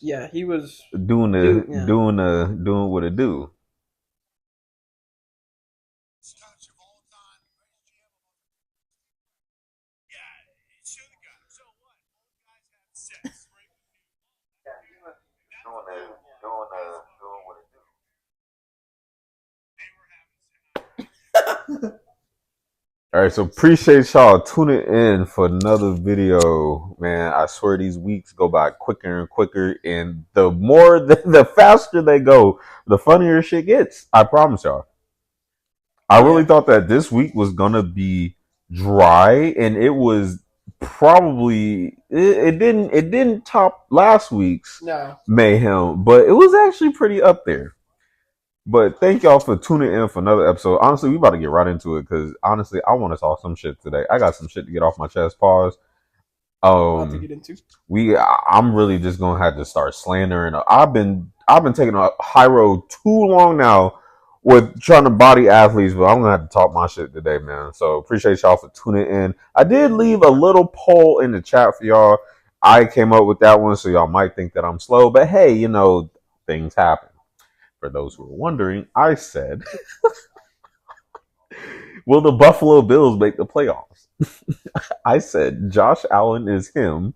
Yeah, he was yeah. doing what it do. Doing what it do. All right, so appreciate y'all tuning in for another video, man. I swear these weeks go by quicker and quicker, and the more, the faster they go, the funnier shit gets. I promise y'all. I really Yeah. thought that this week was gonna be dry, and it was probably it didn't top last week's No. mayhem, but it was actually pretty up there. But thank y'all for tuning in for another episode. Honestly, we about to get right into it because honestly, I want to talk some shit today. I got some shit to get off my chest. Pause. A lot to Um, get into. I'm really just gonna have to start slandering. I've been taking a high road too long now with trying to body athletes, but I'm gonna have to talk my shit today, man. So appreciate y'all for tuning in. I did leave a little poll in the chat for y'all. I came up with that one, so y'all might think that I'm slow, but hey, things happen. For those who are wondering, I said, will the Buffalo Bills make the playoffs? I said Josh Allen is him,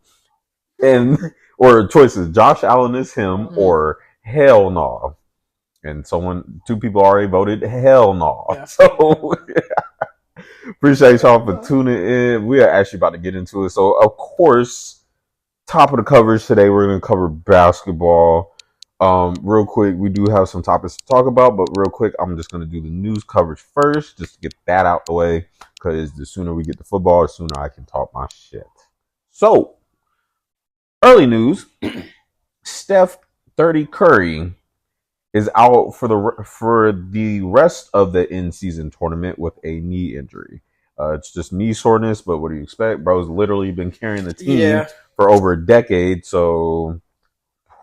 and or choices: Josh Allen is him, Mm-hmm. or hell no. And two people already voted hell no. Yeah. So appreciate y'all for tuning in. We are actually about to get into it. So of course, top of the coverage today, we're going to cover basketball. Real quick, we do have some topics to talk about, but real quick, I'm just going to do the news coverage first, just to get that out the way, because the sooner we get to football, the sooner I can talk my shit. So, early news: Steph 30 Curry is out for the rest of the in-season tournament with a knee injury. It's just knee soreness, but what do you expect? Bro's literally been carrying the team Yeah. for over a decade, so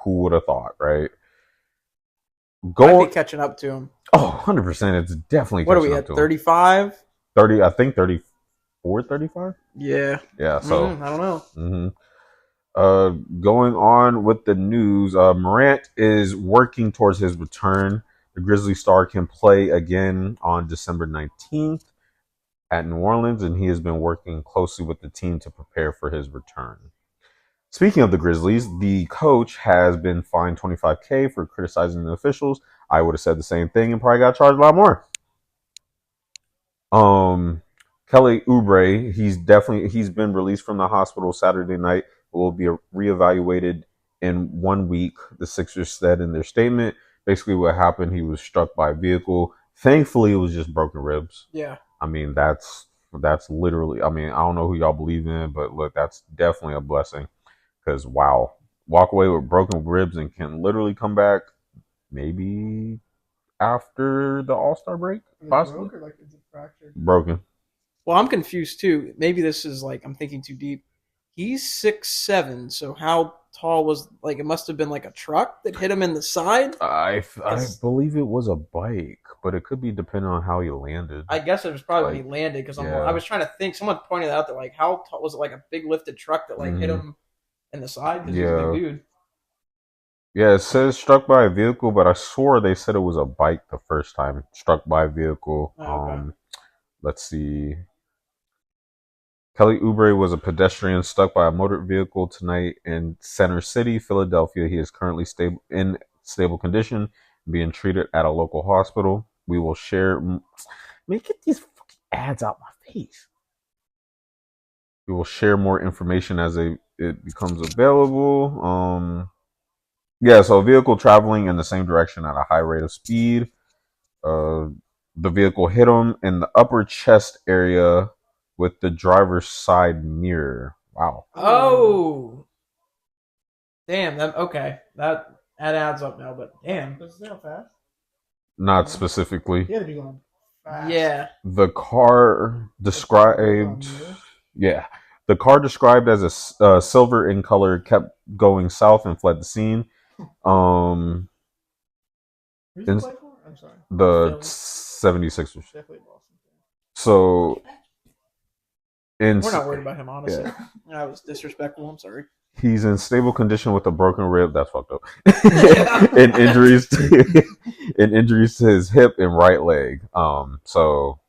who would have thought, right? Might be Going, catching up to him. oh, 100%, it's definitely What are catching we up at? to him. 35? 30, I think 34, 35? Yeah. Yeah, so I don't know. hmm going on with the news, Morant is working towards his return. The Grizzly star can play again on December 19th at New Orleans, and he has been working closely with the team to prepare for his return. Speaking of the Grizzlies, the coach has been fined 25K for criticizing the officials. I would have said the same thing and probably got charged a lot more. Um, Kelly Oubre, he's been released from the hospital Saturday night. Will be reevaluated in 1 week. The Sixers said in their statement. Basically, what happened? He was struck by a vehicle. Thankfully, it was just broken ribs. Yeah. I mean, that's literally. I mean, I don't know who y'all believe in, but look, that's definitely a blessing. Because wow, walk away with broken ribs and can literally come back maybe after the All Star break, possibly. Broke or like is it fractured? Broken. Well, I'm confused too. Maybe this is like I'm thinking too deep. He's 6'7", so how tall was like it must have been like a truck that hit him in the side? I Because believe it was a bike, but it could be depending on how he landed. I guess it was probably when Like, he landed. Because I yeah, was trying to think. Someone pointed out that like how tall was it? Like a big lifted truck that like hit hmm him in the side because he's a big yeah, dude. yeah. It says struck by a vehicle, but I swore they said it was a bike the first time. Struck by a vehicle. Oh, okay. Let's see. Kelly Oubre was a pedestrian stuck by a motor vehicle tonight in Center City, Philadelphia. He is currently stable condition, being treated at a local hospital. We will share. Make it these fucking ads out my face. We will share more information as it becomes available. Yeah, so a vehicle traveling in the same direction at a high rate of speed. Uh, the vehicle hit him in the upper chest area with the driver's side mirror. Wow. Oh, damn. That okay. That adds up now. But damn. Does it say how fast? Not No. specifically. He had to be going fast. Yeah. The car described, yeah, the car described as a silver in color kept going south and fled the scene. Um, Who's he in play for? I'm sorry. the Philly. 76ers. Definitely Boston. So in We're not worried about him, honestly. yeah, That was disrespectful. I'm sorry. He's in stable condition with a broken rib. That's fucked up. and injuries to his hip and right leg. So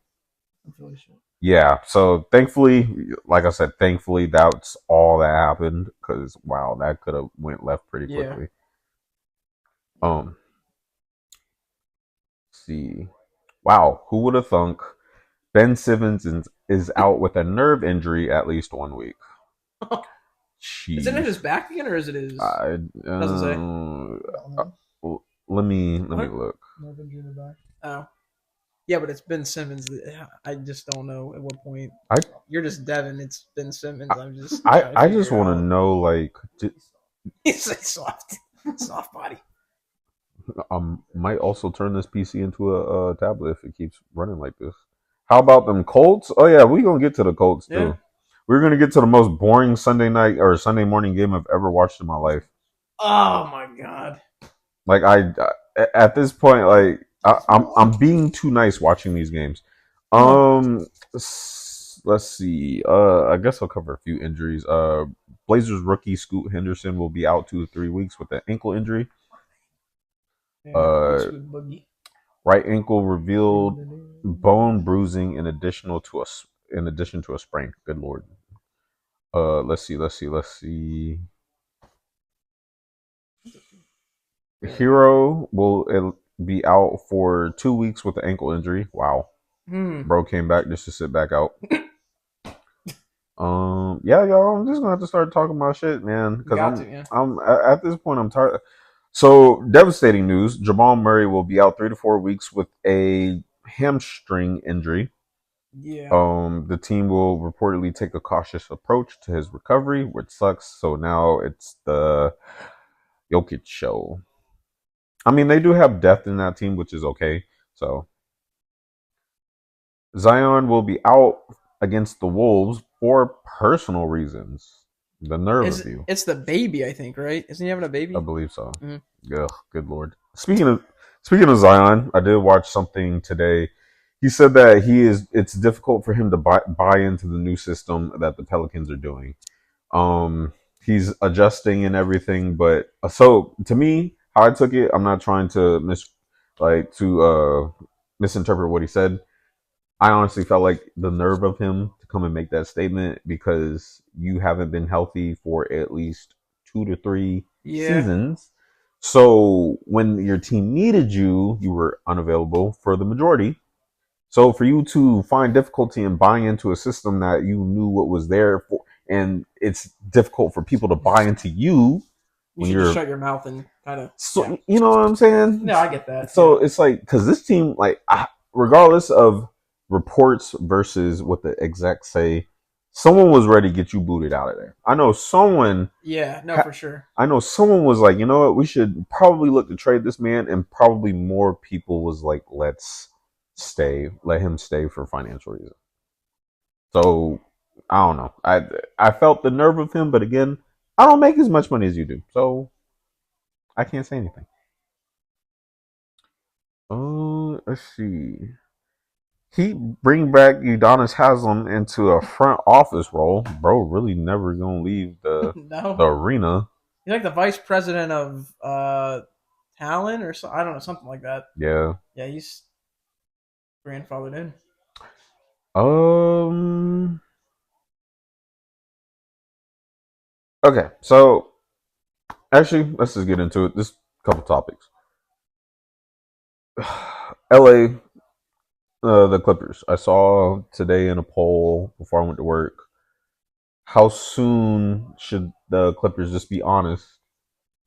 yeah. So thankfully, like I said, thankfully that's all that happened. Because wow, that could have went left pretty quickly. Let's see. Wow, who would have thunk Ben Simmons is out with a nerve injury at least 1 week? Isn't it his back again, or is it his? Doesn't say. Let me look. Nerve injury in the back. Oh, yeah, but it's Ben Simmons. I just don't know at what point. You're just Devin. It's Ben Simmons. I'm just. I just want to know, like, he's a soft body. Might also turn this PC into a tablet if it keeps running like this. How about them Colts? Oh yeah, we're gonna get to the Colts too. Yeah. We're gonna get to the most boring Sunday night or Sunday morning game I've ever watched in my life. Oh my god! Like at this point, like I'm being too nice watching these games. Let's see. I guess I'll cover a few injuries. Blazers rookie Scoot Henderson will be out 2 to 3 weeks with an ankle injury. Right ankle revealed bone bruising in addition to a sprain. Good lord. Let's see. Hero will be out for 2 weeks with an ankle injury. Wow. Bro came back just to sit back out. Yeah, y'all. I'm just gonna have to start talking about shit, man. Because I'm at this point I'm tired. So, devastating news. Jamal Murray will be out 3 to 4 weeks with a hamstring injury. Yeah. The team will reportedly take a cautious approach to his recovery, which sucks. So now it's the Jokic show. I mean, they do have depth in that team, which is okay. So, Zion will be out against the Wolves for personal reasons. The nerve of you. It's the baby, I think, right? Isn't he having a baby? I believe so. Mm-hmm. Ugh, good lord. Speaking of Zion, I did watch something today. He said that it's difficult for him to buy into the new system that the Pelicans are doing. He's adjusting and everything, but so to me, how I took it, I'm not trying to misinterpret what he said. I honestly felt like the nerve of him to come and make that statement because you haven't been healthy for at least 2 to 3 seasons. So when your team needed you, you were unavailable for the majority. So for you to find difficulty in buying into a system that you knew what was there for, and it's difficult for people to buy into you. You should just shut your mouth and kind of. So you know what I'm saying? No, I get that. So it's like because this team, like, regardless of reports versus what the execs say, someone was ready to get you booted out of there. I know someone. Yeah, no, for sure. I know someone was like, you know what, we should probably look to trade this man, and probably more people was like, let him stay for financial reasons. So I don't know. I felt the nerve of him, but again, I don't make as much money as you do, so I can't say anything. Let's see. He bring back Udonis Haslem into a front office role. Bro, really never gonna leave the arena. He's like the vice president of talent or so. I don't know, something like that. Yeah. Yeah, he's grandfathered in. Okay, so actually, let's just get into it. Just a couple topics. LA. The Clippers. I saw today in a poll before I went to work. How soon should the Clippers just be honest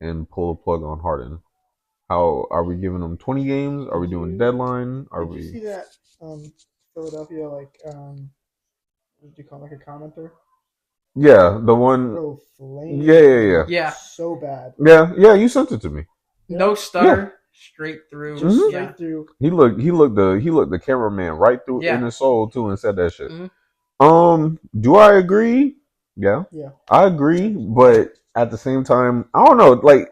and pull the plug on Harden? How are we giving them 20 games? Are we doing deadline? Did you see that Philadelphia, like, what did you call it, like a commenter? Yeah, the one. Bro, flame. Yeah. So bad. Yeah. You sent it to me. No stutter. Straight through. Mm-hmm. Straight through. He looked the cameraman right through in his soul too, and said that shit. Mm-hmm. Do I agree? Yeah. I agree, but at the same time, I don't know. Like,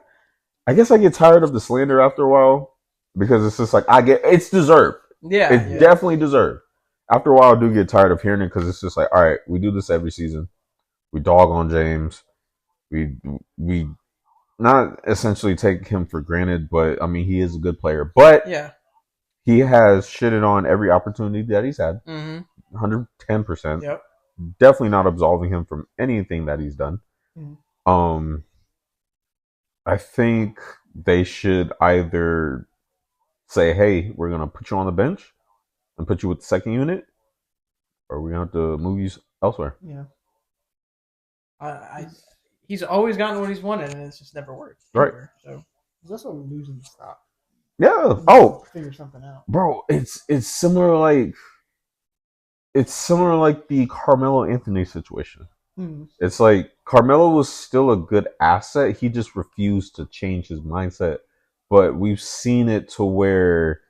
I guess I get tired of the slander after a while because it's just like it's deserved. Yeah, it's definitely deserved. After a while, I do get tired of hearing it because it's just like, all right, we do this every season. We dog on James. we not essentially take him for granted, but I mean he is a good player. But Yeah. he has shitted on every opportunity that he's had. Mm-hmm. 110%. Yep. Definitely not absolving him from anything that he's done. Um, I think they should either say, "Hey, we're gonna put you on the bench and put you with the second unit, or we're gonna have to move you elsewhere." Yeah. He's always gotten what he's wanted, and it's just never worked Right. anywhere. So He's also losing stock. Yeah. He needs Oh, to figure something out. bro, it's similar like the Carmelo Anthony situation. It's like Carmelo was still a good asset. He just refused to change his mindset. But we've seen it to where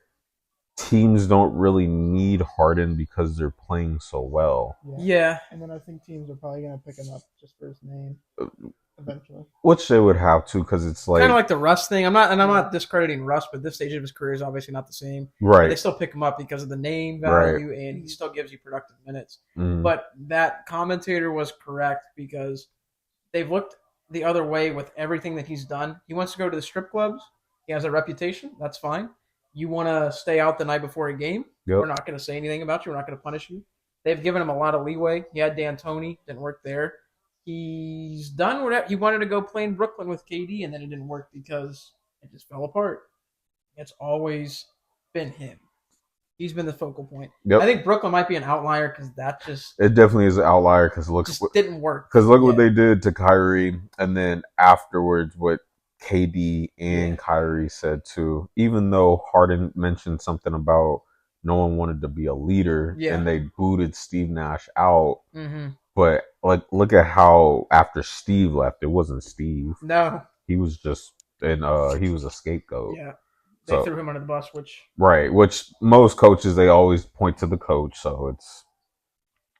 teams don't really need Harden because they're playing so well. Yeah. And then I think teams are probably going to pick him up just for his name eventually. Which they would have to, because it's like kind of like the Russ thing. I'm not discrediting Russ, but this stage of his career is obviously not the same. right. But they still pick him up because of the name value, and he still gives you productive minutes. But that commentator was correct because they've looked the other way with everything that he's done. He wants to go to the strip clubs. He has a reputation. That's fine. You want to stay out the night before a game? Yep. We're not going to say anything about you. We're not going to punish you. They've given him a lot of leeway. He had D'Antoni, didn't work there. He's done whatever he wanted to go play in Brooklyn with KD, and then it didn't work because it just fell apart. It's always been him. He's been the focal point. Yep. I think Brooklyn might be an outlier because that just it definitely is an outlier because didn't work. Because look what they did to Kyrie, and then afterwards what KD and Kyrie said too. Even though Harden mentioned something about no one wanted to be a leader, and they booted Steve Nash out. Mm-hmm. But like, look at how after Steve left, it wasn't Steve. No, he was just he was a scapegoat. Yeah, they threw him under the bus, which most coaches they always point to the coach. So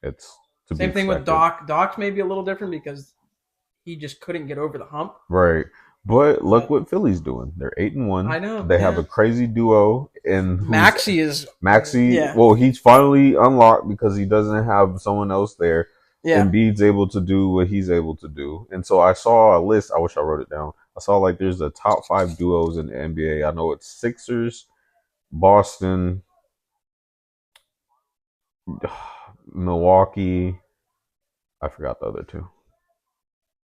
it's to same be thing expected. with Doc. Doc's maybe a little different because he just couldn't get over the hump. Right. But look what Philly's doing. They're 8-1. I know. They have a crazy duo, and Maxey is Maxey. Well, he's finally unlocked because he doesn't have someone else there. Yeah. Embiid's able to do what he's able to do. And so I saw a list. I wish I wrote it down. I saw like there's the top 5 duos in the NBA. I know it's Sixers, Boston, Milwaukee. I forgot the other 2.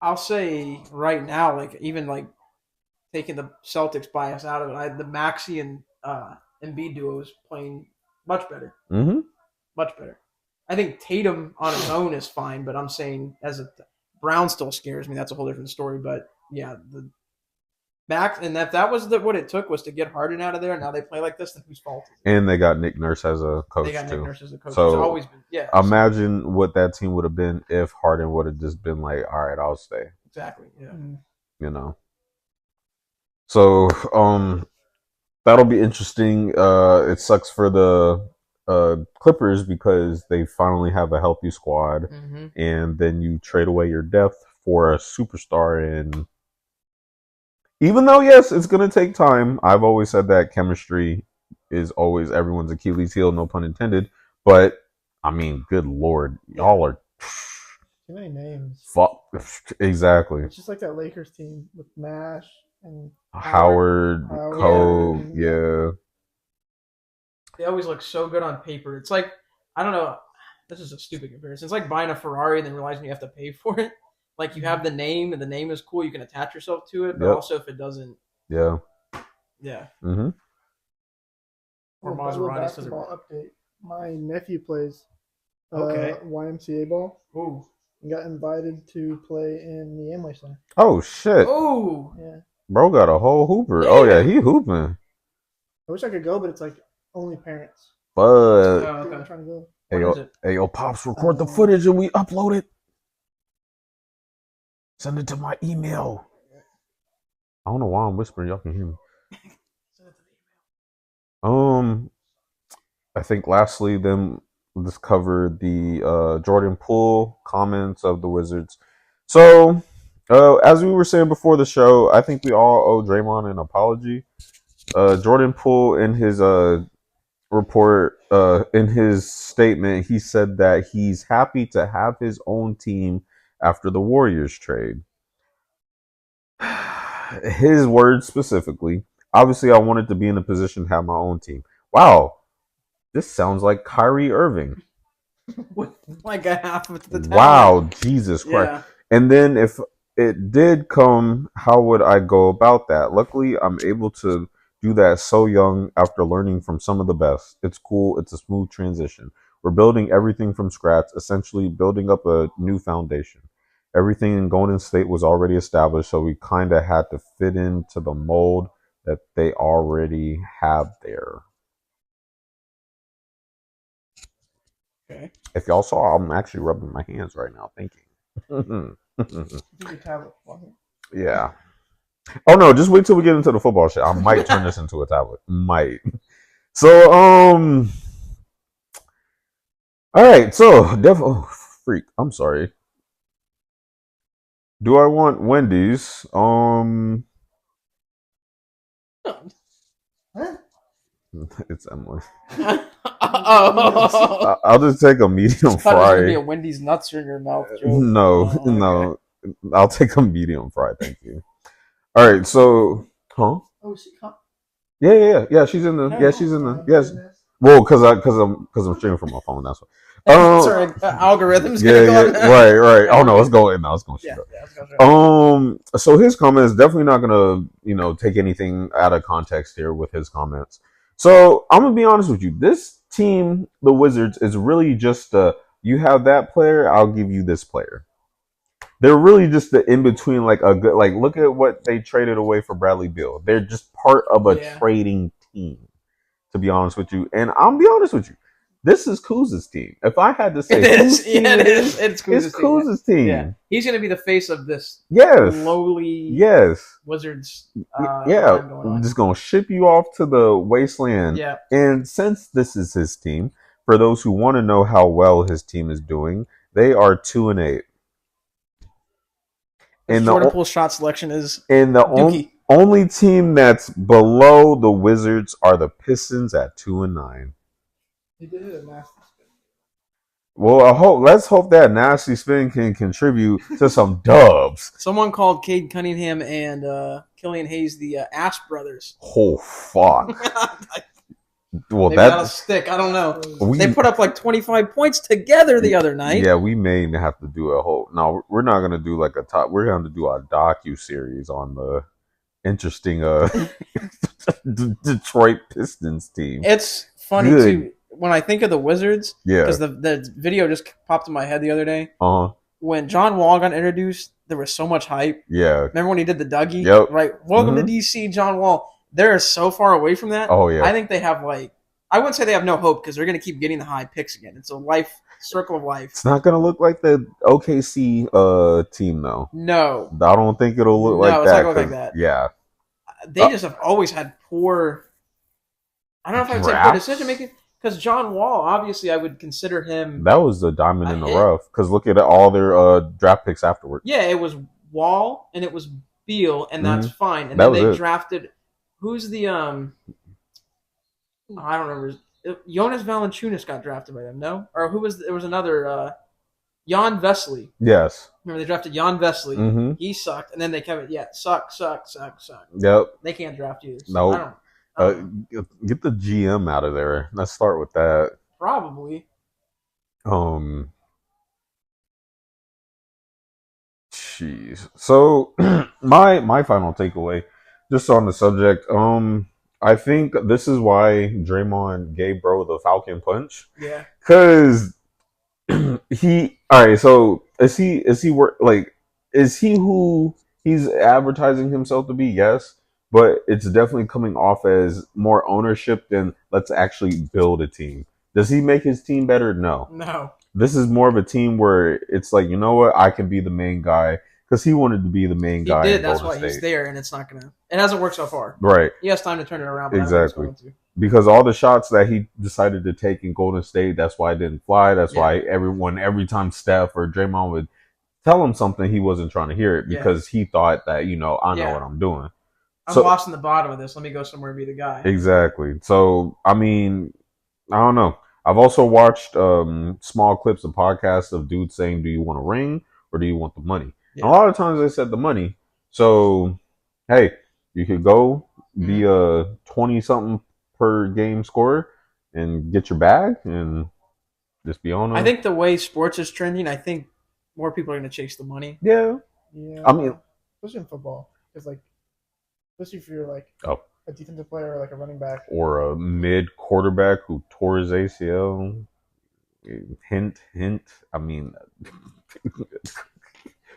I'll say right now, like even like taking the Celtics bias out of it, the Maxey and Embiid duo is playing much better. Mm-hmm. Much better. I think Tatum on his own is fine, but I'm saying Brown still scares me. That's a whole different story. But yeah, the Max, and if that was what it took was to get Harden out of there, and now they play like this, then whose fault is it? And they got Nick Nurse as a coach They got too. Nick Nurse as a coach. So He's always been, imagine what that team would have been if Harden would have just been like, "All right, I'll stay." Exactly. Yeah. You know. So that'll be interesting. It sucks for the Clippers because they finally have a healthy squad, and then you trade away your depth for a superstar. And even though yes, it's gonna take time, I've always said that chemistry is always everyone's Achilles heel, no pun intended. But I mean, good lord, y'all are too many names. Fuck, exactly. It's just like that Lakers team with Nash and Howard Cole, yeah. They always look so good on paper. It's like, I don't know, this is a stupid comparison. It's like buying a Ferrari and then realizing you have to pay for it. Like you have the name and the name is cool, you can attach yourself to it, but also if it doesn't, yeah. Or Maserati basketball update. My nephew plays YMCA ball. Ooh. And got invited to play in the Amway Center. Oh shit! Oh yeah, bro got a whole hooper. Yeah. Oh yeah, he hooping. I wish I could go, but it's like only parents. But I'm trying to go. Hey yo, pops, record the footage and we upload it. Send it to my email. I don't know why I'm whispering. Y'all can hear me. Send it to the email. I think lastly, then let's cover the Jordan Poole comments of the Wizards. So, as we were saying before the show, I think we all owe Draymond an apology. Jordan Poole, in his report, in his statement, he said that he's happy to have his own team after the Warriors trade. his words specifically. Obviously, I wanted to be in a position to have my own team. Wow, this sounds like Kyrie Irving. With like a half of the Wow, talent. Jesus Christ. Yeah. And then if it did come, how would I go about that? Luckily, I'm able to do that so young after learning from some of the best. It's cool. It's a smooth transition. We're building everything from scratch, essentially building up a new foundation. Everything in Golden State was already established, so we kind of had to fit into the mold that they already have there. Okay. If y'all saw, I'm actually rubbing my hands right now thinking. Yeah. Oh no, just wait till we get into the football shit. I might turn this into a tablet. Might. So, all right. So, oh, freak. I'm sorry. Do I want Wendy's? It's Emily. Oh. I'll just take a medium I thought it was gonna be fry. a Wendy's nuts in your mouth joke. No, Oh, no. I'll take a medium fry. Thank you. All right. So, huh? Oh, she come. Yeah. She's in the. Yeah, she's in the. Yes. Well, because I'm streaming from my phone. That's what. Sorry, algorithms. Yeah, gonna go right. Oh no, let's go in now. Let's go shoot up. let's go. So his comments definitely not gonna, take anything out of context here with his comments. So I'm gonna be honest with you. This team, the Wizards, is really just you have that player, I'll give you this player. They're really just the in between, like a good, like look at what they traded away for Bradley Beal. They're just part of a trading team, to be honest with you. And I'll be honest with you. This is Kuz's team. If I had to say, it is. It's Kuz's team. Yeah, he's going to be the face of this. Lowly. Wizards. I'm just going to ship you off to the wasteland. Yeah. And since this is his team, for those who want to know how well his team is doing, they are 2-8. And Jordan Poole's shot selection is. And the only team that's below the Wizards are the Pistons at 2-9. He did hit a nasty spin. Well, let's hope that nasty spin can contribute to some dubs. Someone called Cade Cunningham and Killian Hayes the Ash brothers. Oh fuck! Well, maybe not a stick. I don't know. They put up like 25 points together the other night. Yeah, we may have to do a whole. No, we're not gonna do like a top. We're gonna do a docu-series on the interesting Detroit Pistons team. It's funny too. When I think of the Wizards, because the video just popped in my head the other day. When John Wall got introduced, there was so much hype. Yeah. Remember when he did the Dougie? Yep. Right. Welcome to DC, John Wall. They're so far away from that. Oh yeah. I think they have I wouldn't say they have no hope because they're going to keep getting the high picks again. It's a circle of life. It's not going to look like the OKC team though. No. I don't think it'll look like that. No, it's not going to look like that. Yeah. They just have always had poor. I don't know if I'd say poor decision making. Because John Wall, obviously, I would consider him. That was the diamond in the rough. Because look at all their draft picks afterward. Yeah, it was Wall and it was Beal, and that's fine. And then they drafted. Who's the I don't remember. Jonas Valanciunas got drafted by them, no? Or who was? There was another. Jan Vesely. Yes. Remember they drafted Jan Vesely. Mm-hmm. He sucked, and then they kept it. Yeah, suck. Yep. They can't draft you. So nope. Get the GM out of there. Let's start with that. Probably. Jeez. So my final takeaway, just on the subject, I think this is why Draymond gave bro the Falcon punch. Yeah. Cause so is he who he's advertising himself to be? Yes. But it's definitely coming off as more ownership than let's actually build a team. Does he make his team better? No. This is more of a team where it's like, you know what, I can be the main guy because he wanted to be the main guy. He did. That's why he's there, and it's not gonna. It hasn't worked so far. Right. He has time to turn it around. But exactly. Because all the shots that he decided to take in Golden State, that's why it didn't fly. That's why every time Steph or Draymond would tell him something, he wasn't trying to hear it because he thought that, I know what I'm doing. I'm lost in the bottom of this. Let me go somewhere and be the guy. Exactly. So, I mean, I don't know. I've also watched small clips of podcasts of dudes saying, do you want a ring or do you want the money? Yeah. A lot of times they said the money. So, hey, you could go be a 20-something per game scorer and get your bag and just be on I a. think the way sports is trending, I think more people are going to chase the money. Yeah. Yeah. I mean, especially in football, because like, especially if you're like oh, a defensive player or like a running back. or a mid quarterback who tore his ACL. Hint, hint. I mean,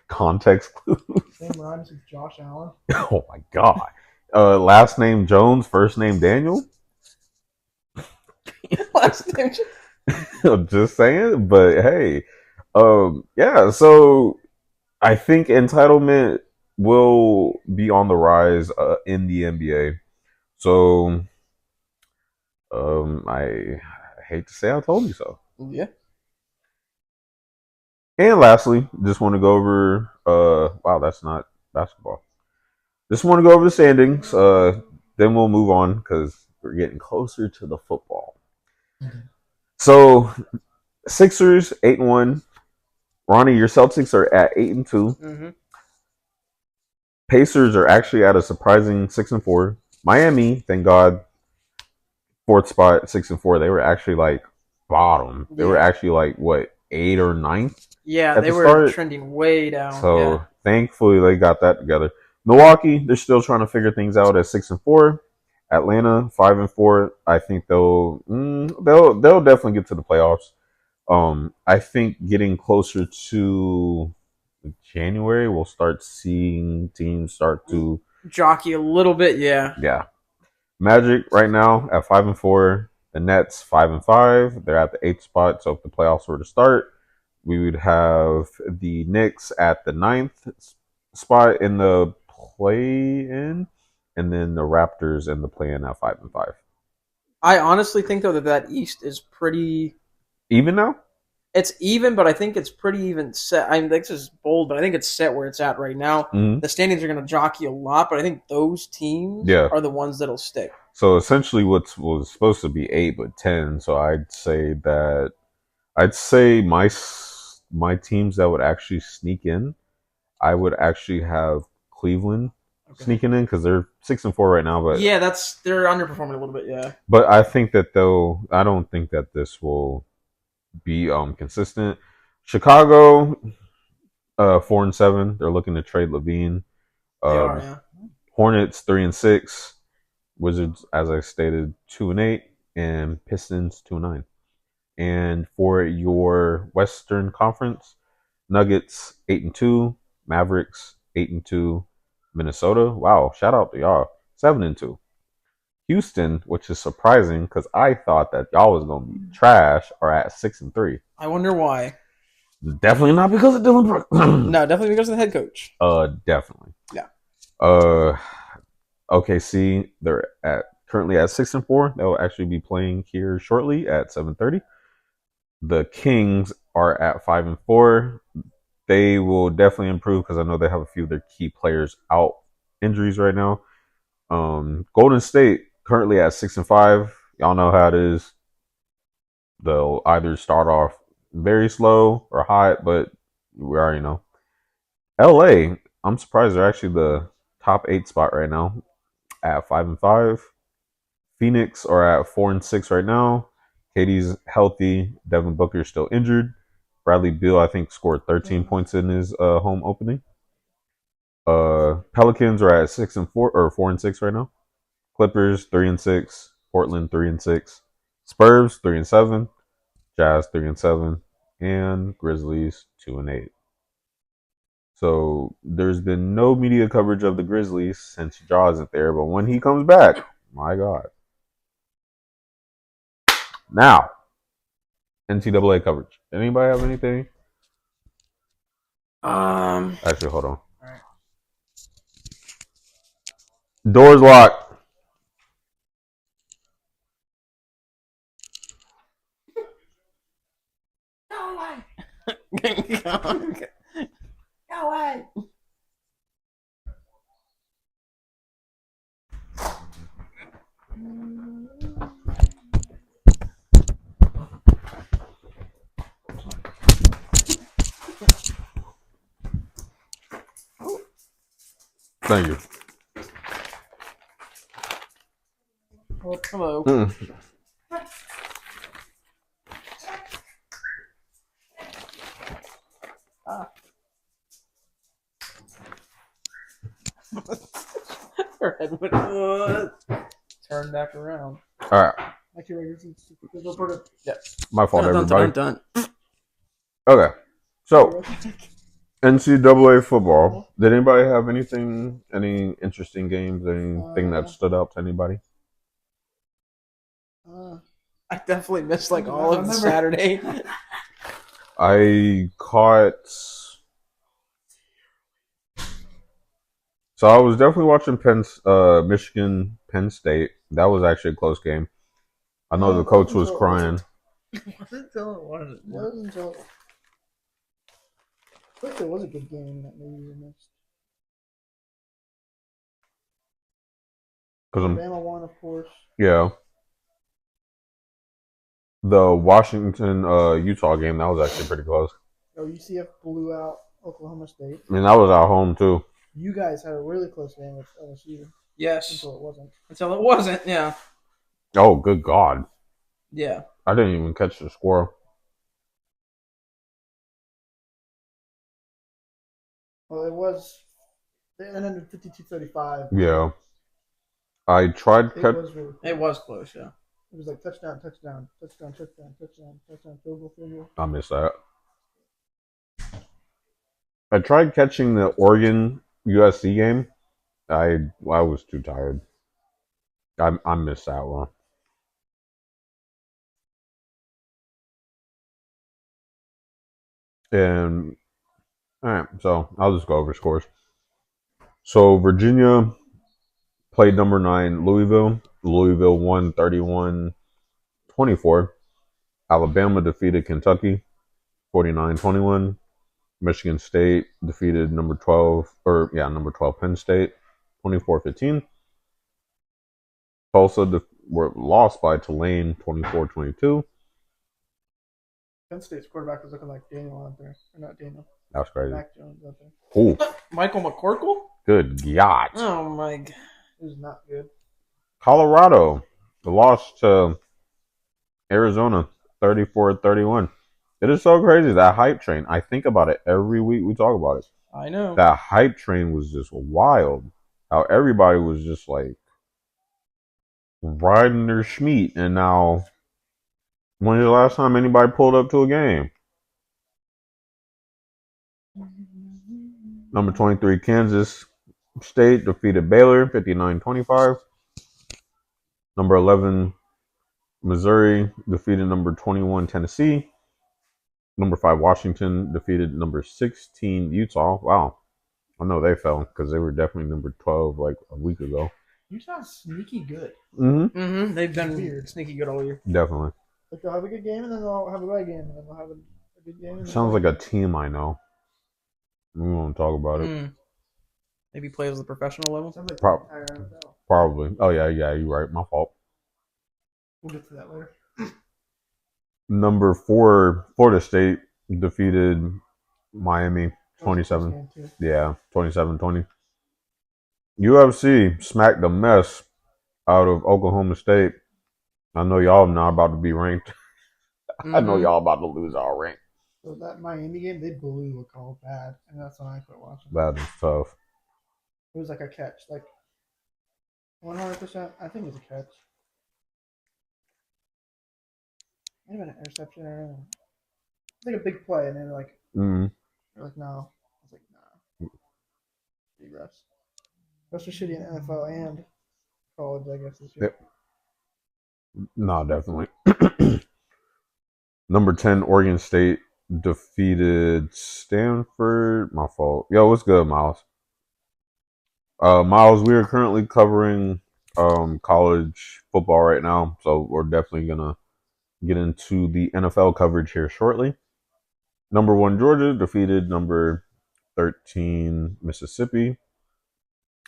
context clues. Same rhymes with Josh Allen. Oh my god. Last name Jones, first name Daniel. Last name. Just saying, but hey, yeah. So I think entitlement will be on the rise in the NBA. So I hate to say I told you so. Yeah. And lastly, just want to go over. Wow, that's not basketball. Just want to go over the standings. Then we'll move on because we're getting closer to the football. So Sixers 8-1. Ronnie, your Celtics are at 8-2. Mm-hmm. Pacers are actually at a surprising 6-4. Miami, thank God, fourth spot, 6-4. They were actually like bottom. They were actually like what, 8th or 9th? Yeah, at they the were start. trending way down. So thankfully they got that together. Milwaukee, they're still trying to figure things out at 6-4. Atlanta 5-4. I think they'll definitely get to the playoffs. I think getting closer to January, we'll start seeing teams start to jockey a little bit. Yeah. Magic right now at 5-4. The Nets 5-5. They're at the 8th spot. So if the playoffs were to start, we would have the Knicks at the 9th spot in the play-in, and then the Raptors in the play-in at 5-5. I honestly think though that East is pretty even now. It's even, but I think it's pretty even set. I mean, this is bold, but I think it's set where it's at right now. Mm-hmm. The standings are going to jockey a lot, but I think those teams are the ones that'll stick. So essentially, what was supposed to be 8 but 10. So I'd say my teams that would actually sneak in, I would actually have Cleveland sneaking in because they're 6-4 right now. But yeah, they're underperforming a little bit. Yeah, but I think that I don't think that this will be consistent. Chicago, 4-7. They're looking to trade Levine. They are, yeah. Hornets 3-6. Wizards, as I stated, 2-8, and Pistons 2-9. And for your Western Conference, Nuggets 8-2, Mavericks 8-2, Minnesota. Wow, shout out to y'all, 7-2. Houston, which is surprising because I thought that y'all was gonna be trash, are at 6-3. I wonder why. Definitely not because of Dylan Brooks. No, definitely because of the head coach. Definitely. Yeah. OKC, they're currently at 6-4. They'll actually be playing here shortly at 7:30. The Kings are at 5-4. They will definitely improve because I know they have a few of their key players out injuries right now. Golden State currently at 6-5. Y'all know how it is. They'll either start off very slow or hot, but we already know. LA, I'm surprised they're actually the top 8 spot right now at 5-5. Phoenix are at 4-6 right now. Katie's healthy. Devin Booker's still injured. Bradley Beal, I think, scored 13 points in his home opening. Pelicans are at 6-4 or 4-6 right now. Clippers 3-6. Portland 3-6. Spurs 3-7. Jazz 3-7. And Grizzlies 2-8. So there's been no media coverage of the Grizzlies since Ja isn't there, but when he comes back, my God. Now, NCAA coverage. Anybody have anything? Actually, hold on. All right. Doors locked. Go away. Go away. Thank you. Oh, hello. Her head went turn back around. All right. Actually, My fault, Dun, everybody. dun. Okay. So, NCAA football. Did anybody have any interesting games, anything that stood out to anybody? I definitely missed like all of Saturday. I caught. So I was definitely watching Michigan, Penn State. That was actually a close game. I know the coach was crying. Wasn't until I think it was a good game that maybe we missed. Alabama won, of course. Yeah. The Washington Utah game, that was actually pretty close. Oh, UCF blew out Oklahoma State. I mean, that was at home too. You guys had a really close game with LSU. Yes. Until it wasn't. Yeah. Oh, good God. Yeah. I didn't even catch the score. Well, it was. They ended 52-35. Yeah. I tried. It was really close. It was close, yeah. It was like touchdown, field goal. I missed that. I tried catching the Oregon USC game. I was too tired. I missed that one. And all right, so I'll just go over scores. So Virginia played number 9 Louisville. Louisville won 31-24. Alabama defeated Kentucky 49-21. Michigan State defeated number 12 Penn State 24-15. Tulsa were lost by Tulane 24-22. Penn State's quarterback was looking like Daniel out there. Or not Daniel. That's crazy. Mac Jones out there. Ooh. Michael McCorkle? Good God. Oh, my God. It was not good. Colorado lost to Arizona 34-31. It is so crazy, that hype train. I think about it every week we talk about it. I know. That hype train was just wild. How everybody was just like riding their schmeat. And now, when was the last time anybody pulled up to a game? Number 23, Kansas State defeated Baylor 59-25. Number 11, Missouri defeated number 21, Tennessee. Number 5, Washington defeated number 16, Utah. Wow. I know they fell because they were definitely number 12 like a week ago. Utah's sneaky good. They've been weird, sneaky good all year. Definitely. Like they'll have a good game and then they'll have a bad game and then they'll have a good game. Sounds like a team I know. We won't talk about it. Maybe play at the professional level. Sounds like Probably. Oh yeah, you're right. My fault. We'll get to that later. Number 4, Florida State defeated Miami 27. Yeah, 27-20. UFC smacked the mess out of Oklahoma State. I know y'all not about to be ranked. I know y'all about to lose our rank. So that Miami game, they blew a call bad, and that's when I quit watching. That is tough. It was like a catch, like 100%. I think it was a catch. Might have been an interception or it's like a big play, and then like, they're like, no. I was like, nah. Big refs. Refs are shitty in NFL and college, I guess, this year. Yep. No, definitely. Number 10, Oregon State defeated Stanford. My fault. Yo, what's good, Miles? Miles, we are currently covering college football right now, so we're definitely gonna get into the NFL coverage here shortly. Number 1, Georgia defeated number 13, Mississippi.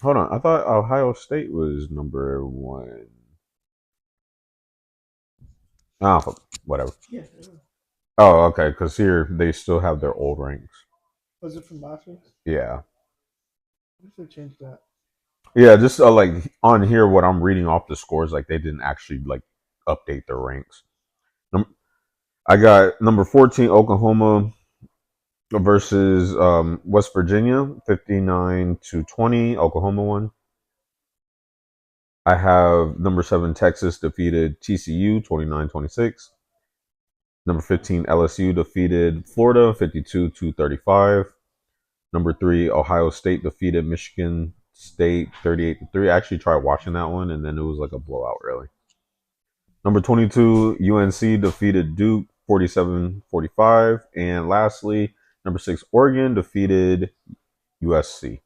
Hold on, I thought Ohio State was number 1. Whatever. Yeah. Oh, okay, because here they still have their old ranks. Was it from last week? Yeah. I wish they changed that. Yeah, just like on here, what I'm reading off the scores, like they didn't actually like update their ranks. I got number 14 Oklahoma versus West Virginia, 59-20. Oklahoma won. I have number 7 Texas defeated TCU 29-26. Number 15 LSU defeated Florida 52-35. Number 3 Ohio State defeated Michigan State 38-3. I actually tried watching that one and then it was like a blowout really. Number 22 UNC defeated Duke 47-45. And lastly, number 6 Oregon defeated USC.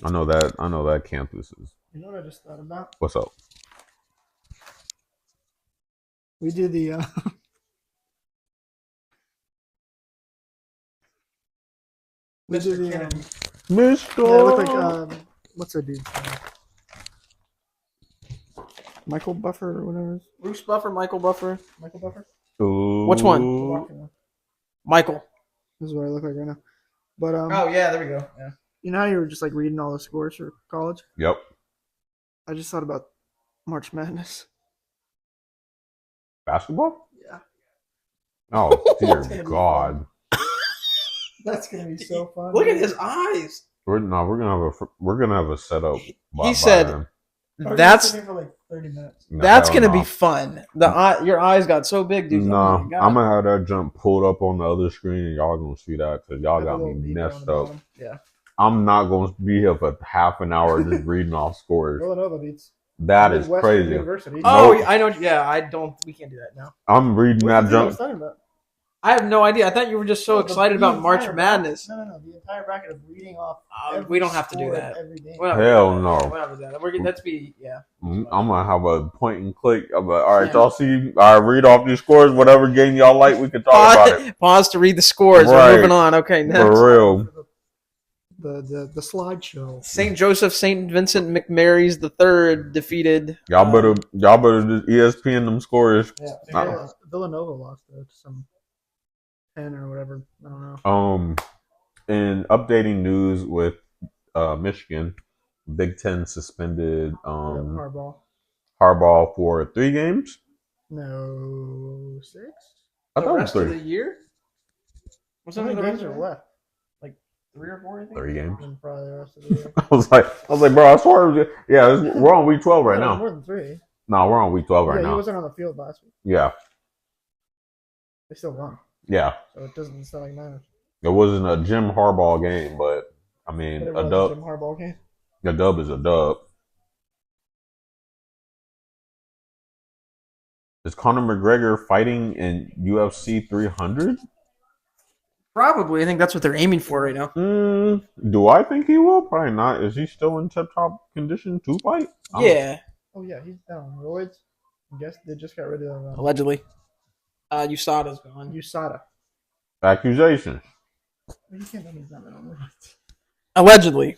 I know that campus is. You know what I just thought about? What's up? We did the we did the Mr. yeah, it looked like what's that dude's name? Michael Buffer or whatever. Bruce Buffer, Michael Buffer. Michael Buffer? Ooh. Which one? Michael. This is what I look like right now. But oh yeah, there we go. Yeah. You know how you were just like reading all the scores for college? Yep. I just thought about March Madness. Basketball? Yeah. Oh dear God. That's gonna be so fun. Look at his eyes. We're gonna have a setup. He said that's for like 30 minutes. That's gonna be fun. Your eyes got so big, dude. No, I'm gonna have that jump pulled up on the other screen, and y'all gonna see that because y'all got me messed up. Yeah, I'm not gonna be here for half an hour just reading off scores. Villanova beats. That is crazy. University. Oh, nope. I know. Yeah, I don't. We can't do that now. I'm reading that jump. I have no idea. I thought you were just so excited about March Madness. No. The entire bracket of reading off. We don't have to do that. Hell no. Let's be, yeah. I'm going to have a point and click. I'm like, all right, y'all see, all right, read off these scores. Whatever game y'all like, we can talk about it. Pause to read the scores. Right. We're moving on. Okay, next. For real. The slideshow. St. Joseph St. Vincent McMary's the third defeated. Y'all better just ESPN them scores. Yeah, Villanova lost though to some 10 or whatever. I don't know. In updating news with Michigan, Big Ten suspended Harbaugh for 3 games. No, 6. I thought the rest 3. of the year. How many games are left? 3 or 4, I think. 3 games. And probably the rest of the year. I was like, bro, I swear, we're on week 12 right now. More than 3. No, we're on week 12 right now. He wasn't on the field last week. Yeah. They still won. Yeah. So it doesn't sound like matters. It wasn't a Jim Harbaugh game, but I mean, a dub. Jim Harbaugh game. A dub is a dub. Is Conor McGregor fighting in UFC 300? Probably. I think that's what they're aiming for right now. Do I think he will? Probably not. Is he still in tip-top condition to fight? Yeah. Oh, yeah. He's down. Roids. I guess they just got rid of him. Allegedly. USADA's gone. USADA. Accusations. You can't tell me he's not on roids. Allegedly.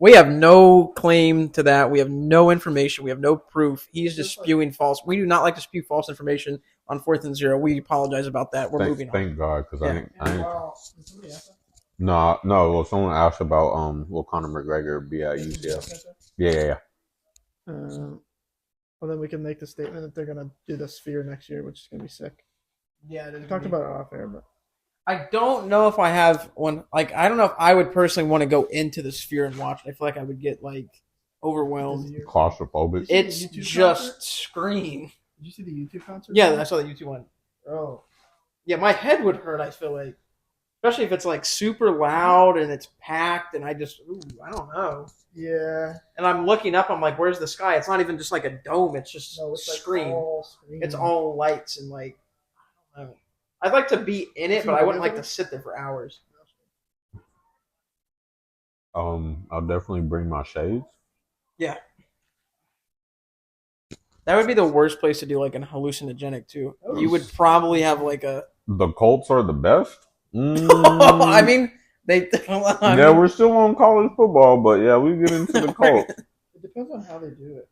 We have no claim to that. We have no information. We have no proof. He's just spewing false. We do not like to spew false information on 4th and 0. We apologize about that. We're moving on. Thank God, because I ain't. No. Well, someone asked about will Conor McGregor be at UCF? Yeah. Well, then we can make the statement that they're gonna do the Sphere next year, which is gonna be sick. Yeah, we talked about it off air, but I don't know if I have one. Like, I don't know if I would personally want to go into the Sphere and watch it. I feel like I would get overwhelmed. Claustrophobic. It's just scream. Did you see the YouTube concert? Yeah, I saw the YouTube one. Oh, yeah, my head would hurt. I feel like, especially if it's super loud and it's packed, and I don't know. Yeah. And I'm looking up. I'm like, where's the sky? It's not even just like a dome. It's just screen. It's all lights and I don't know. I'd like to be in it, but I wouldn't like to sit there for hours. I'll definitely bring my shades. Yeah. That would be the worst place to do an hallucinogenic too. You would probably have The Colts are the best. I mean, we're still on college football, but yeah, we get into the Colts. It depends on how they do it.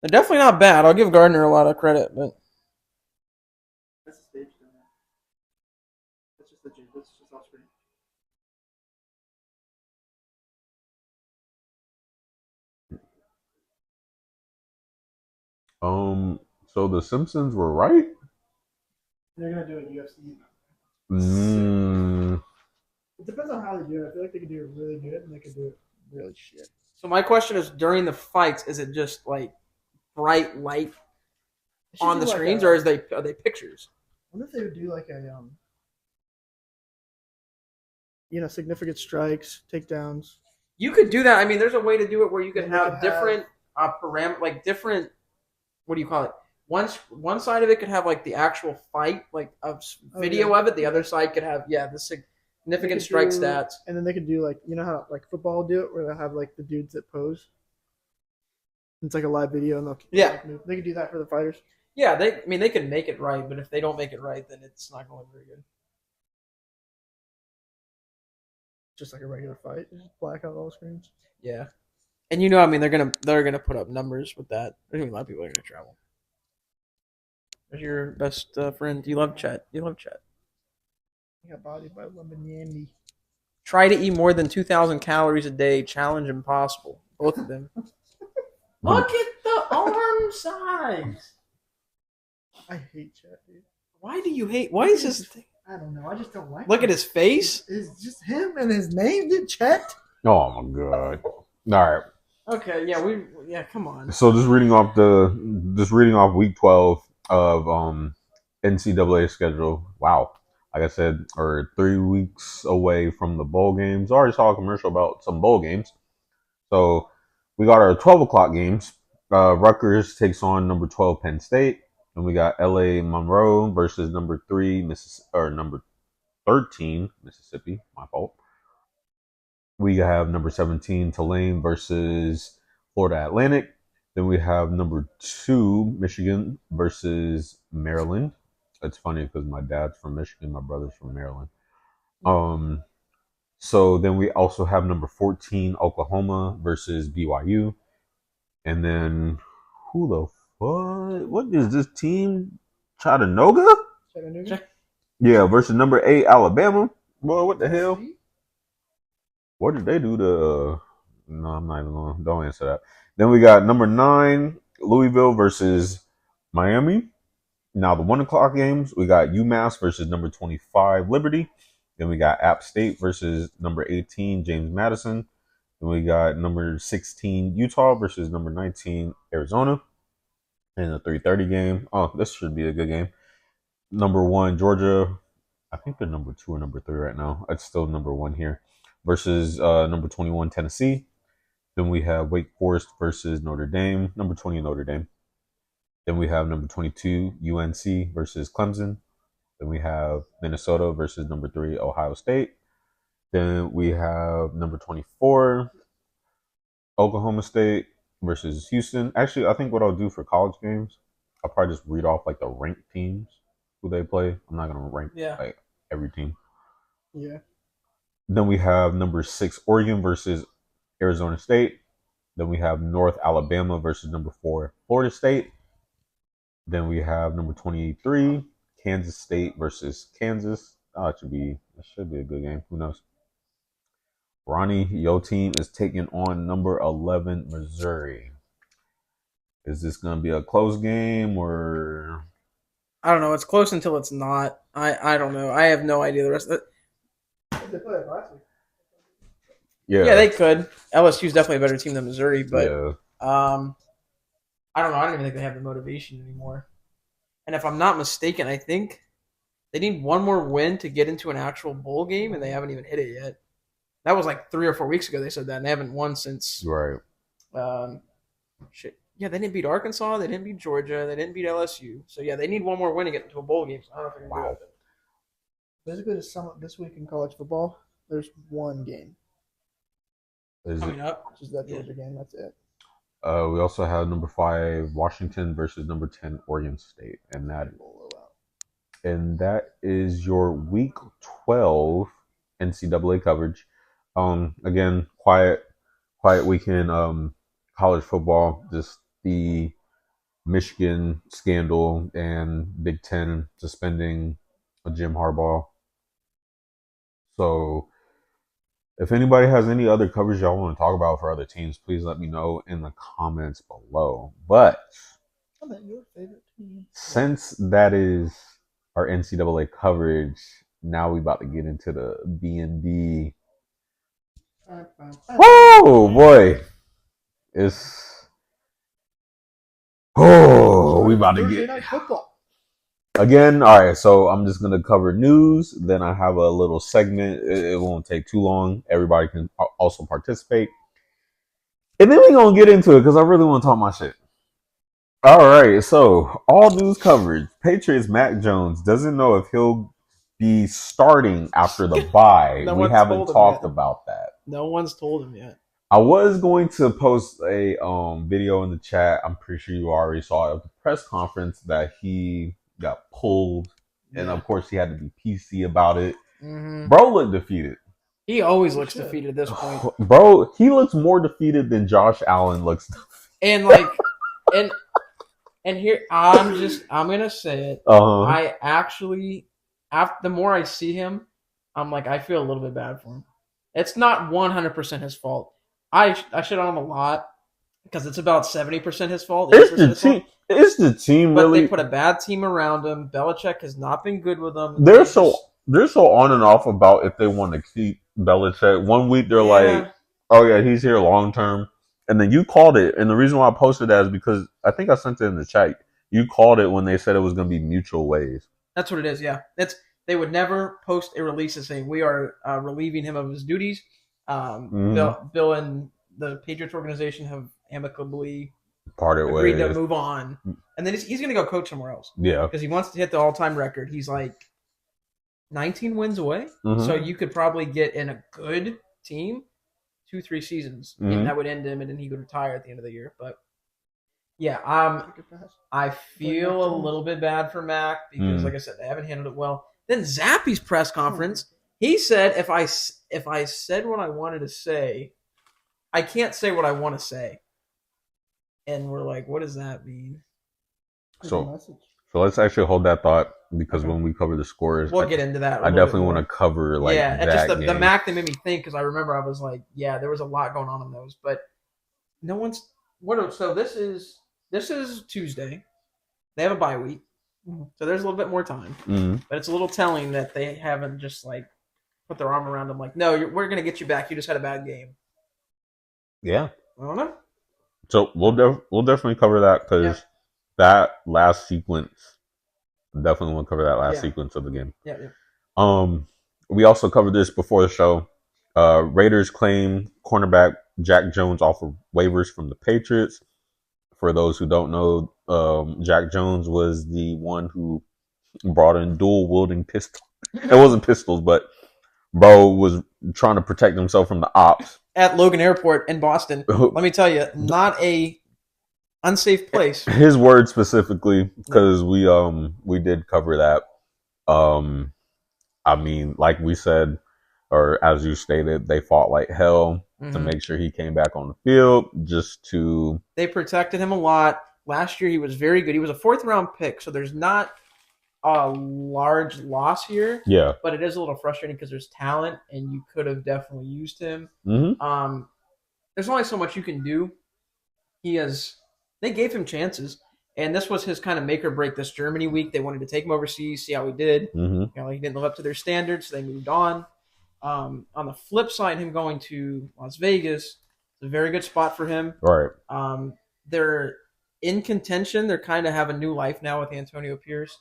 They're definitely not bad. I'll give Gardner a lot of credit, but that's the stage down there. That's just the gym. That's just off screen. So the Simpsons were right. They're gonna do a UFC. Mm. It depends on how they do it. I feel like they could do it really good and they could do it really shit. So my question is, during the fights, is it just like bright light on the screens, or are they pictures? I wonder if they would do like significant strikes, takedowns. You could do that. I mean, there's a way to do it where you could have different like different. What do you call it? One side of it could have like the actual fight, like a video of it. The other side could have the significant strike stats. And then they could do like how like football do it, where they'll have like the dudes that pose. It's like a live video, and they could do that for the fighters. Yeah, they can make it right, but if they don't make it right, then it's not going very good. Just like a regular fight, just black out all the screens. Yeah, and I mean, they're gonna put up numbers with that. There's gonna be a lot of people that are gonna travel. Who's your best friend? Do you love Chet? You love Chet. He got bodied by Lemon. Try to eat more than 2,000 calories a day. Challenge impossible. Both of them. Look at the arm size. I hate Chet, dude. Why do you hate? Why is this? I don't know. I just don't like. Look at his face. It's just him and his name, dude. Chet. Oh my god! All right. Okay. Yeah. Come on. So just reading off week 12 of NCAA schedule. Wow. Like I said, we're 3 weeks away from the bowl games. I already saw a commercial about some bowl games. So we got our 12 o'clock games. Rutgers takes on number 12 Penn State. And we got LA Monroe versus number 13 Mississippi. My fault. We have number 17 Tulane versus Florida Atlantic. Then we have number 2 Michigan versus Maryland. It's funny because my dad's from Michigan, my brother's from Maryland. So then we also have number 14 Oklahoma versus BYU. And then who the fuck? What is this team? Chattanooga? Yeah, versus number 8 Alabama. Boy, what the hell? What did they do to? No, I'm not even going. Don't answer that. Then we got number 9 Louisville versus Miami. Now the 1 o'clock games, we got UMass versus number 25 Liberty. Then we got App State versus number 18 James Madison. Then we got number 16 Utah versus number 19 Arizona. And the 3:30 game. Oh, this should be a good game. Number 1 Georgia. I think they're number 2 or number 3 right now. It's still number 1 here. Versus number 21 Tennessee. Then we have Wake Forest versus Notre Dame. Number 20 Notre Dame. Then we have number 22 UNC versus Clemson. Then we have Minnesota versus number 3 Ohio State. Then we have number 24 Oklahoma State versus Houston. Actually, I think what I'll do for college games, I'll probably just read off like the ranked teams who they play. I'm not gonna rank like every team. Yeah. Then we have number 6 Oregon versus Arizona State. Then we have North Alabama versus number 4 Florida State. Then we have number 23 Kansas State versus Kansas. Oh, it should be a good game. Who knows? Ronnie, your team is taking on number 11 Missouri. Is this going to be a close game or? I don't know. It's close until it's not. I don't know. I have no idea the rest of it. They played it last week. Yeah, they could. LSU's definitely a better team than Missouri, but I don't know. I don't even think they have the motivation anymore. And if I'm not mistaken, I think they need one more win to get into an actual bowl game, and they haven't even hit it yet. That was like 3 or 4 weeks ago they said that, and they haven't won since. Right. Shit. Yeah, they didn't beat Arkansas. They didn't beat Georgia. They didn't beat LSU. So, yeah, they need one more win to get into a bowl game. So I don't know if they're going to do it. Basically, this week in college football, there's one game. Coming up. Which is that Georgia game. That's it. We also have number 5 Washington versus number 10 Oregon State, and that is your week 12 NCAA coverage. Again, quiet weekend. College football, just the Michigan scandal and Big Ten suspending Jim Harbaugh. So, if anybody has any other coverage y'all want to talk about for other teams, please let me know in the comments below. But Your favorite team. Since that is our NCAA coverage, now we about to get into the B&B. Oh boy, it's we about to Thursday get night football again. All right, so I'm just gonna cover news. Then I have a little segment. It won't take too long. Everybody can also participate, and then we gonna get into it because I really want to talk my shit. All right, so all news coverage. Patriots Mac Jones doesn't know if he'll be starting after the bye. No We one's haven't told him talked yet. about that. No one's told him yet. I was going to post a video in the chat. I'm pretty sure you already saw it at the press conference that he got pulled, and of course he had to be PC about it. Mm-hmm. Bro looked defeated. He always looks defeated at this point. Bro, he looks more defeated than Josh Allen looks. And like, and here I'm gonna say it. I actually, after the more I see him, I'm like I feel a little bit bad for him. It's not 100% his fault. I shit on him a lot because it's about 70% his fault. It's the team. It's the team. But really, they put a bad team around him. Belichick has not been good with them. They're so on and off about if they want to keep Belichick. One week they're like, "Oh yeah, he's here long term," and then you called it. And the reason why I posted that is because I think I sent it in the chat. You called it when they said it was going to be mutual ways. That's what it is. Yeah, they would never post a release saying we are relieving him of his duties. Bill and the Patriots organization have amicably agreed to move on, and then he's going to go coach somewhere else. Yeah, because he wants to hit the all-time record. He's like 19 wins away, so you could probably get in a good team 2-3 seasons, and that would end him, and then he would retire at the end of the year. But yeah, I feel a little bit bad for Mac because, like I said, they haven't handled it well. Then Zappy's press conference, he said, "If I said what I wanted to say, I can't say what I want to say." And we're like, "What does that mean?" So let's actually hold that thought because when we cover the scores, we'll get into that. I definitely want to cover just the Mac that made me think because I remember I was like, yeah, there was a lot going on in those, but no one's what. So this is Tuesday. They have a bye week, so there's a little bit more time, but it's a little telling that they haven't just like put their arm around them like, no, we're gonna get you back. You just had a bad game. Yeah, I don't know. So we'll definitely cover that because that last sequence, definitely want to cover that last sequence of the game. Yeah. We also covered this before the show. Raiders claim cornerback Jack Jones off of waivers from the Patriots. For those who don't know, Jack Jones was the one who brought in dual wielding pistols. It wasn't pistols, but bro was trying to protect himself from the ops at Logan Airport in Boston. Let me tell you, not a unsafe place. His word specifically, because we did cover that. I mean, like we said, or as you stated, they fought like hell to make sure he came back on the field. They protected him a lot. Last year he was very good. He was a 4th round pick, so there's not a large loss here. Yeah, but it is a little frustrating because there's talent, and you could have definitely used him. There's only so much you can do. They gave him chances, and this was his kind of make or break. This Germany week, they wanted to take him overseas, see how he did. He didn't live up to their standards, so they moved on. On the flip side, him going to Las Vegas is a very good spot for him. Right. They're in contention. They're kind of have a new life now with Antonio Pierce.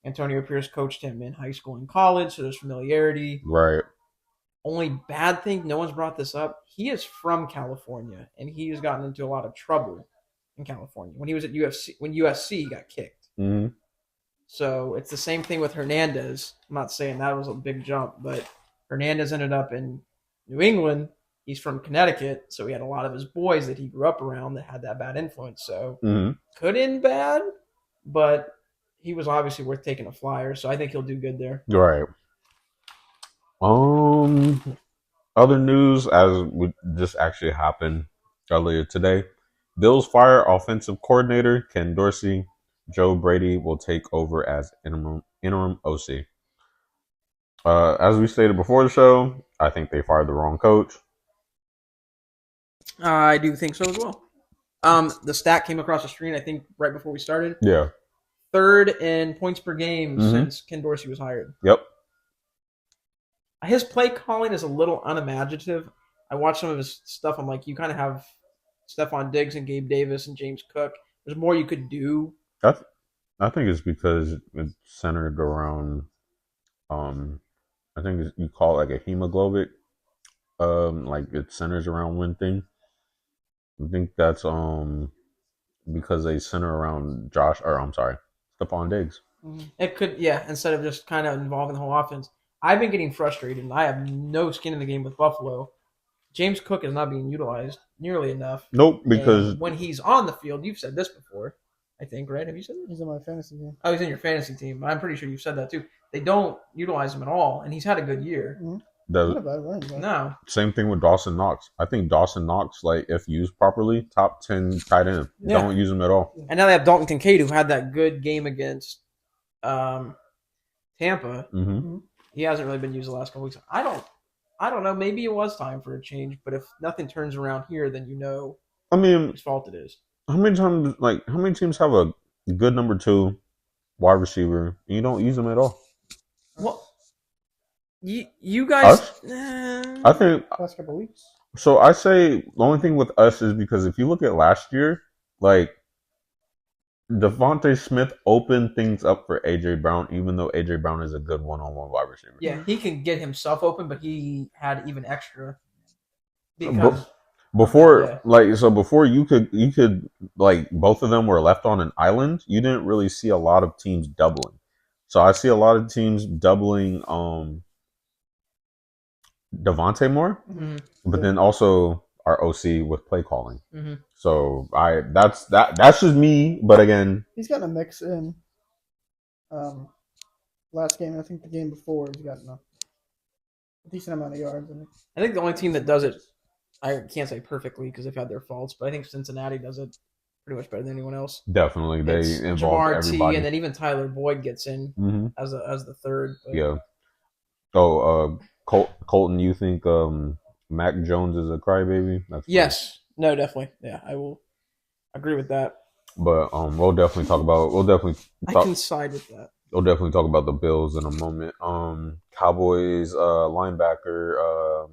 Antonio Pierce coached him in high school and college, so there's familiarity. Right. Only bad thing, no one's brought this up, he is from California, and he has gotten into a lot of trouble in California. When he was at USC, he got kicked. So it's the same thing with Hernandez. I'm not saying that was a big jump, but Hernandez ended up in New England. He's from Connecticut, so he had a lot of his boys that he grew up around that had that bad influence. So could end bad, but he was obviously worth taking a flyer, so I think he'll do good there. Right. Other news, as just actually happened earlier today, Bills fire offensive coordinator Ken Dorsey. Joe Brady will take over as interim OC. As we stated before the show, I think they fired the wrong coach. I do think so as well. The stat came across the screen, I think, right before we started. Yeah. 3rd in points per game since Ken Dorsey was hired. Yep. His play calling is a little unimaginative. I watched some of his stuff. I'm like, you kind of have Stephon Diggs and Gabe Davis and James Cook. There's more you could do. I think it's because it's centered around, I think you call it like a hemoglobic. Like it centers around one thing. I think that's because they center around Stephon Diggs. It could, instead of just kind of involving the whole offense. I've been getting frustrated, and I have no skin in the game with Buffalo. James Cook is not being utilized nearly enough. Nope, because and when he's on the field, you've said this before, I think, right? Have you said that? He's on my fantasy team. Oh, he's in your fantasy team. I'm pretty sure you've said that too. They don't utilize him at all, and he's had a good year. Mm-hmm. No. Same thing with Dawson Knox. I think Dawson Knox, like if used properly, top 10 tight end. Yeah. Don't use him at all. And now they have Dalton Kincaid, who had that good game against Tampa. Mm-hmm. He hasn't really been used the last couple weeks. I don't know. Maybe it was time for a change, but if nothing turns around here, then you know. Whose fault it is. How many teams have a good number 2 wide receiver and you don't use them at all? Well, you guys. I think last couple weeks. So I say the only thing with us is because if you look at last year, like Devontae Smith opened things up for AJ Brown, even though AJ Brown is a good one-on-one wide receiver. Yeah, he can get himself open, but he had even extra. Because before you could like both of them were left on an island. You didn't really see a lot of teams doubling. So I see a lot of teams doubling Devontae more, but then also our OC with play calling. So that's just me. But again, he's gotten a mix in. Last game, I think the game before, he's gotten a decent amount of yards. I think the only team that does it, I can't say perfectly because they've had their faults, but I think Cincinnati does it pretty much better than anyone else. Definitely, they involve everybody, and then even Tyler Boyd gets in as the third. But. Yeah. Oh, Colton, you think Mac Jones is a crybaby? Yes. No, definitely. Yeah, I will agree with that. But we'll definitely talk about. I can side with that. We'll definitely talk about the Bills in a moment. Cowboys linebacker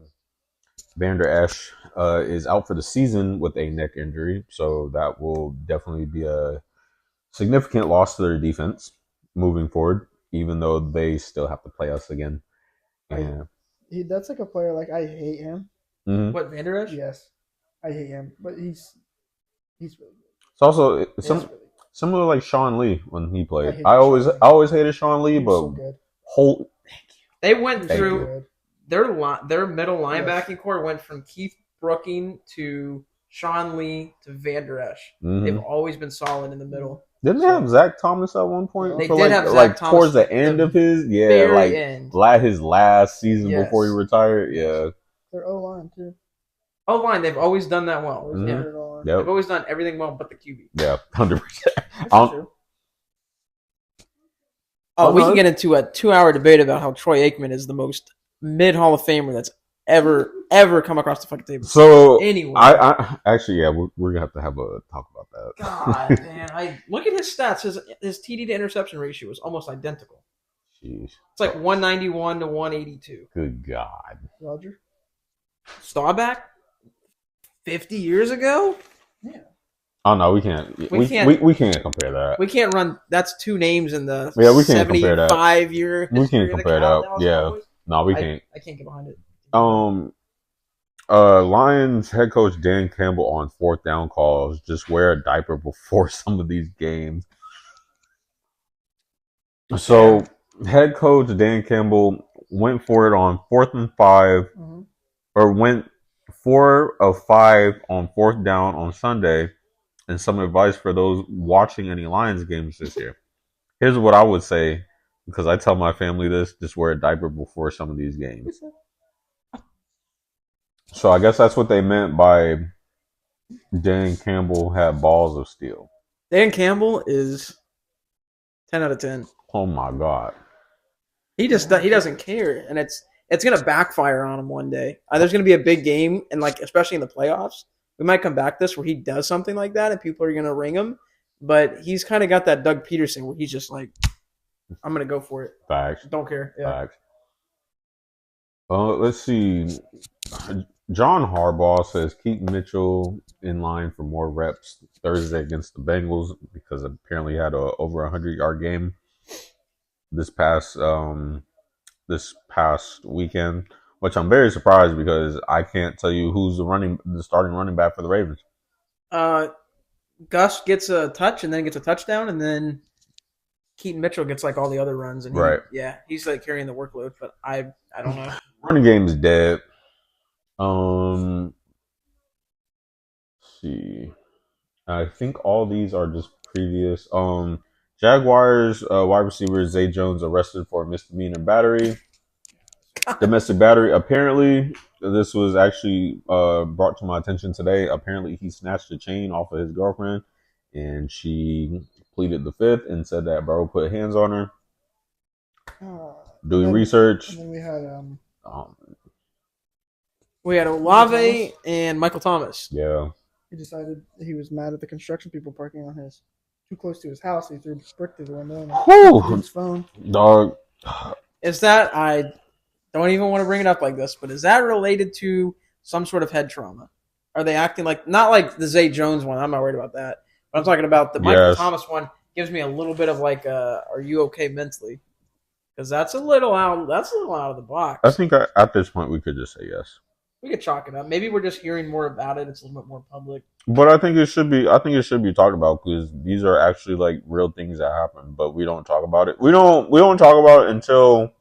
Vander Esch is out for the season with a neck injury, so that will definitely be a significant loss to their defense moving forward. Even though they still have to play us again. Yeah. That's like a player. Like I hate him. What, Vander Esch? Yes, I hate him, but he's really good. It's also similar like Sean Lee when he played. I always hated Sean Lee, but so they went through their middle linebacking core went from Keith Brooking to Sean Lee to Vander Esch. They've always been solid in the middle. Didn't they have Zach Thomas at one point? They did have Zach Thomas towards the end of his his last season before he retired. Yeah, their O-line too. O-line, they've always done that well. Yeah, they've always done everything well, but the QB. Yeah, 100%. We can get into a 2-hour debate about how Troy Aikman is the most mid Hall of Famer that's ever come across the fucking table. So anyway, I actually, we're gonna have a talk about that. God, man, I look at his stats. His TD to interception ratio is almost identical. Jeez, it's like 191 to 182. Good God, Roger Staubach, 50 years ago. Yeah. Oh no, we can't. We can't compare that. We can't run. That's two names in the we can't compare that. 75-year. We can't compare that. Yeah, no, we can't. I can't get behind it. Lions head coach Dan Campbell on 4th down calls just wear a diaper before some of these games. So head coach Dan Campbell went for it on 4th and 5, or went 4 of 5 on 4th down on Sunday. And some advice for those watching any Lions games this year. Here's what I would say, because I tell my family this: just wear a diaper before some of these games. So I guess that's what they meant by Dan Campbell had balls of steel. Dan Campbell is 10 out of 10. Oh my God. He doesn't care, and it's gonna backfire on him one day. There's gonna be a big game, and especially in the playoffs, we might come back this where he does something like that and people are gonna ring him. But he's kind of got that Doug Peterson where he's just like, I'm gonna go for it. Facts. Don't care. Yeah. Facts. Let's see. John Harbaugh says Keaton Mitchell in line for more reps Thursday against the Bengals because apparently he had a over 100-yard game this past weekend, which I'm very surprised because I can't tell you who's the starting running back for the Ravens. Gus gets a touch and then gets a touchdown, and then Keaton Mitchell gets like all the other runs, and he's like carrying the workload. But I don't know. Running game's dead. Let's see. I think all these are just previous. Jaguars wide receiver Zay Jones arrested for misdemeanor battery. Domestic battery. Apparently, this was actually brought to my attention today. Apparently, he snatched a chain off of his girlfriend, and she pleaded the fifth and said that bro put hands on her. Doing research. And then we had Olave and Michael Thomas. Yeah. He decided he was mad at the construction people parking on too close to his house. He threw a brick through the window and his phone. Dog. Is that I don't even want to bring it up like this, but is that related to some sort of head trauma? Are they acting like not like the Zay Jones one? I'm not worried about that, but I'm talking about the Michael Thomas one. Gives me a little bit of like, are you okay mentally? Because that's a little out. That's a little out of the box. I think at this point we could just say yes. We could chalk it up. Maybe we're just hearing more about it. It's a little bit more public. But I think it should be. I think it should be talked about because these are actually like real things that happen. But we don't talk about it. We don't talk about it until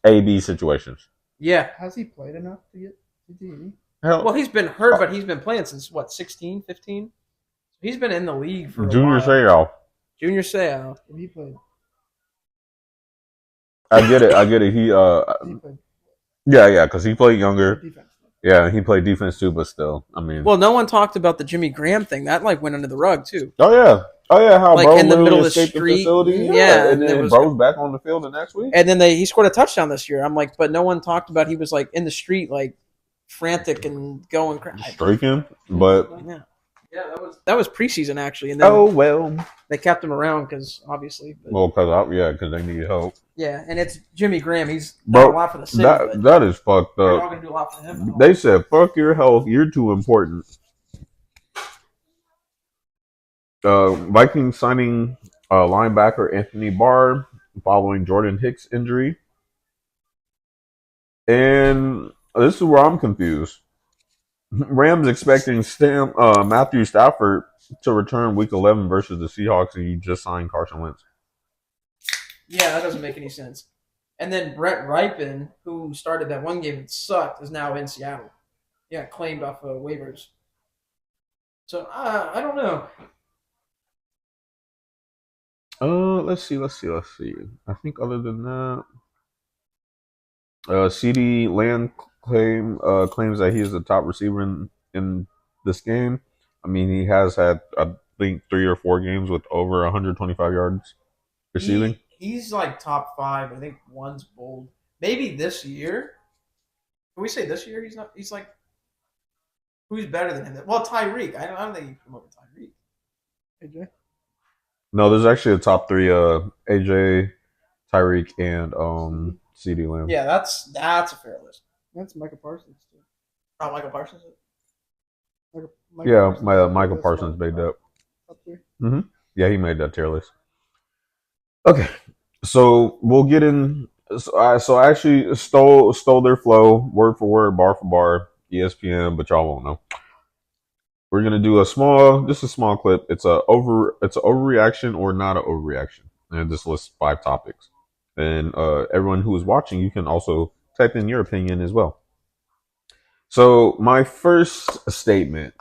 A/B situations. Yeah. Has he played enough to get CTE? Well, he's been hurt, but he's been playing since what 16, 15. He's been in the league for Junior Seau. He played. I get it. He played. Yeah, because he played younger. Defense. Yeah, he played defense too, but still, I mean. Well, no one talked about the Jimmy Graham thing. That like went under the rug too. Oh yeah, how like bro in the middle of the street. The facility. Yeah, and then bro's back on the field the next week. And then he scored a touchdown this year. I'm like, but no one talked about he was like in the street, like frantic and going crazy. Streaking, but yeah, that was preseason actually. And then well, they kept him around because obviously. Because they need help. Yeah, and it's Jimmy Graham. He's done a lot for the city. That is fucked up. They're all gonna do a lot for him. They said, "Fuck your health. You're too important." Vikings signing linebacker Anthony Barr following Jordan Hicks' injury, and this is where I'm confused. Rams expecting Matthew Stafford to return Week 11 versus the Seahawks, and you just signed Carson Wentz. Yeah, that doesn't make any sense. And then Brett Ripon, who started that one game that sucked, is now in Seattle. Yeah, claimed off of waivers. So I don't know. Let's see. I think other than that, CD Lamb claims that he is the top receiver in this game. I mean, he has had I think 3 or 4 games with over 125 yards receiving. He's like top 5. I think one's bold. Maybe this year. Can we say this year he's not? He's like, who's better than him? Well, Tyreek. I don't think you can come over Tyreek. AJ. No, there's actually a top 3. AJ, Tyreek, and CD Lamb. Yeah, that's a fair list. That's Michael Parsons too. Oh, Michael Parsons. Michael Parsons made that. Mm-hmm. Yeah, he made that tier list. Okay, so we'll get in. So I actually stole their flow, word for word, bar for bar, ESPN, but y'all won't know. We're gonna do a small clip. It's an overreaction or not an overreaction, and this lists 5 topics. And everyone who is watching, you can also type in your opinion as well. So my first statement: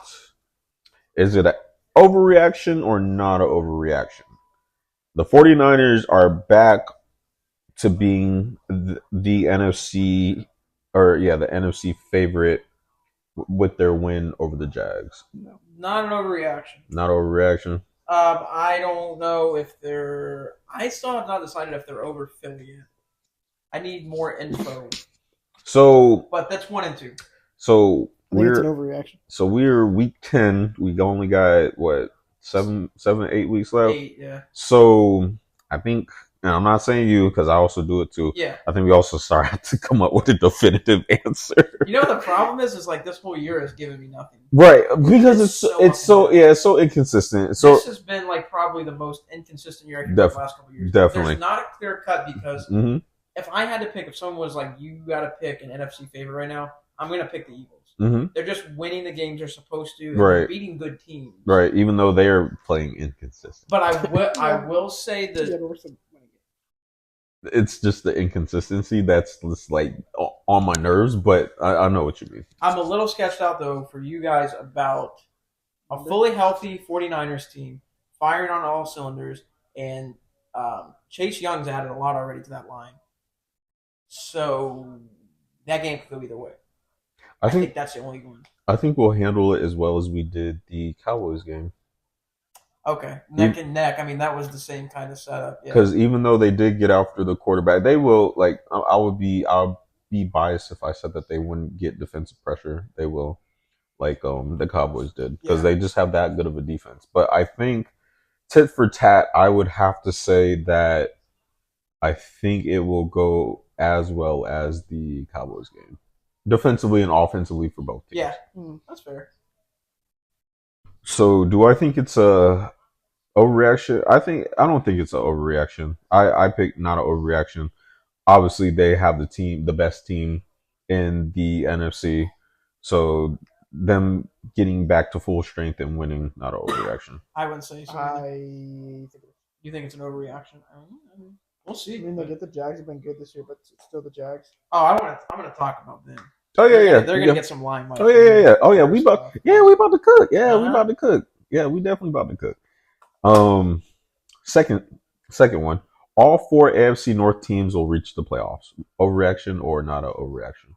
is it an overreaction or not an overreaction? The 49ers are back to being the NFC the NFC favorite with their win over the Jags. No, not an overreaction. Not overreaction. I don't know if they're. I still have not decided if they're over Philly yet. I need more info. So, but that's 1 and 2. So I think it's an overreaction. So we're week 10. We only got what 8 weeks left. 8, yeah. So I think, and I'm not saying you because I also do it too. Yeah. I think we also start to come up with a definitive answer. You know what the problem is like this whole year has given me nothing. Right, because it's so inconsistent. So this has been like probably the most inconsistent year I can the last couple of years. Definitely, there's not a clear cut because if I had to pick, if someone was like, you got to pick an NFC favorite right now, I'm going to pick the Eagles. They're just winning the games they're supposed to, and they're beating good teams. Right, even though they're playing inconsistent. But I will say that it's just the inconsistency that's just like on my nerves. But I know what you mean. I'm a little sketched out though for you guys about a fully healthy 49ers team firing on all cylinders, and Chase Young's added a lot already to that line. So that game could go either way. I think that's the only one. I think we'll handle it as well as we did the Cowboys game. Okay, neck and neck. I mean, that was the same kind of setup. Because even though they did get after the quarterback, they will like. I'll be biased if I said that they wouldn't get defensive pressure. They will, like the Cowboys did, because they just have that good of a defense. But I think tit for tat, I would have to say that I think it will go as well as the Cowboys game, defensively and offensively for both teams. Yeah, that's fair. So, do I think it's a overreaction? I don't think it's an overreaction. I picked not an overreaction. Obviously, they have the best team in the NFC. So them getting back to full strength and winning, not an overreaction. I wouldn't say so. You think it's an overreaction? We'll see. I mean, the Jags have been good this year, but it's still the Jags. Oh, I'm gonna talk about them. Oh yeah, they're gonna get some limelight. Oh yeah. Oh yeah, we about to cook. Yeah, we about to cook. Yeah, we definitely about to cook. Second one. All 4 AFC North teams will reach the playoffs. Overreaction or not an overreaction?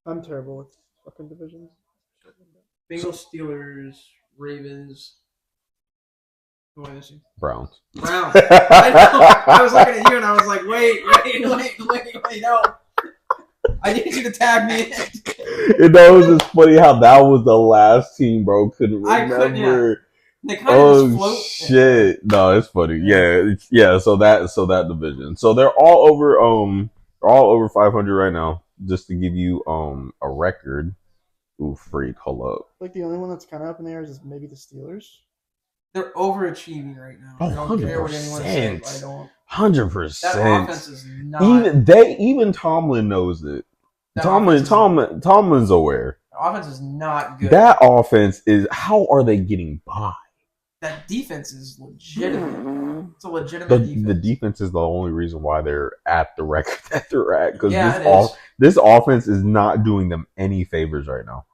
I'm terrible with fucking divisions. Bengals, Steelers, Ravens. Who am I missing? Browns. I was looking at you and I was like, wait, no. I need you to tag me in. It was just funny how that was the last team, bro. Couldn't remember. I couldn't, yeah. They kind of just float. Shit! No, it's funny. Yeah. So that division. So they're all over 500 right now. Just to give you a record. Ooh, freak! Hold up. Like the only one that's kind of up in the air is maybe the Steelers. They're overachieving right now. Oh, I don't care what anyone says. 100%. That offense is not. Even Tomlin knows it. Tomlin's aware. The offense is not good. That offense is. How are they getting by? That defense is legitimate. It's a legitimate defense. The defense is the only reason why they're at the record that they're at. Because this offense is not doing them any favors right now.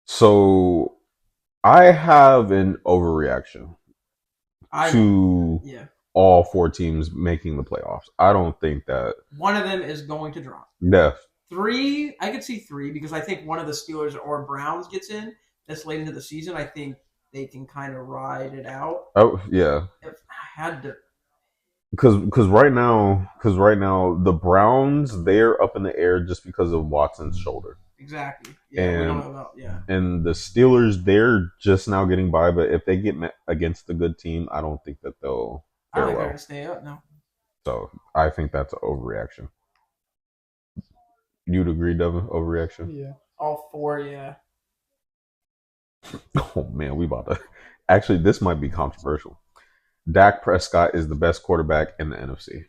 So I have an overreaction to all 4 teams making the playoffs. I don't think that one of them is going to drop. Yeah. 3, I could see 3 because I think one of the Steelers or Browns gets in this late into the season. I think they can kind of ride it out. Oh yeah. If I had to, because right now the Browns, they're up in the air just because of Watson's shoulder. Exactly. Yeah, we don't know about And the Steelers, they're just now getting by, but if they get against a good team, I don't think that they'll. I don't think they're gonna stay up now. So I think that's an overreaction. You'd agree, Devin? Overreaction? Yeah. All 4, yeah. Oh man, we about to. Actually, this might be controversial. Dak Prescott is the best quarterback in the NFC.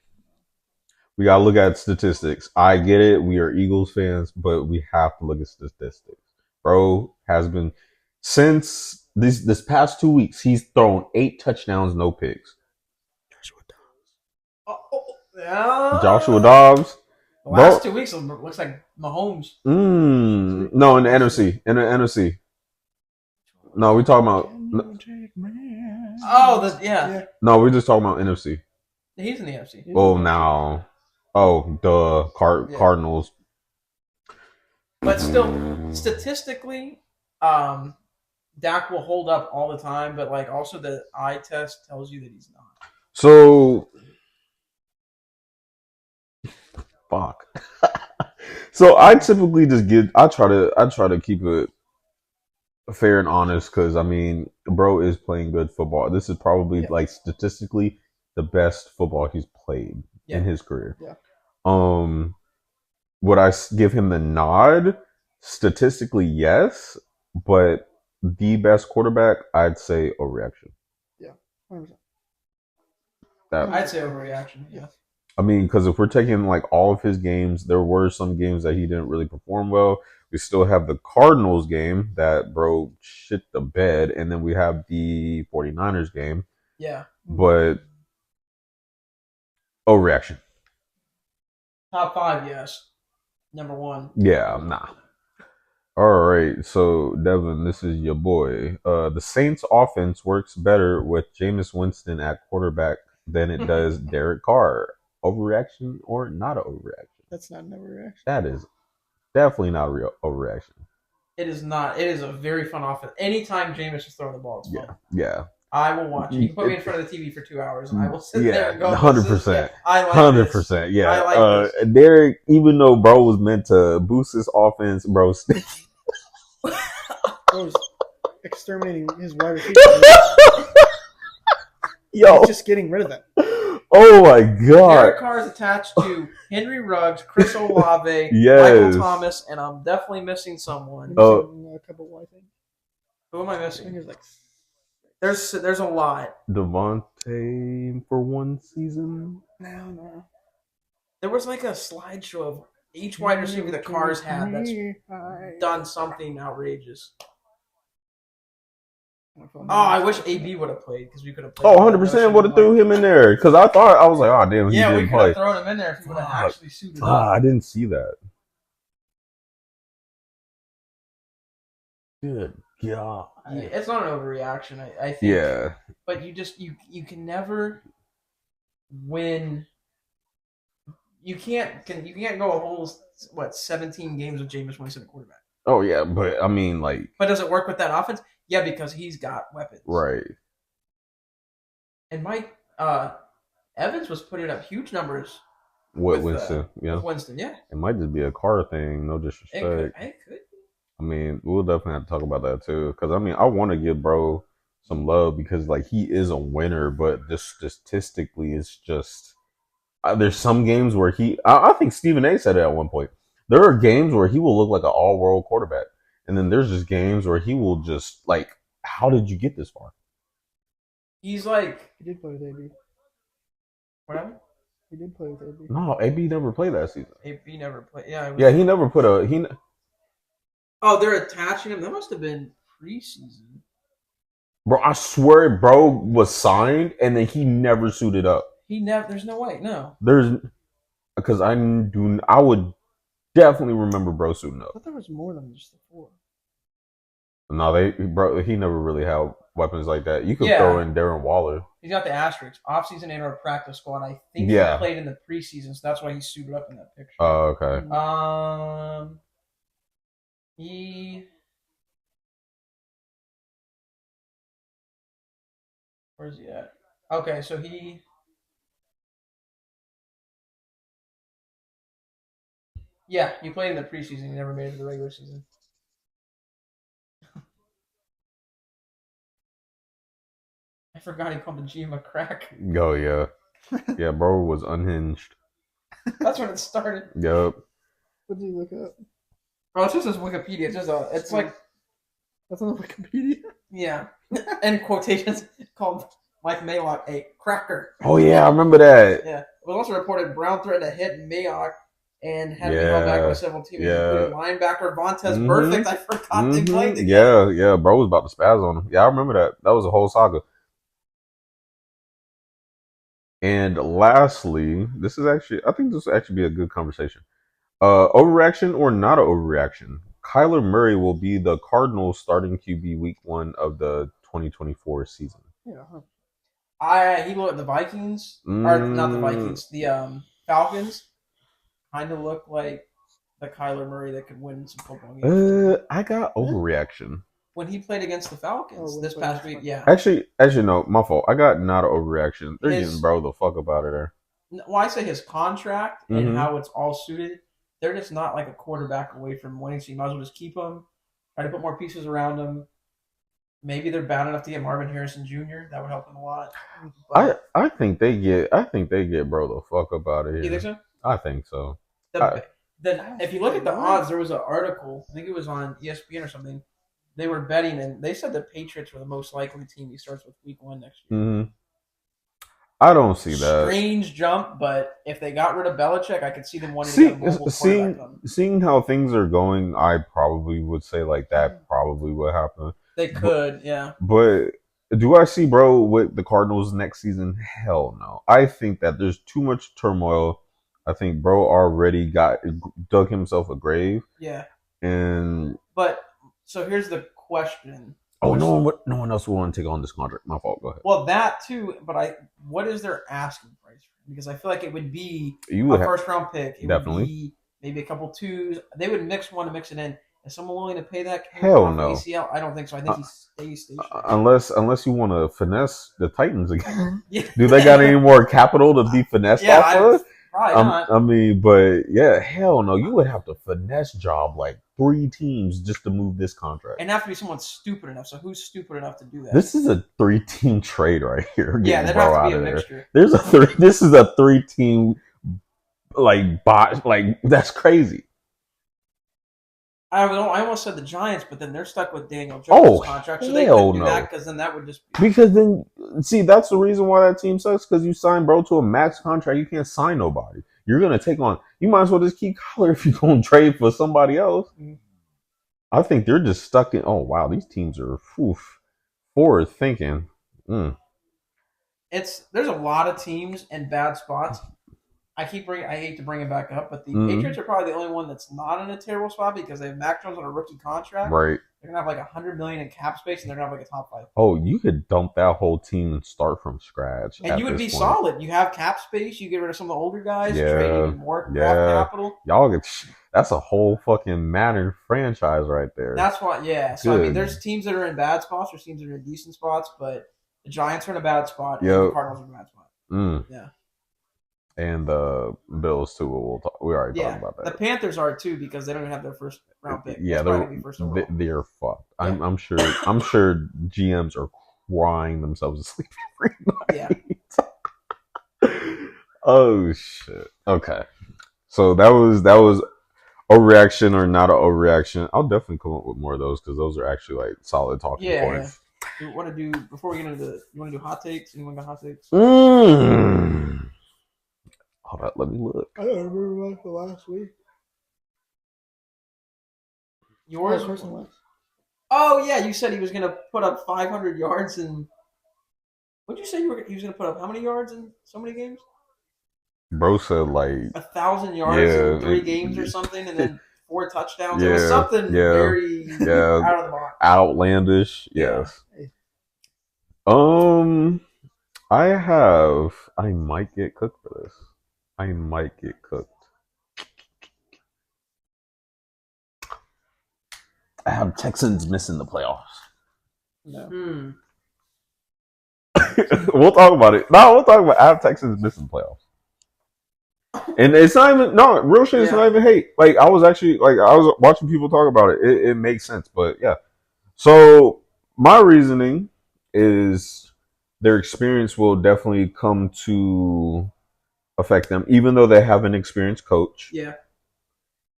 We gotta look at statistics. I get it. We are Eagles fans, but we have to look at statistics. Bro has been since this past 2 weeks. He's thrown 8 touchdowns, no picks. Joshua Dobbs. The last 2 weeks looks like Mahomes. No, in the NFC. In the NFC. No, we're talking about. No, we're just talking about NFC. He's in the NFC. Cardinals. But still, statistically, Dak will hold up all the time, but like also the eye test tells you that he's not. So Fuck. So I typically just I try to keep it fair and honest because I mean, bro is playing good football. This is probably like statistically the best football he's played in his career. Yeah. Would I give him the nod? Statistically, yes, but the best quarterback, I'd say overreaction. Yeah, 100%. I'd say overreaction. Yeah. I mean, because if we're taking like all of his games, there were some games that he didn't really perform well. We still have the Cardinals game that bro shit the bed, and then we have the 49ers game. Yeah. But overreaction. Top 5, yes. Number 1. Yeah, nah. All right, so Devin, this is your boy. The Saints offense works better with Jameis Winston at quarterback than it does Derek Carr. Overreaction or not an overreaction? That's not an overreaction. That is definitely not a real overreaction. It is not. It is a very fun offense. Anytime Jameis is throwing the ball, it's fun. Yeah. I will watch it. You can put me in front of the TV for 2 hours, and I will sit there and go. 100%. I like 100%. Yeah. I like this. Derek, even though bro was meant to boost his offense, bro. Bro's exterminating his wide receivers. Yo, he's just getting rid of them. Oh my god! Derek Carr is attached to Henry Ruggs, Chris Olave, Michael Thomas, and I'm definitely missing someone. A couple white things. Who am I missing? I think There's a lot. Devontae for one season. No. There was like a slideshow of each wide receiver the Carr's had that's done something outrageous. Oh, I wish AB would have played because we could have played. Oh, 100% would have threw him in there because I was like, oh damn, he didn't we could have thrown him in there if he would have actually suited up. I didn't see that. Good God. It's not an overreaction, I think. Yeah. But you can never win. You can't go a whole 17 games with Jameis Winston at quarterback. Oh yeah, but I mean like. But does it work with that offense? Yeah, because he's got weapons. Right. And Mike Evans was putting up huge numbers. With Winston, With Winston, yeah. It might just be a Carr thing, no disrespect. It could. I mean, we'll definitely have to talk about that too. Because I mean, I want to give bro some love because like he is a winner, but just statistically, it's just there's some games where I think Stephen A. said it at one point. There are games where he will look like an all-world quarterback, and then there's just games where he will just like, how did you get this far? He's like, he did play with AB. What happened? He did play with AB. No, AB never played that season. AB never played. Yeah. He never put a Oh, they're attaching him. That must have been preseason. Bro, I swear, bro was signed and then he never suited up. There's no way. No. Because I would definitely remember bro suiting up. I thought there was more than just the 4. No, he never really had weapons like that. You could throw in Darren Waller. He's got the asterisk. Off-season and or practice squad. I think he played in the preseason, so that's why he suited up in that picture. Oh, okay. Where's he at? Okay, so he played in the preseason. He never made it to the regular season. I forgot he called the GM a crack. Oh, yeah. Yeah, bro was unhinged. That's when it started. Yep. What did you look up? Bro, it's just his Wikipedia. It's like... That's on the Wikipedia? Yeah. And quotations called Mike Mayock a cracker. Oh, yeah, I remember that. Yeah. It was also reported Brown threatened to hit Mayock and had to be held back by several teams, including linebacker Vontaze Burfict. I forgot they played together. Yeah, bro was about to spaz on him. Yeah, I remember that. That was a whole saga. And lastly, I think this will actually be a good conversation. Overreaction or not an overreaction? Kyler Murray will be the Cardinals starting QB week 1 of the 2024 season. Yeah. He looked at the Vikings, or not the Vikings, the Falcons. Kind of look like the Kyler Murray that could win some football games. I got overreaction. When he played against the Falcons this past week, yeah. Actually, no, my fault. I got not an overreaction. They're getting bro the fuck up out of there. well, I say his contract and how it's all suited. They're just not like a quarterback away from winning, so you might as well just keep him. Try to put more pieces around him. Maybe they're bad enough to get Marvin Harrison Jr. That would help them a lot. But I think they get bro the fuck up out of here. You think so? I think so. If you look at the odds, there was an article. I think it was on ESPN or something. They were betting, and they said the Patriots were the most likely team he starts with Week 1 next year. Mm-hmm. I don't see that. Strange jump, but if they got rid of Belichick, I could see them wanting to get a mobile quarterback on. Seeing how things are going, I probably would say like that probably would happen. They could, yeah. But do I see bro with the Cardinals next season? Hell no. I think that there's too much turmoil. I think bro already dug himself a grave. Yeah. But so here's the question. Oh, no one else will want to take on this contract. My fault. Go ahead. Well, that too, but what is their asking price? Because I feel like it would be a first-round pick. It definitely. Would be maybe a couple twos. They would mix to mix it in. Is someone willing to pay that? Hell no. ACL? I don't think so. I think he stays stationary. Unless you want to finesse the Titans again. Yeah. Do they got any more capital to be finessed off of? Probably not. I mean, but yeah, hell no. You would have to finesse job like 3 teams just to move this contract. And have to be someone stupid enough. So who's stupid enough to do that? This is a 3-team trade right here. Yeah, there'd have to be a mixture. This is a 3-team like bot. Like that's crazy. I almost said the Giants, but then they're stuck with Daniel Jones' contract, so they couldn't do that because then that would just be... Because then, see, that's the reason why that team sucks, because you sign bro to a max contract. You can't sign nobody. You're going to take on... You might as well just keep Kyler if you're going to trade for somebody else. Mm-hmm. I think they're just stuck in... Oh, wow, these teams are forward thinking. There's a lot of teams in bad spots. I hate to bring it back up, but the Patriots are probably the only one that's not in a terrible spot because they have Mac Jones on a rookie contract. Right. They're gonna have like $100 million in cap space, and they're gonna have like a top 5. Oh, you could dump that whole team and start from scratch, and you would be solid. You have cap space. You get rid of some of the older guys. Trade even more draft capital. Y'all get that's a whole fucking Madden franchise right there. That's why, yeah. So I mean, there's teams that are in bad spots, there's teams that are in decent spots, but the Giants are in a bad spot, and the Cardinals are in a bad spot. Yeah. And the Bills too. We already talked about that. The Panthers are too because they don't even have their first round pick. Yeah, they're fucked. Yeah. I'm sure GMs are crying themselves to sleep every night. Yeah. Oh shit. Okay. So that was overreaction or not an overreaction. I'll definitely come up with more of those because those are actually like solid talking points. Yeah. You want to do before we get into you want to do hot takes? Anyone got hot takes? Hold up, let me look. I don't remember much for last week. Yours? Oh, yeah, you said he was going to put up 500 yards in... What did you say he was going to put up? How many yards in so many games? Bro said like... 1,000 yards in 3 games or something, and then 4 touchdowns. It was something very out of the box. Outlandish, yes. I might get cooked for this. I might get cooked. I have Texans missing the playoffs. No. We'll talk about it. No, we'll talk about I have Texans missing the playoffs. And it's not even real shit. It's not even hate. Like I was watching people talk about it. It makes sense, but yeah. So my reasoning is their experience will definitely come to affect them, even though they have an experienced coach. Yeah.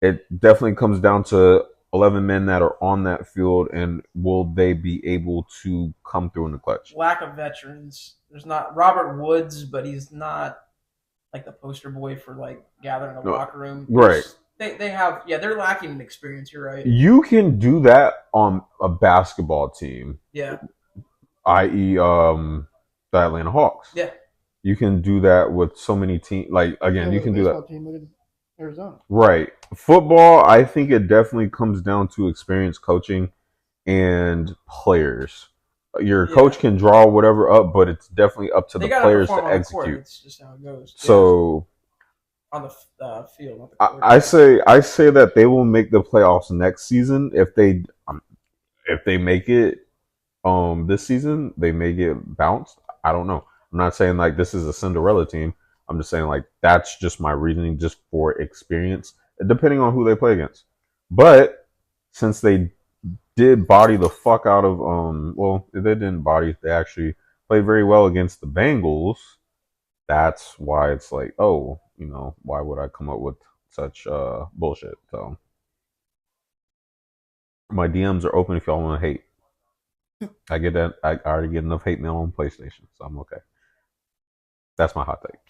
It definitely comes down to 11 men that are on that field, and will they be able to come through in the clutch? Lack of veterans. There's not Robert Woods, but he's not like the poster boy for like gathering a locker room. Right. They're lacking in experience. You're right. You can do that on a basketball team. Yeah. I.e., the Atlanta Hawks. Yeah. You can do that with so many teams. Like again, you can do that. Team, look at Arizona. Right. Football, I think it definitely comes down to experience coaching and players. Your coach can draw whatever up, but it's definitely up to the players to execute. It's just how it goes. So on the field, not the court. I say that they will make the playoffs next season. If they make it this season, they may get bounced. I don't know. I'm not saying like this is a Cinderella team. I'm just saying, like, that's just my reasoning, just for experience, depending on who they play against. But since they did body the fuck out of well, they didn't body, they actually played very well against the Bengals. That's why it's like, oh, why would I come up with such bullshit? So my DMs are open if y'all want to hate. I get that. I already get enough hate mail on PlayStation, so I'm okay. That's my hot take.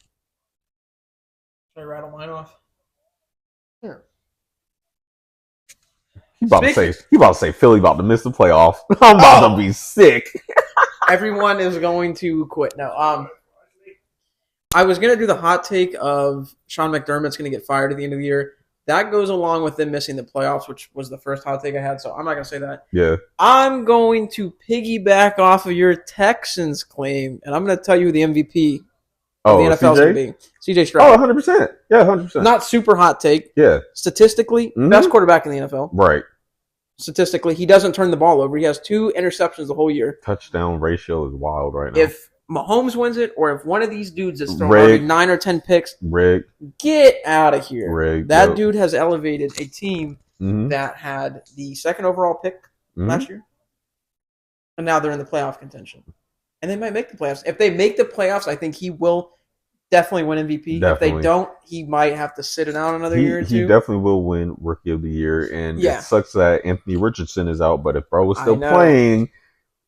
Should I rattle mine off? Sure. He about to say Philly about to miss the playoffs. I'm about to be sick. Everyone is going to quit. No, I was gonna do the hot take of Sean McDermott's gonna get fired at the end of the year. That goes along with them missing the playoffs, which was the first hot take I had. So I'm not gonna say that. Yeah. I'm going to piggyback off of your Texans claim, and I'm gonna tell you who the MVP of the NFL is gonna be. CJ Stroud. 100%. Yeah, 100%. Not super hot take. Yeah. Statistically, best quarterback in the NFL. Right. Statistically, he doesn't turn the ball over. He has 2 interceptions the whole year. Touchdown ratio is wild right now. If Mahomes wins it, or if one of these dudes is throwing 9 or 10 picks, get out of here. That dude has elevated a team that had the 2nd overall pick last year, and now they're in the playoff contention. And they might make the playoffs. If they make the playoffs, I think he will definitely win MVP. Definitely. If they don't, he might have to sit it out another year or two. He definitely will win Rookie of the Year, and it sucks that Anthony Richardson is out, but if bro was still playing...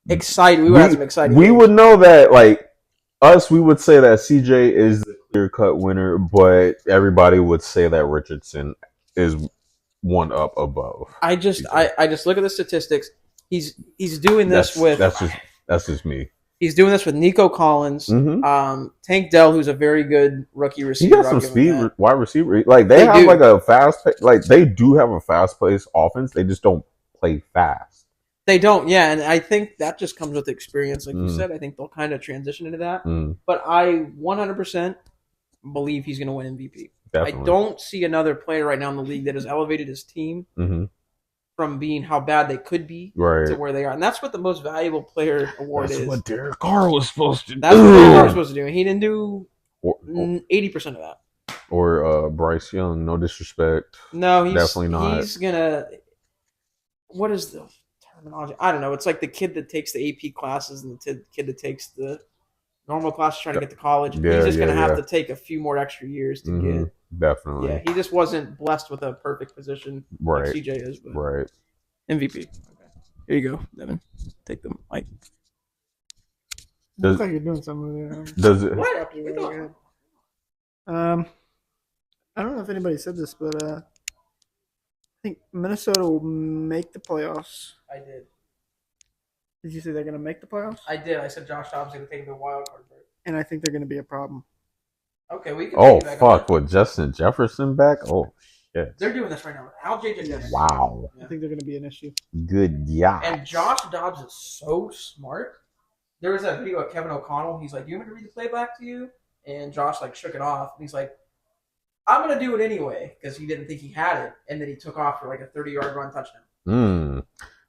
Excited. We would have some exciting We games. would know that, like, we would say that CJ is the clear-cut winner, but everybody would say that Richardson is one up above. I just look at the statistics. He's doing this That's just me. He's doing this with Nico Collins, Tank Dell, who's a very good rookie receiver. He got some speed, wide receiver. Like they have like a fast, like they do have a fast-paced offense. They just don't play fast. They don't, yeah, and I think that just comes with experience, like you said. I think they'll kind of transition into that. But I 100% believe he's going to win MVP. Definitely. I don't see another player right now in the league that has elevated his team from being how bad they could be to where they are. And that's what the most valuable player award is. That's what Derek Carr was supposed to do. That's what Derek Carr was supposed to do. And he didn't do 80% of that. Or Bryce Young, no disrespect. No, he's definitely not. He's going to... What is the terminology? I don't know. It's like the kid that takes the AP classes and the kid that takes the normal classes trying to get to college. Yeah, he's just going to have to take a few more extra years to get... Definitely. Yeah, he just wasn't blessed with a perfect position like CJ is. But MVP. Okay. Here you go, Devin. Take the mic. Looks like you're doing something there. Does it? What? I don't know if anybody said this, but I think Minnesota will make the playoffs. I did. Did you say they're going to make the playoffs? I did. I said Josh Dobbs is going to take the wild card break. And I think they're going to be a problem. Okay, we can. Oh fuck! With Justin Jefferson back? Oh shit! They're doing this right now. Al JJ. Wow. I think they're going to be an issue. Good, yeah. And Josh Dobbs is so smart. There was that video of Kevin O'Connell. He's like, "Do you want me to read the playback to you?" And Josh like shook it off. And he's like, "I'm gonna do it anyway," because he didn't think he had it, and then he took off for like a 30-yard run touchdown.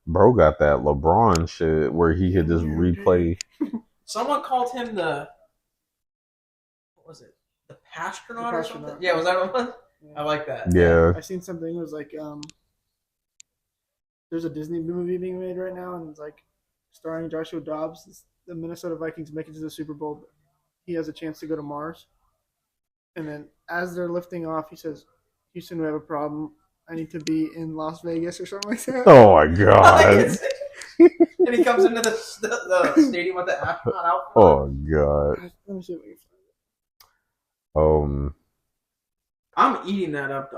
Bro got that LeBron shit where he could just replay. Someone called him the. What was it? The Pastronaut or something? Yeah, was that what it was? Yeah. I like that. Yeah. I've seen something. It was like, there's a Disney movie being made right now, and it's like starring Joshua Dobbs. The Minnesota Vikings make it to the Super Bowl. He has a chance to go to Mars. And then as they're lifting off, he says, "Houston, we have a problem. I need to be in Las Vegas," or something like that. Oh, my God. And he comes into the stadium with the astronaut outfit. Oh, God. Let me see if I can find it. I'm eating that up.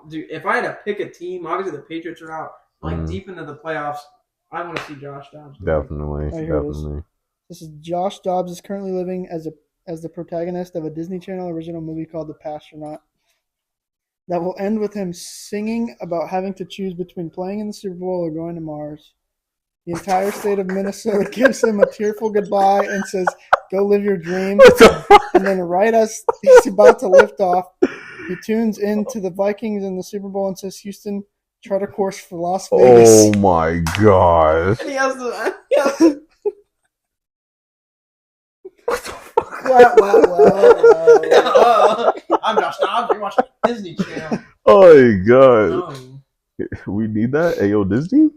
Dude, if I had to pick a team, obviously the Patriots are out. Like deep into the playoffs, I want to see Josh Dobbs. Definitely. This is Josh Dobbs is currently living as the protagonist of a Disney Channel original movie called The Pastronaut. That will end with him singing about having to choose between playing in the Super Bowl or going to Mars. The entire state of Minnesota gives him a tearful goodbye and says, "Go live your dream." And then right as he's about to lift off, he tunes into the Vikings in the Super Bowl and says, "Houston, chart a course for Las Vegas." Oh my gosh. And he has the... What I'm Josh Dobbs. You're watching Disney Channel. Oh my god. We need that? Ayo, Disney?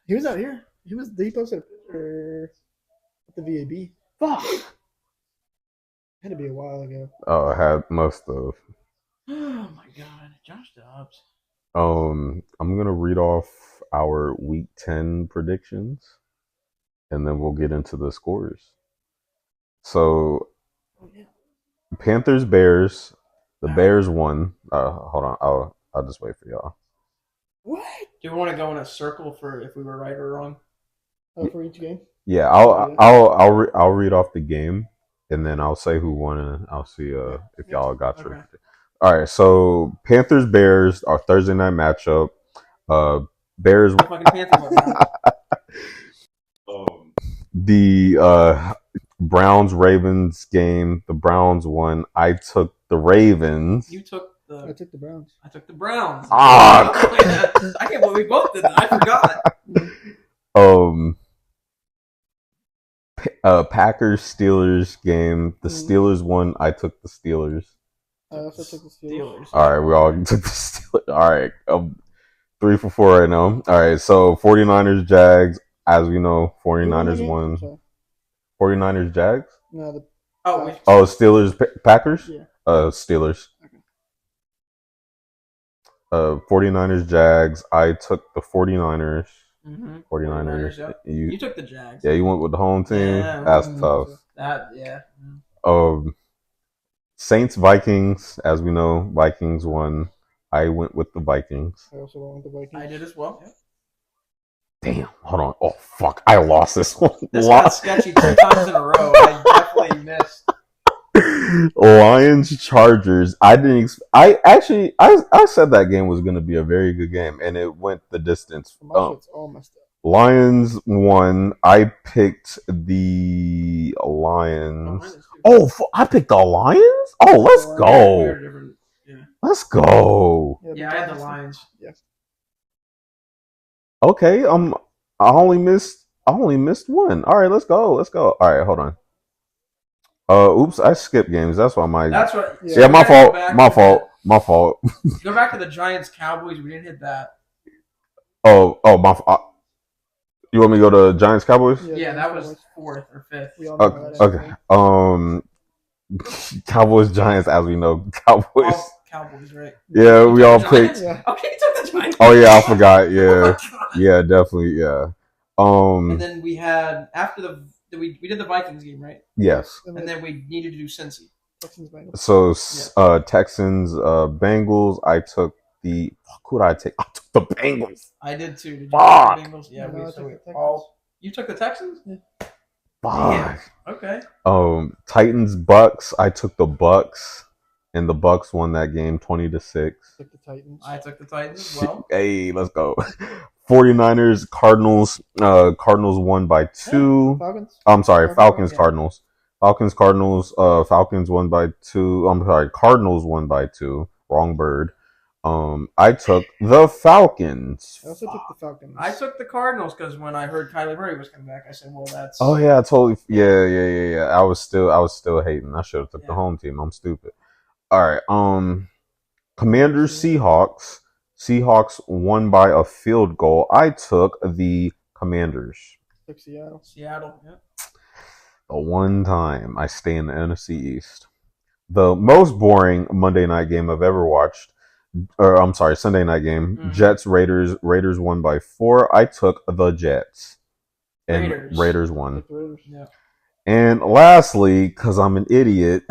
He was out here. He posted a picture at the VAB. Fuck. Had to be a while ago. Oh, must have. Oh my god, Josh Dobbs. I'm gonna read off our Week 10 predictions, and then we'll get into the scores. So, Panthers Bears. The Bears won. Hold on. I'll just wait for y'all. What? Do you want to go in a circle for if we were right or wrong? For each game. Yeah, I'll read off the game, and then I'll say who won, and I'll see if y'all got your. Okay. All right, so Panthers Bears, our Thursday night matchup. Bears. The Browns Ravens game. The Browns won. I took the Ravens. You took the. I took the Browns. I took the Browns. I can't believe we both did that. I forgot. Packers Steelers game. The Steelers won. I took the Steelers. I also took the Steelers. All right, we all took the Steelers. All right, 3 for 4 right now. All right, so 49ers Jags. As we know, 49ers won. 49ers Jags? No, Steelers Packers? Yeah. Steelers. Okay. 49ers Jags. I took the 49ers. Mm-hmm. 49ers. Yep. You took the Jags. Yeah, you went with the home team. Yeah, that's tough. Saints Vikings. As we know, Vikings won. I went with the Vikings. I also went with the Vikings. I did as well. Yep. Damn, hold on. Oh, fuck. I lost this one. This got sketchy 2 times in a row. I definitely missed. Lions Chargers. I said that game was going to be a very good game, and it went the distance. It's all messed up. Lions won. I picked the Lions. I picked the Lions? Oh, let's go. Let's go. Yeah, I had the Lions. Yeah. Okay, I only missed one. All right, let's go. All right, hold on. Oops, I skipped games. That's why That's what. Yeah, my fault. My fault. Go back to the Giants Cowboys. We didn't hit that. Oh, my. You want me to go to Giants Cowboys? Yeah, that was 4th or 5th. Okay. Cowboys Giants, as we know, Cowboys. Cowboys, right? Yeah, we all picked. Yeah. Okay, you took the Giants. Oh yeah, I forgot. Yeah, yeah, definitely. Yeah. And then we had after we did the Vikings game, right? Yes. And then we needed to do Cincy. Texans Bengals. So Texans Bengals. I took the. Who did I take? I took the Bengals. I did too. Did you Fuck. take the Bengals? Yeah, You took the Texans? Yeah. Fuck. Okay. Titans Bucks. I took the Bucks, and the Bucks won that game 20-6. Took the Titans. I took the Titans as well. Hey, let's go. 49ers Cardinals. Cardinals won by 2. Falcons. I'm sorry, Falcons yeah. Cardinals. Falcons won by 2. I'm sorry, Cardinals won by 2. Wrong bird. I took the Falcons. I also took the Falcons. I took the Cardinals because when I heard Kyler Murray was coming back, I said, "Well, that's." Oh yeah, totally. Yeah. I was still hating. I should have took the home team. I'm stupid. All right. Commanders Seahawks. Seahawks won by a field goal. I took the Commanders. Took Seattle. Yep. The one time I stay in the NFC East. The most boring Monday night game I've ever watched. Or I'm sorry, Sunday night game. Mm-hmm. Jets Raiders. Raiders won by 4. I took the Jets. And Raiders won. Yeah. And lastly, because I'm an idiot,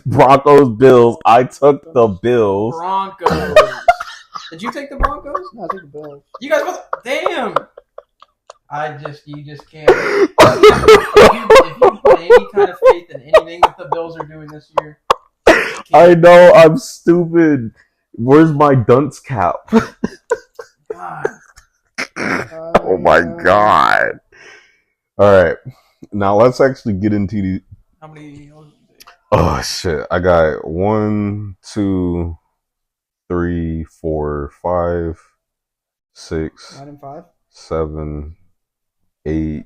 Broncos Bills. I took the Bills. Broncos. Did you take the Broncos? No, I took the Bills. You guys both. Damn. You just can't. If you put any kind of faith in anything that the Bills are doing this year. I know, I'm stupid. Where's my dunce cap? God. Oh my God. All right. Now let's actually get into the. How many? Oh shit! I got 1, 2, 3, 4, 5, 6, 9 and 5, 7, 8,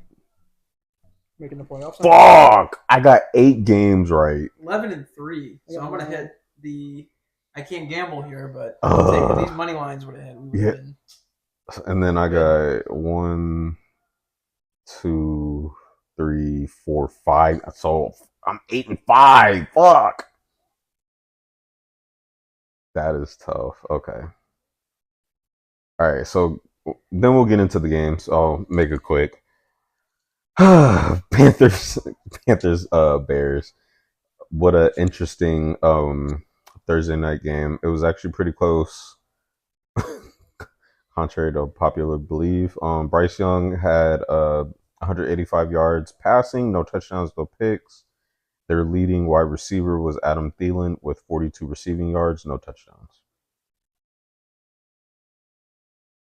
making the playoffs. Fuck! I got 8 games right. 11-3. So I'm gonna hit the. I can't gamble here, but if these money lines would have hit, we would have been. And then I got 1, 2, 3, 4, 5. So I'm 8-5. Fuck. That is tough. Okay. All right. So then we'll get into the games. I'll make it quick. Panthers, Bears. What a interesting Thursday night game. It was actually pretty close. Contrary to popular belief, Bryce Young had 185 yards passing, no touchdowns, no picks. Their leading wide receiver was Adam Thielen with 42 receiving yards, no touchdowns.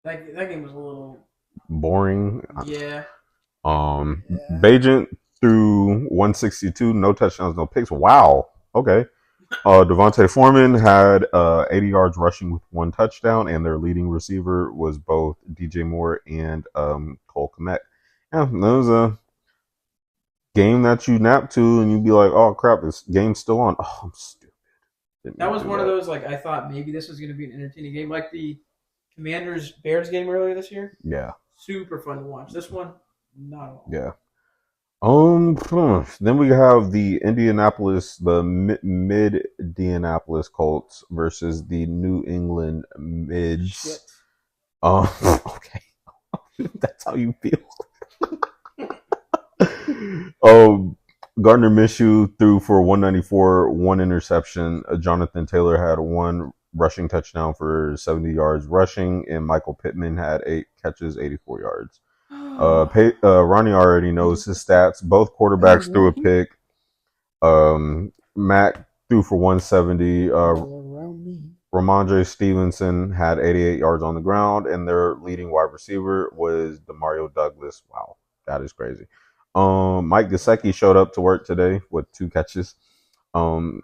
That game was a little boring. Yeah. Bajent threw 162, no touchdowns, no picks. Wow. Okay. Devontae Foreman had 80 yards rushing with 1 touchdown, and their leading receiver was both DJ Moore and Cole Kmet. Yeah, that was a game that you nap to, and you'd be like, "Oh crap, this game's still on." Oh, I'm stupid. That was one of those, like, I thought maybe this was going to be an entertaining game, like the Commanders-Bears game earlier this year. Yeah. Super fun to watch. This one, not at all. Yeah. Then we have the mid-Indianapolis Colts versus the New England Mids. Okay. That's how you feel. Gardner Minshew threw for 194, 1 interception. Jonathan Taylor had 1 rushing touchdown for 70 yards rushing, and Michael Pittman had 8 catches, 84 yards. Ronnie already knows his stats. Both quarterbacks threw a pick. Matt threw for 170. Ramondre Stevenson had 88 yards on the ground, and their leading wide receiver was Demario Douglas. Wow, that is crazy. Mike Gesicki showed up to work today with 2 catches. Should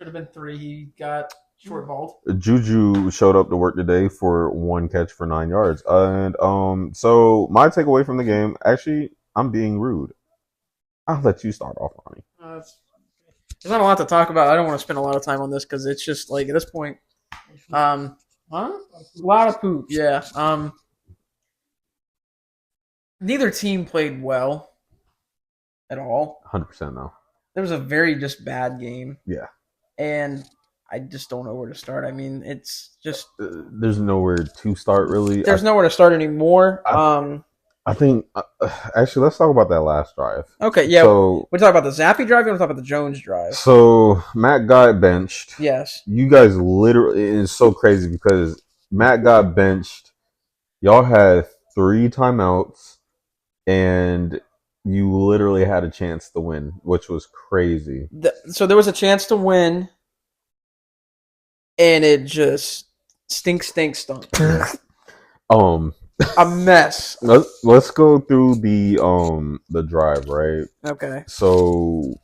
have been 3. He got short balled. Juju showed up to work today for 1 catch for 9 yards. And so my takeaway from the game, actually, I'm being rude. I'll let you start off, Ronnie. There's not a lot to talk about. I don't want to spend a lot of time on this because it's just like at this point, a lot of poop. Yeah. Neither team played well at all. 100% no. There was a very just bad game. Yeah. And I just don't know where to start. I mean, it's just there's nowhere to start really. There's nowhere to start anymore. I think actually let's talk about that last drive. Okay, yeah. So we talk about the Zappy drive. We talk about the Jones drive. So Matt got benched. Yes. You guys literally, it's so crazy because Matt got benched. Y'all had 3 timeouts, and you literally had a chance to win, which was crazy. So there was a chance to win, and it just stunk. A mess. Let's go through the drive, right? Okay. So,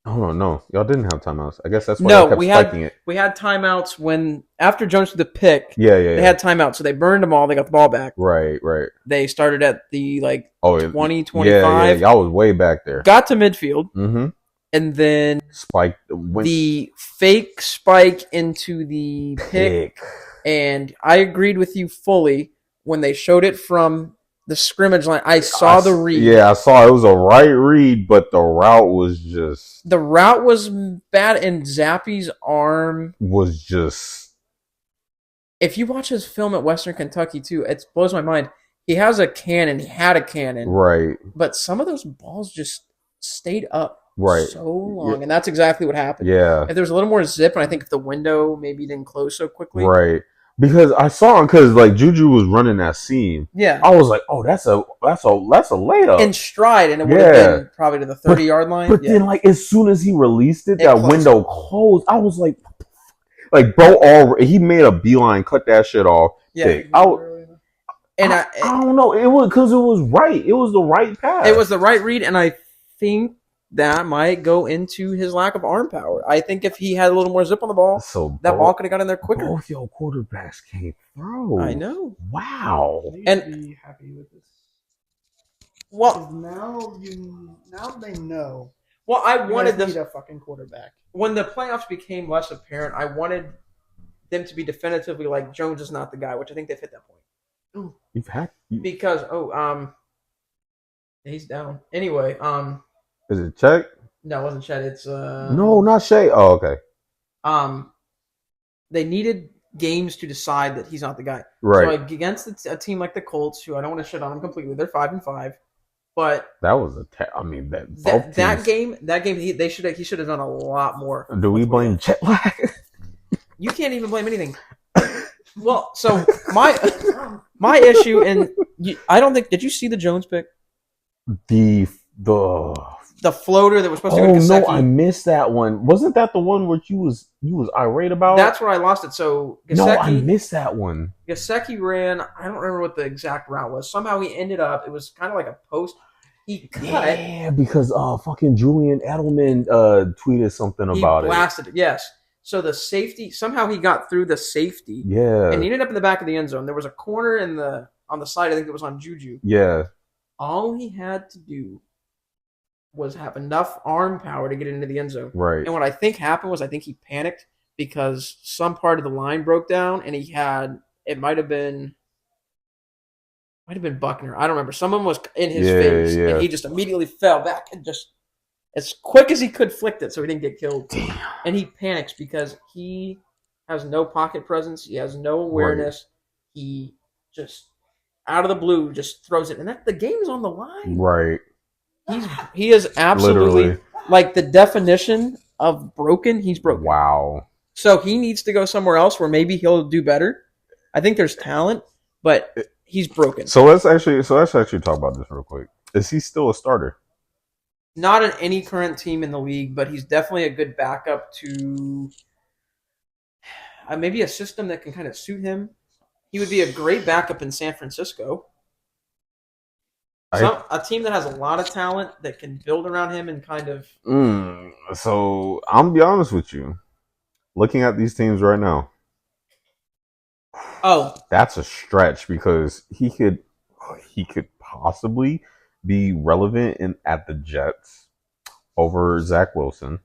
no, y'all didn't have timeouts. I guess that's why I kept spiking it. We had timeouts when after Jones did the pick. They had timeouts, so they burned them all. They got the ball back. Right. They started at the 20, 25. Yeah, y'all was way back there. Got to midfield. Mm-hmm. And then spike the fake spike into the pick. And I agreed with you fully when they showed it from the scrimmage line. I saw the read. Yeah, I saw it was a right read, but the route was just... The route was bad, and Zappy's arm... was just... If you watch his film at Western Kentucky, too, it blows my mind. He has a cannon. He had a cannon. Right. But some of those balls just stayed up. Right. So long, and that's exactly what happened. Yeah. If there was a little more zip, and I think if the window maybe didn't close so quickly. Right. Because I saw him Juju was running that seam. Yeah. I was like, oh, that's a layup. In stride, and it would have been probably to the 30-yard line. But then as soon as he released it that closed. Window closed. I was like bro, he made a beeline, cut that shit off. Yeah. I don't know. It was because it was right. It was the right pass. It was the right read, and I think that might go into his lack of arm power. I think if he had a little more zip on the ball, that ball could have got in there quicker. Both your quarterbacks can't throw. I know. Wow. And be happy with this. Well, now they know. Well, I wanted need a fucking quarterback. When the playoffs became less apparent, I wanted them to be definitively like Jones is not the guy, which I think they've hit that point. Ooh. Because he's down. Anyway, is it Check? No, it wasn't Chet. It's no, not Shay. Oh, okay. They needed games to decide that he's not the guy. Right. So against a team like the Colts, who I don't want to shit on them completely, they're 5-5. But that was that game he should have done a lot more. Do we blame jet lag? You can't even blame anything. Well, so my issue, and I don't think, did you see the Jones pick? The floater that was supposed to go to Gesicki. No, I missed that one. Wasn't that the one where you was irate about? That's where I lost it. So Gesicki, no, I missed that one. Gesicki ran. I don't remember what the exact route was. Somehow he ended up. It was kind of like a post. He cut. Yeah, because fucking Julian Edelman tweeted something about it. He blasted it. Yes. So the safety, somehow he got through the safety. Yeah. And he ended up in the back of the end zone. There was a corner on the side. I think it was on Juju. Yeah. All he had to do was have enough arm power to get into the end zone. Right. And what I think happened was I think he panicked because some part of the line broke down, and it might have been Buckner. I don't remember. Someone was in his face, and he just immediately fell back and just as quick as he could flicked it so he didn't get killed. Damn. And he panics because he has no pocket presence. He has no awareness. Right. He just, out of the blue, just throws it. And the game is on the line. Right. He is absolutely, literally, like the definition of broken, he's broken. Wow. So he needs to go somewhere else where maybe he'll do better. I think there's talent, but he's broken. So let's actually talk about this real quick. Is he still a starter? Not in any current team in the league, but he's definitely a good backup to maybe a system that can kind of suit him. He would be a great backup in San Francisco. A team that has a lot of talent that can build around him and kind of... So I'm going to be honest with you. Looking at these teams right now. Oh. That's a stretch because he could possibly be relevant at the Jets over Zach Wilson.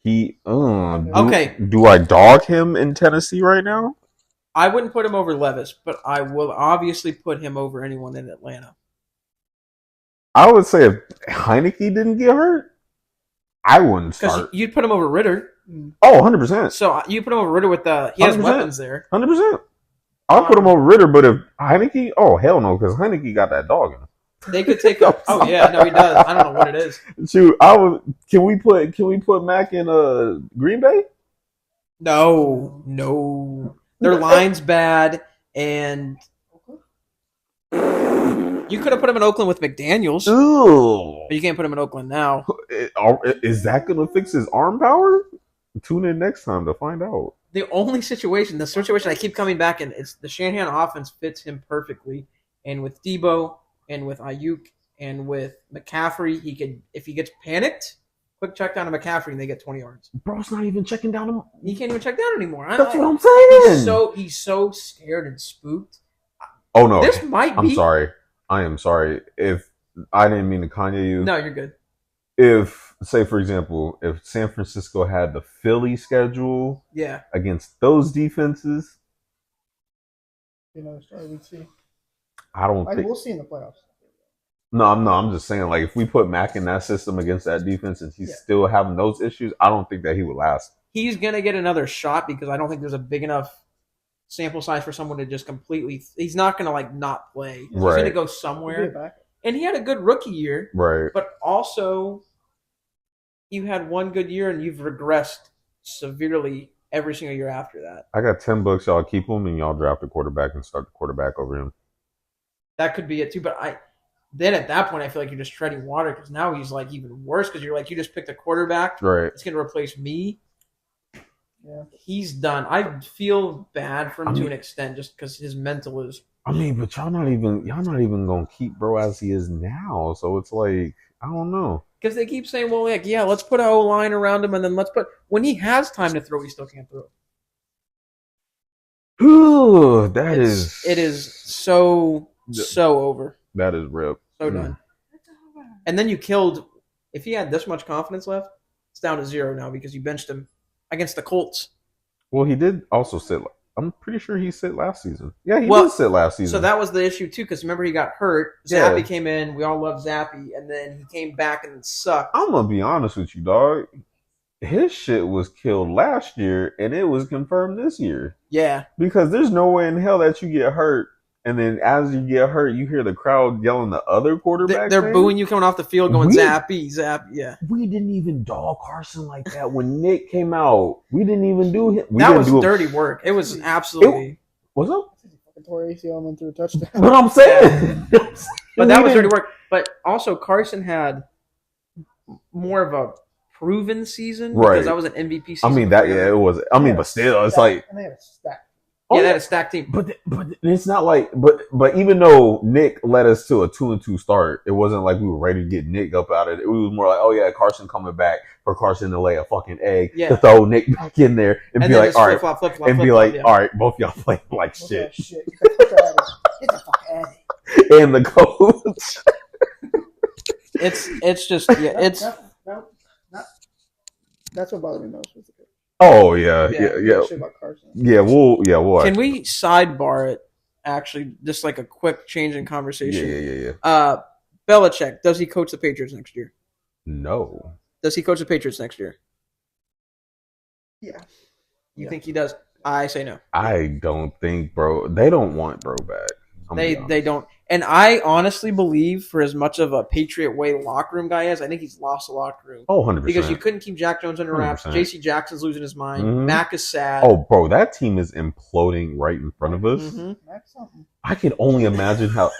Okay. Do I dog him in Tennessee right now? I wouldn't put him over Levis, but I will obviously put him over anyone in Atlanta. I would say if Heineke didn't get hurt, I wouldn't start. Because you'd put him over Ritter. Oh, 100%. So you put him over Ritter with he has weapons there. 100%. I'll put him over Ritter, but if Heineke, oh hell no, because Heineke got that dog in him. They could take up. Oh yeah, no, he does. I don't know what it is. Shoot, Can we put Mac in Green Bay? No. Their line's bad, and you could have put him in Oakland with McDaniels. Ooh. But you can't put him in Oakland now. Is that going to fix his arm power? Tune in next time to find out. The situation I keep coming back in, it's the Shanahan offense fits him perfectly, and with Debo and with Ayuk and with McCaffrey, if he gets panicked, quick check down to McCaffrey and they get 20 yards. Bro's not even checking down him. He can't even check down anymore. That's what I'm saying. He's so scared and spooked. Oh no, this might be. I'm sorry. I am sorry if I didn't mean to Kanye you. No, you're good. If, say for example, if San Francisco had the Philly schedule, against those defenses, we'd see. I don't think we'll see in the playoffs. No, I'm just saying, like, if we put Mac in that system against that defense and he's still having those issues, I don't think that he would last. He's going to get another shot because I don't think there's a big enough sample size for someone to just completely... He's not going to, not play. He's going to go somewhere. And he had a good rookie year. Right. But also, you had one good year and you've regressed severely every single year after that. I got $10. Y'all keep him and y'all draft a quarterback and start the quarterback over him. That could be it too, but then at that point, I feel like you're just treading water because now he's even worse because you're you just picked a quarterback. Right. It's going to replace me. Yeah. He's done. I feel bad for him to an extent just because his mental is. But y'all not even going to keep Bro as he is now. So it's I don't know. Because they keep saying, well, let's put an O-line around him and then when he has time to throw, he still can't throw. Ooh, it is so over. That is real. So done. And then you killed. If he had this much confidence left, it's down to 0 now because you benched him against the Colts. Well, he did also sit. I'm pretty sure he sit last season. Yeah, he did sit last season. So that was the issue too, because remember he got hurt. Zappy came in. We all loved Zappy, and then he came back and sucked. I'm gonna be honest with you, dog. His shit was killed last year, and it was confirmed this year. Yeah, because there's no way in hell that you get hurt, and then as you get hurt, you hear the crowd yelling the other quarterback. They're booing you coming off the field, going Zappy, Zappy. Yeah, we didn't even dog Carson like that when Nick came out. We didn't even do him. That was dirty work. It was absolutely. What's up? Tore ACL and went through a touchdown. What I'm saying. But that was dirty work. But also Carson had more of a proven season because that was an MVP season. I mean it was. I mean, but still, it's like. And they had a stack. Yeah, they had a stacked team. But it's not like but even though Nick led us to a 2-2 start, it wasn't like we were ready to get Nick up out of it. It was more like, oh yeah, Carson coming back for Carson to lay a fucking egg to throw Nick back in there and be like, all right, and be like, all right, both y'all playing like shit. Get the fuck out of here. And the coach. It's just that's what bothered me most with the coach. Oh yeah. We'll. Can we sidebar it? Actually, just like a quick change in conversation. Yeah. Belichick, does he coach the Patriots next year? No. Does he coach the Patriots next year? Yeah. You think he does? I say no. I don't think, bro. They don't want bro back. They don't. And I honestly believe, for as much of a Patriot way locker room guy is, I think he's lost the locker room. Oh, 100%. Because you couldn't keep Jack Jones under wraps. J.C. Jackson's losing his mind. Mm-hmm. Mac is sad. Oh, bro, that team is imploding right in front of us. Mm-hmm. I can only imagine how.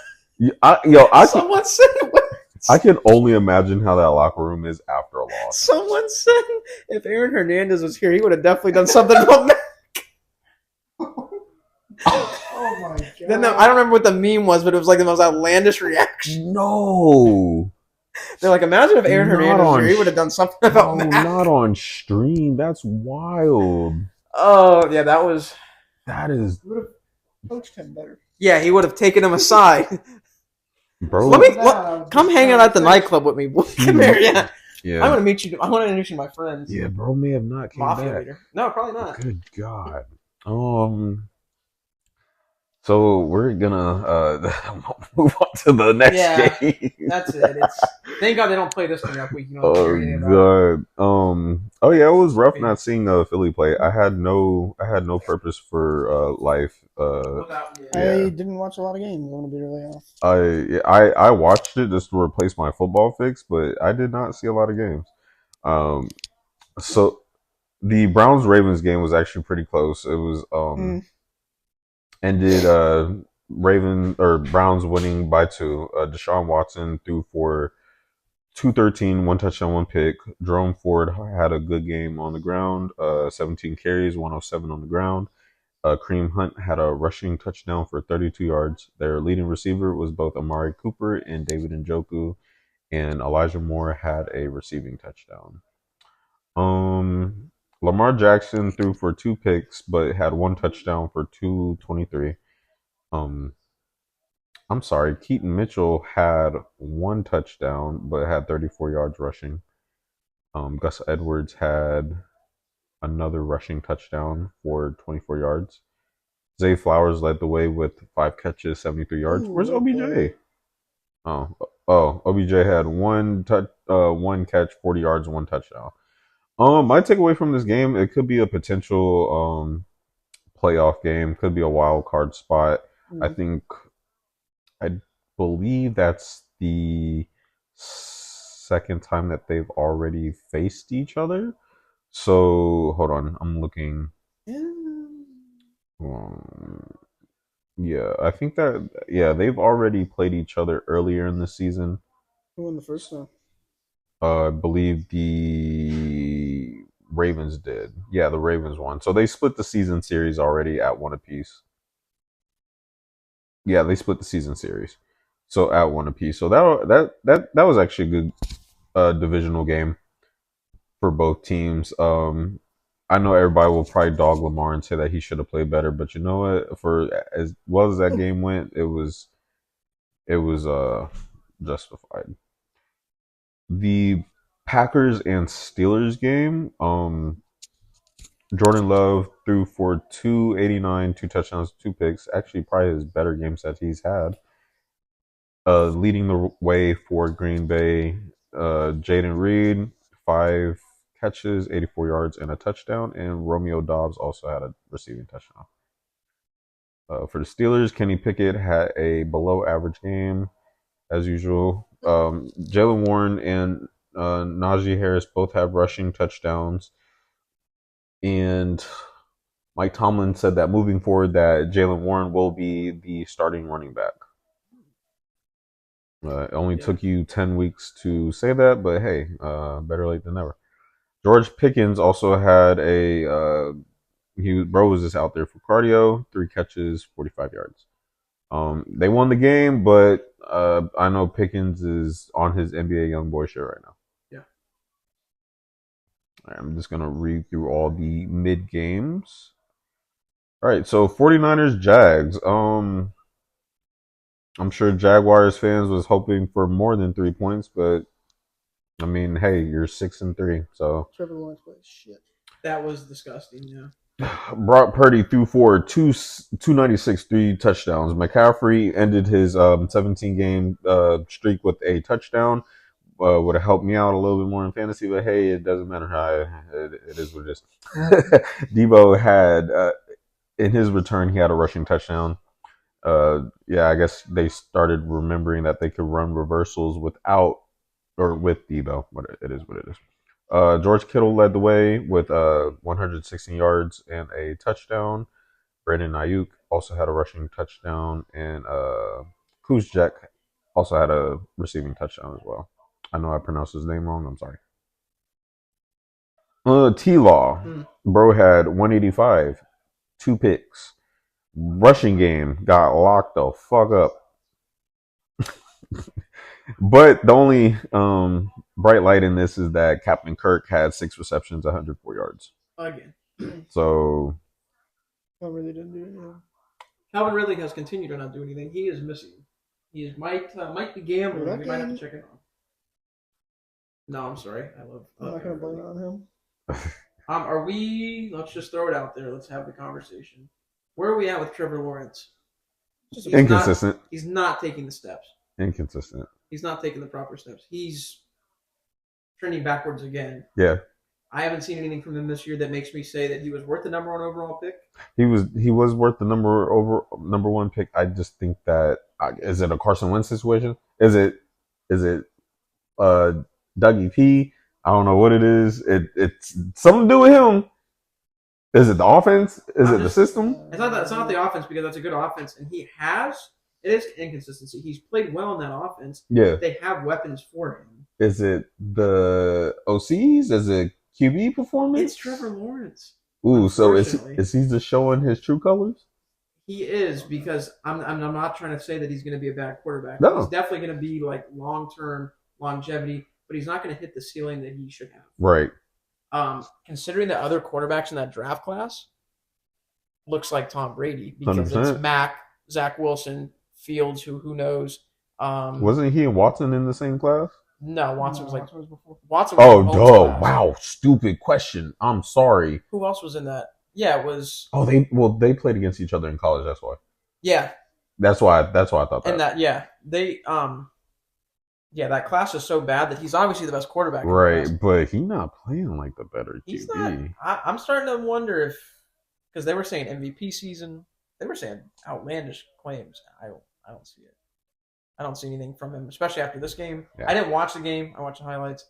Someone said what? I can only imagine how that locker room is after a loss. Someone said if Aaron Hernandez was here, he would have definitely done something about Mac. Oh my god! Then I don't remember what the meme was, but it was like the most outlandish reaction. No, they're like, imagine if Aaron Hernandez was here, he would have done something about Mac. Not on stream. That's wild. Oh yeah, that is. Would have coached him better. Yeah, he would have taken him aside. Bro, come hang out at the nightclub with me. Come here, yeah. Yeah. I want to meet you. I want to introduce you to my friends. Yeah, bro may have not came Mafia back. leader. No, probably not. Good God. So we're gonna move on to the next game. That's it. Thank God they don't play this thing up week. God. Oh yeah, it was rough not seeing Philly play. I had no purpose for life. I didn't watch a lot of games. I'm gonna be really honest. I watched it just to replace my football fix, but I did not see a lot of games. So the Browns Ravens game was actually pretty close. It was ended Browns winning by 2. Deshaun Watson threw for 213, 1 touchdown, 1 pick. Jerome Ford had a good game on the ground, 17 carries, 107 on the ground. Kareem Hunt had a rushing touchdown for 32 yards. Their leading receiver was both Amari Cooper and David Njoku, and Elijah Moore had a receiving touchdown. Lamar Jackson threw for 2 picks, but had 1 touchdown for 223. I'm sorry, Keaton Mitchell had 1 touchdown, but had 34 yards rushing. Gus Edwards had another rushing touchdown for 24 yards. Zay Flowers led the way with 5 catches, 73 yards. Where's OBJ? OBJ had 1 catch, 40 yards, 1 touchdown. My takeaway from this game, it could be a potential playoff game, could be a wild card spot. I believe that's the second time that they've already faced each other. So hold on, I'm looking. Yeah, I think that they've already played each other earlier in the season. Who won the first time? I believe the Ravens did. Yeah, the Ravens won. So they split the season series already at 1 apiece. Yeah, they split the season series. So at 1 apiece. So that was actually a good divisional game for both teams. I know everybody will probably dog Lamar and say that he should have played better, but you know what? For as well as that game went, it was justified. The Packers and Steelers game. Jordan Love threw for 289, 2 touchdowns, 2 picks. Actually, probably his better games that he's had. Leading the way for Green Bay, Jaden Reed, 5 catches, 84 yards, and a touchdown. And Romeo Doubs also had a receiving touchdown. For the Steelers, Kenny Pickett had a below-average game, as usual. Jalen Warren and Najee Harris both have rushing touchdowns. And Mike Tomlin said that moving forward, that Jalen Warren will be the starting running back. It only took you 10 weeks to say that, but hey, better late than never. George Pickens also had bro was just out there for cardio, 3 catches, 45 yards. They won the game, but I know Pickens is on his NBA YoungBoy shit right now. Yeah. All right, I'm just going to read through all the mid games. All right, so 49ers Jags. I'm sure Jaguars fans was hoping for more than 3 points, but I mean, hey, you're 6-3, so Trevor Lawrence plays shit. That was disgusting. Yeah. Brock Purdy threw for 296, 3 touchdowns. McCaffrey ended his 17 game streak with a touchdown. Would have helped me out a little bit more in fantasy, but hey, it doesn't matter how it is what it is. Debo had in his return, he had a rushing touchdown. I guess they started remembering that they could run reversals without or with Debo. But it is what it is. George Kittle led the way with 116 yards and a touchdown. Brandon Ayuk also had a rushing touchdown, and Kuzjak also had a receiving touchdown as well. I know I pronounced his name wrong. I'm sorry. T-Law, bro had 185, 2 picks. Rushing game got locked the fuck up. But the only bright light in this is that Captain Kirk had 6 receptions, 104 yards. Again. So Calvin really didn't do anything. Calvin Ridley has continued to not do anything. He is missing. He might be gambling. We might have to check it out. No, I'm sorry. I'm not gonna blame it on him. Are we? Let's just throw it out there. Let's have the conversation. Where are we at with Trevor Lawrence? He's inconsistent. He's not taking the steps. Inconsistent. He's not taking the proper steps. He's trending backwards again. Yeah. I haven't seen anything from him this year that makes me say that he was worth the number 1 overall pick. He was worth the number 1 pick. I just think that is it a Carson Wentz situation? Is it Dougie P? I don't know what it is. It's something to do with him. Is it the offense? Is it the system? It's not the offense, because that's a good offense, and it is inconsistency. He's played well in that offense. Yeah. They have weapons for him. Is it the OCs? Is it QB performance? It's Trevor Lawrence. Ooh, so is he just showing his true colors? He is, because I'm not trying to say that he's going to be a bad quarterback. No. He's definitely going to be like long-term longevity, but he's not going to hit the ceiling that he should have. Right. Considering the other quarterbacks in that draft class, looks like Tom Brady, because 100%. It's Mac, Zach Wilson, Fields, who knows. Wasn't he and Watson in the same class? No, Watson was before. Watson was duh! Wow, stupid question. I'm sorry. Who else was in that? Yeah, it was. Oh, they played against each other in college. That's why. Yeah. That's why I thought that. And that class is so bad that he's obviously the best quarterback. Right, but he's not playing like the better he's QB. Not. I'm starting to wonder if, because they were saying MVP season, they were saying outlandish claims. I don't see it. I don't see anything from him, especially after this game. Yeah. I didn't watch the game. I watched the highlights.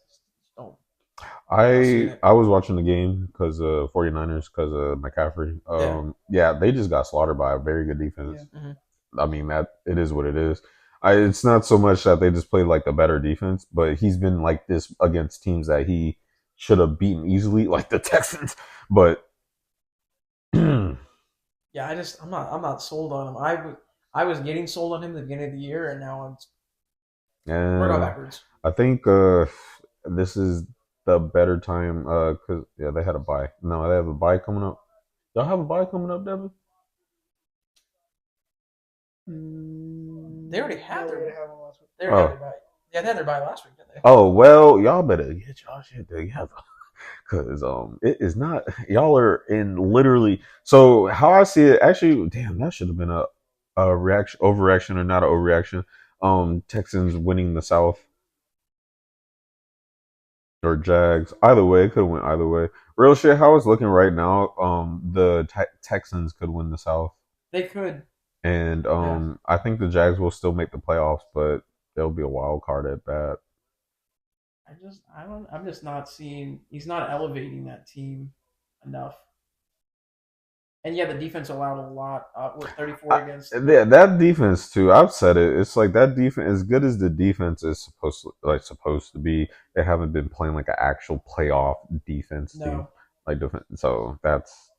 I was watching the game because of 49ers, because of McCaffrey. They just got slaughtered by a very good defense. Yeah. Mm-hmm. I mean, that it is what it is. It's not so much that they just played like the better defense, but he's been like this against teams that he should have beaten easily, like the Texans. But I'm not sold on him. I was getting sold on him at the beginning of the year, and now we're going backwards. I think this is the better time because they had a bye. No, they have a bye coming up. Y'all have a bye coming up, Devin? They already had their bye. Yeah, they had their bye last week, didn't they? Oh well, y'all better get y'all shit together. Cause it is not y'all are in literally so how I see it actually damn that should have been a reaction overreaction or not an overreaction. Texans winning the South or Jags. Either way, it could have went either way. Real shit, how it's looking right now, the Texans could win the South. They could. And I think the Jags will still make the playoffs, but they'll be a wild card at bat. I'm just not seeing. He's not elevating that team enough. And yeah, the defense allowed a lot. With 34 against. Yeah, that defense too. I've said it. It's like that defense, as good as the defense is supposed to be, they haven't been playing like an actual playoff defense team. No. Like defense. So that's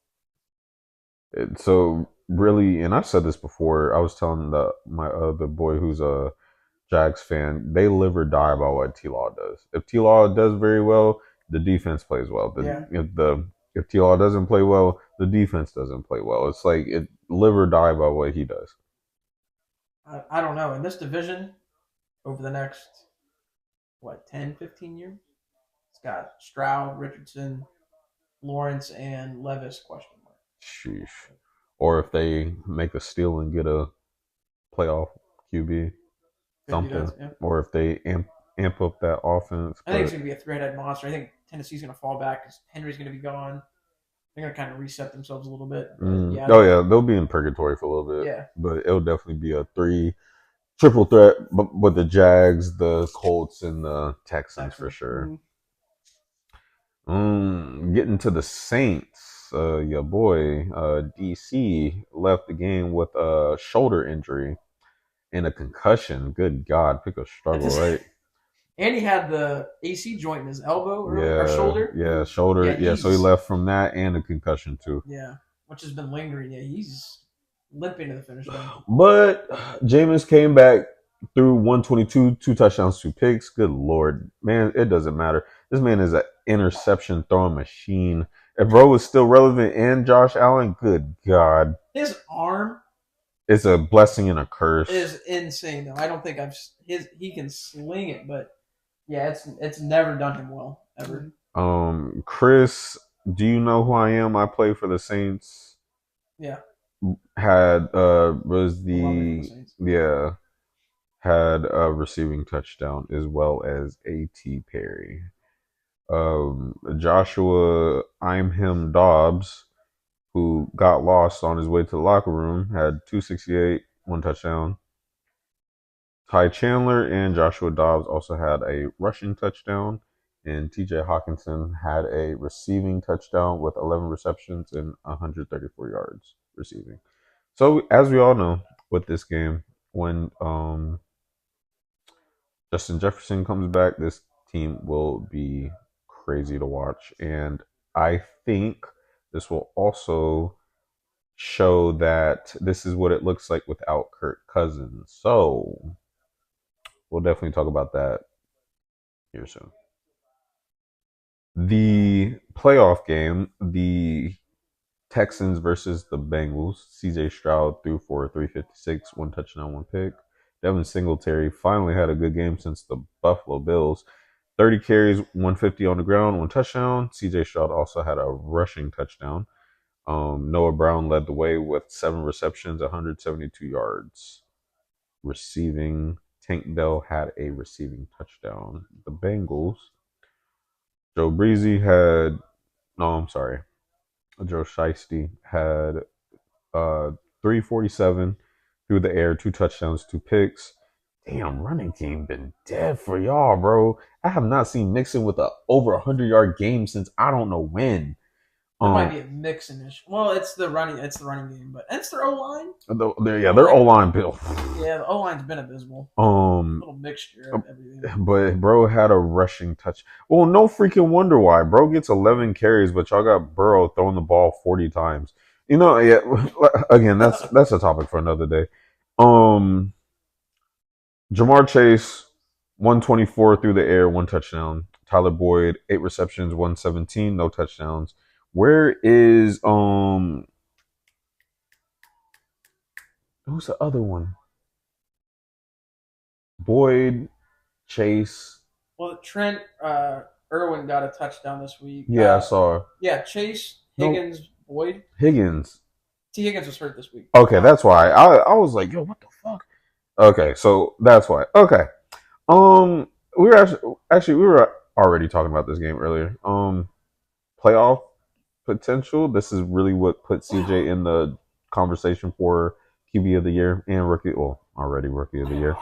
it. So really, and I've said this before. I was telling my other boy who's a Jags fan, they live or die by what T Law does. If T Law does very well, the defense plays well. Yeah. If T Law doesn't play well, the defense doesn't play well. It's like it live or die by what he does. I don't know. In this division, over the next, 10, 15 years, it's got Stroud, Richardson, Lawrence, and Levis question mark. Sheesh. Or if they make a steal and get a playoff QB, something. Yeah. Or if they amp up that offense. I think it's going to be a three-headed monster. I think Tennessee's going to fall back because Henry's going to be gone. They're going to kind of reset themselves a little bit. Yeah, they'll be in purgatory for a little bit. Yeah. But it'll definitely be a triple threat, but with the Jags, the Colts, and the Texans for sure. Getting to the Saints, your boy DC left the game with a shoulder injury and a concussion. Good God, pick a struggle, right? And he had the AC joint in his elbow or shoulder. Yeah, shoulder. Yeah, so he left from that and a concussion too. Yeah, which has been lingering. Yeah, he's limping to the finish line. But Jameis came back threw 122, 2 touchdowns, 2 picks. Good Lord. Man, it doesn't matter. This man is an interception throwing machine. If bro was still relevant and Josh Allen, good God. His arm is a blessing and a curse. It is insane, though. I don't think he can sling it, but yeah, it's never done him well, ever. Chris, do you know who I am? I play for the Saints. Yeah. Had had a receiving touchdown as well as A.T. Perry. Joshua I'm him Dobbs, who got lost on his way to the locker room, had 268, 1 touchdown. Ty Chandler and Joshua Dobbs also had a rushing touchdown, and TJ Hawkinson had a receiving touchdown with 11 receptions and 134 yards receiving. So, as we all know, with this game, when Justin Jefferson comes back, this team will be crazy to watch. And I think this will also show that this is what it looks like without Kirk Cousins. So we'll definitely talk about that here soon. The playoff game, the Texans versus the Bengals. CJ Stroud threw for 356, 1 touchdown, 1 pick. Devin Singletary finally had a good game since the Buffalo Bills. 30 carries, 150 on the ground, 1 touchdown. CJ Stroud also had a rushing touchdown. Noah Brown led the way with 7 receptions, 172 yards. Receiving, Tank Dell had a receiving touchdown. The Bengals, Joe Shiesty had 347 through the air, 2 touchdowns, 2 picks. Damn, running game been dead for y'all, bro. I have not seen Mixon with a over 100-yard game since I don't know when. There might be a Mixon issue. Well, it's the running game, but it's their O line. Their O line built. Yeah, the O line's been abysmal. A little mixture of everything. But bro had a rushing touch. Well, no freaking wonder why. Bro gets 11 carries, but y'all got Burrow throwing the ball 40 times. You know, yeah. Again, that's a topic for another day. Jamar Chase, 124 through the air, 1 touchdown. Tyler Boyd, 8 receptions, 117, no touchdowns. Where is who's the other one? Boyd, Chase. Well, Trent Irwin got a touchdown this week. Yeah, I saw. Yeah, Chase, Higgins, Boyd. Higgins. T. Higgins was hurt this week. Okay, that's why. I was like, yo, what the fuck? Okay, so that's why. Okay. We were actually we were already talking about this game earlier. Playoff potential. This is really what put CJ in the conversation for QB of the year and rookie. Well, already rookie of the year.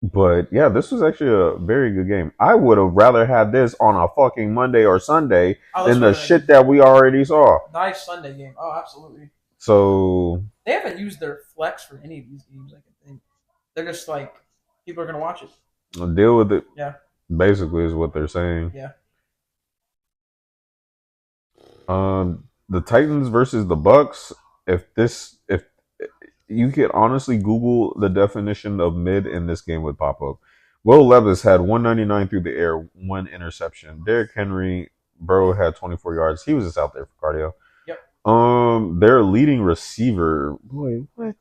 But yeah, this was actually a very good game. I would have rather had this on a fucking Monday or Sunday than the shit that we already saw. Nice Sunday game. Oh, absolutely. So they haven't used their flex for any of these games. I can think they're just like people are gonna watch it. Deal with it. Yeah. Basically, is what they're saying. Yeah. The Titans versus the Bucks. If you could honestly Google the definition of mid in this game would pop up. Will Levis had 199 through the air, 1 interception. Derrick Henry, bro, had 24 yards. He was just out there for cardio. Yep. Their leading receiver, boy, what?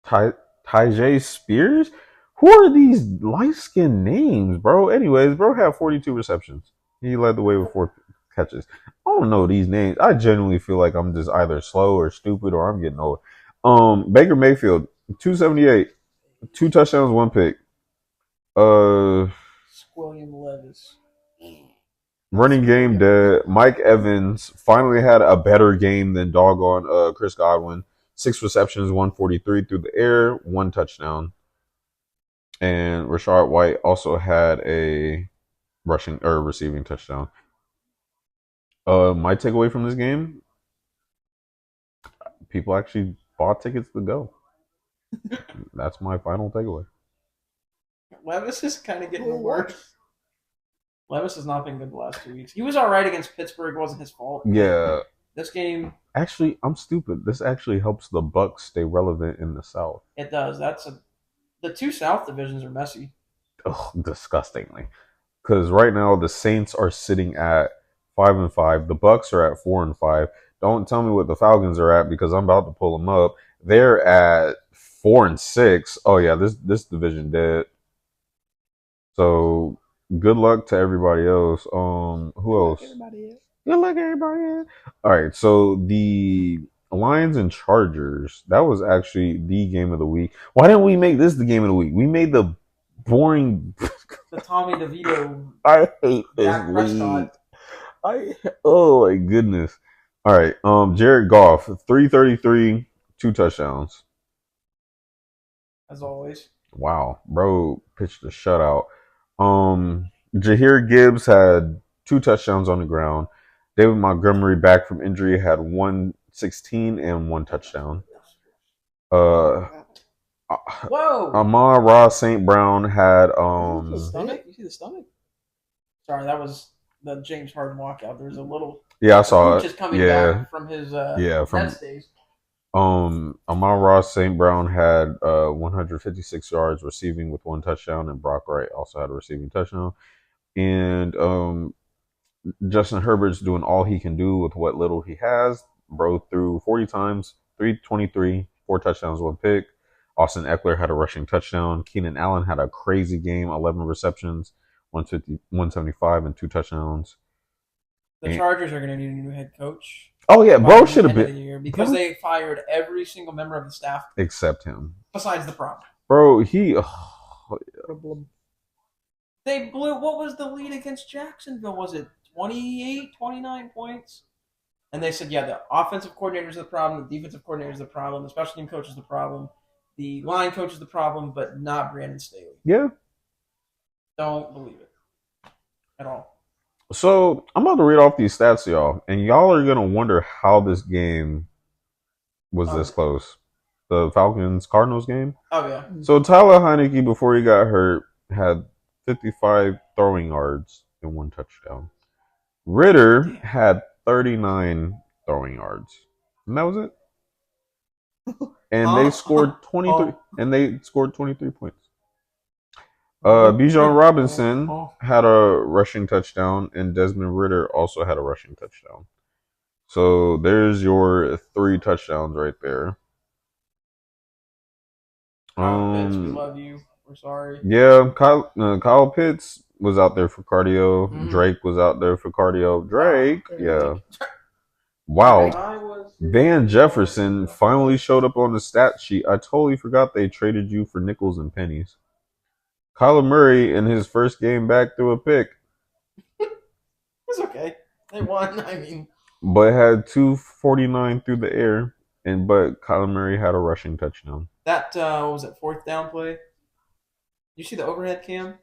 Tyjae Spears? Who are these light-skinned names, bro? Anyways, bro had 42 receptions. He led the way with 4 catches. I don't know these names. I genuinely feel like I'm just either slow or stupid or I'm getting old. Baker Mayfield, 278, 2 touchdowns, 1 pick. William Levis. Running game dead. Mike Evans finally had a better game than doggone Chris Godwin. 6 receptions, 143 through the air, 1 touchdown. And Rashard White also had a rushing or receiving touchdown. My takeaway from this game: people actually bought tickets to go. That's my final takeaway. Levis is kind of getting worse. Levis has not been good the last 2 weeks. He was all right against Pittsburgh. It wasn't his fault. Yeah. This game. Actually, I'm stupid. This actually helps the Bucks stay relevant in the South. It does. The 2 South divisions are messy. Ugh, disgustingly. Because right now the Saints are sitting at 5-5. The Bucks are at 4-5. Don't tell me what the Falcons are at because I'm about to pull them up. They're at 4-6. Oh yeah, this division dead. So good luck to everybody else. Who else? Good luck everybody else. All right, so the Lions and Chargers. That was actually the game of the week. Why didn't we make this the game of the week? We made the boring. The Tommy DeVito. I hate this league. Oh my goodness. All right. Jared Goff, 333, 2 touchdowns. As always. Wow, bro pitched a shutout. Jahir Gibbs had 2 touchdowns on the ground. David Montgomery, back from injury, had 116 and 1 touchdown. Whoa! Amon-Ra St. Brown had the stomach? You see the stomach? Sorry, that was the James Harden walkout. There's a little. Yeah, I saw it. Just coming back from his from Nets days. Amon-Ra St. Brown had 156 yards receiving with 1 touchdown, and Brock Wright also had a receiving touchdown. And Justin Herbert's doing all he can do with what little he has. Bro threw 40 times, 323, 4 touchdowns, 1 pick. Austin Eckler had a rushing touchdown. Keenan Allen had a crazy game, 11 receptions, 175, and 2 touchdowns. The Chargers are going to need a new head coach. Oh yeah, bro should have been because they fired every single member of the staff except him. Besides the problem, bro, he. They blew. What was the lead against Jacksonville? Was it 28, 29 points? And they said, yeah, the offensive coordinator is the problem, the defensive coordinator is the problem, the special team coach is the problem, the line coach is the problem, but not Brandon Staley. Yeah. Don't believe it at all. So I'm about to read off these stats, y'all, and y'all are gonna wonder how this game was this close. The Falcons-Cardinals game. Oh yeah. So Tyler Heinicke, before he got hurt, had 55 throwing yards and 1 touchdown. Ritter had 39 throwing yards, and that was it. And they scored 23. And they scored 23 points. Bijan Robinson had a rushing touchdown, and Desmond Ritter also had a rushing touchdown. So there's your 3 touchdowns right there. Kyle Pitts, we love you. We're sorry. Yeah, Kyle Pitts was out there for cardio. Drake was out there for cardio. Drake, yeah. Wow. Van Jefferson finally showed up on the stat sheet. I totally forgot they traded you for nickels and pennies. Kyler Murray in his first game back threw a pick. It's okay. They won. I mean, but had 249 through the air, but Kyler Murray had a rushing touchdown. That what was it, fourth down play? You see the overhead cam?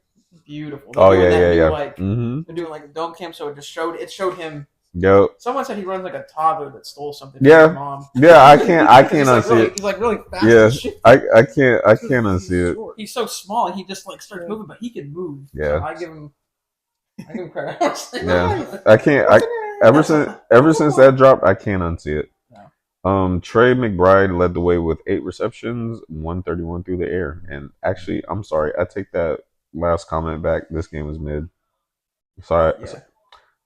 Beautiful. They're yeah. They're doing like a dome cam, so it showed him. Yep. Someone said he runs like a toddler that stole something from his mom. Yeah, I can't unsee it. He's like really fast. Yeah, I can't unsee it. He's so small, and he just like starts moving, but he can move. Yeah, so I give him credit. Yeah, I can't. Ever since that dropped, I can't unsee it. No. Trey McBride led the way with 8 receptions, 131 through the air. And actually, I'm sorry, I take that last comment back. This game was mid. Sorry. Yeah.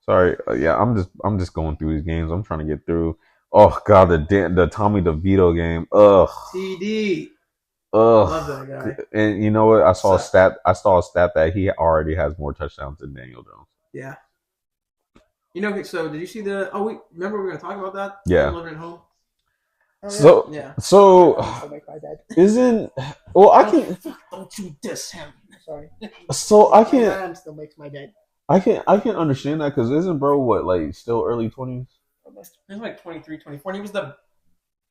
Sorry. Yeah, I'm just going through these games. I'm trying to get through. Oh God, the Tommy DeVito game. Ugh. TD. Ugh. Love that guy. And you know what? I saw a stat that he already has more touchdowns than Daniel Jones. Yeah. You know, so did you see the? Oh, remember we were gonna talk about that? Yeah. Living at home. Oh, yeah. So isn't I can. Don't you diss him? Sorry. So I can't. My still makes my dad. I can understand that because isn't bro what like still early 20s? He's like 23, 24. And he was the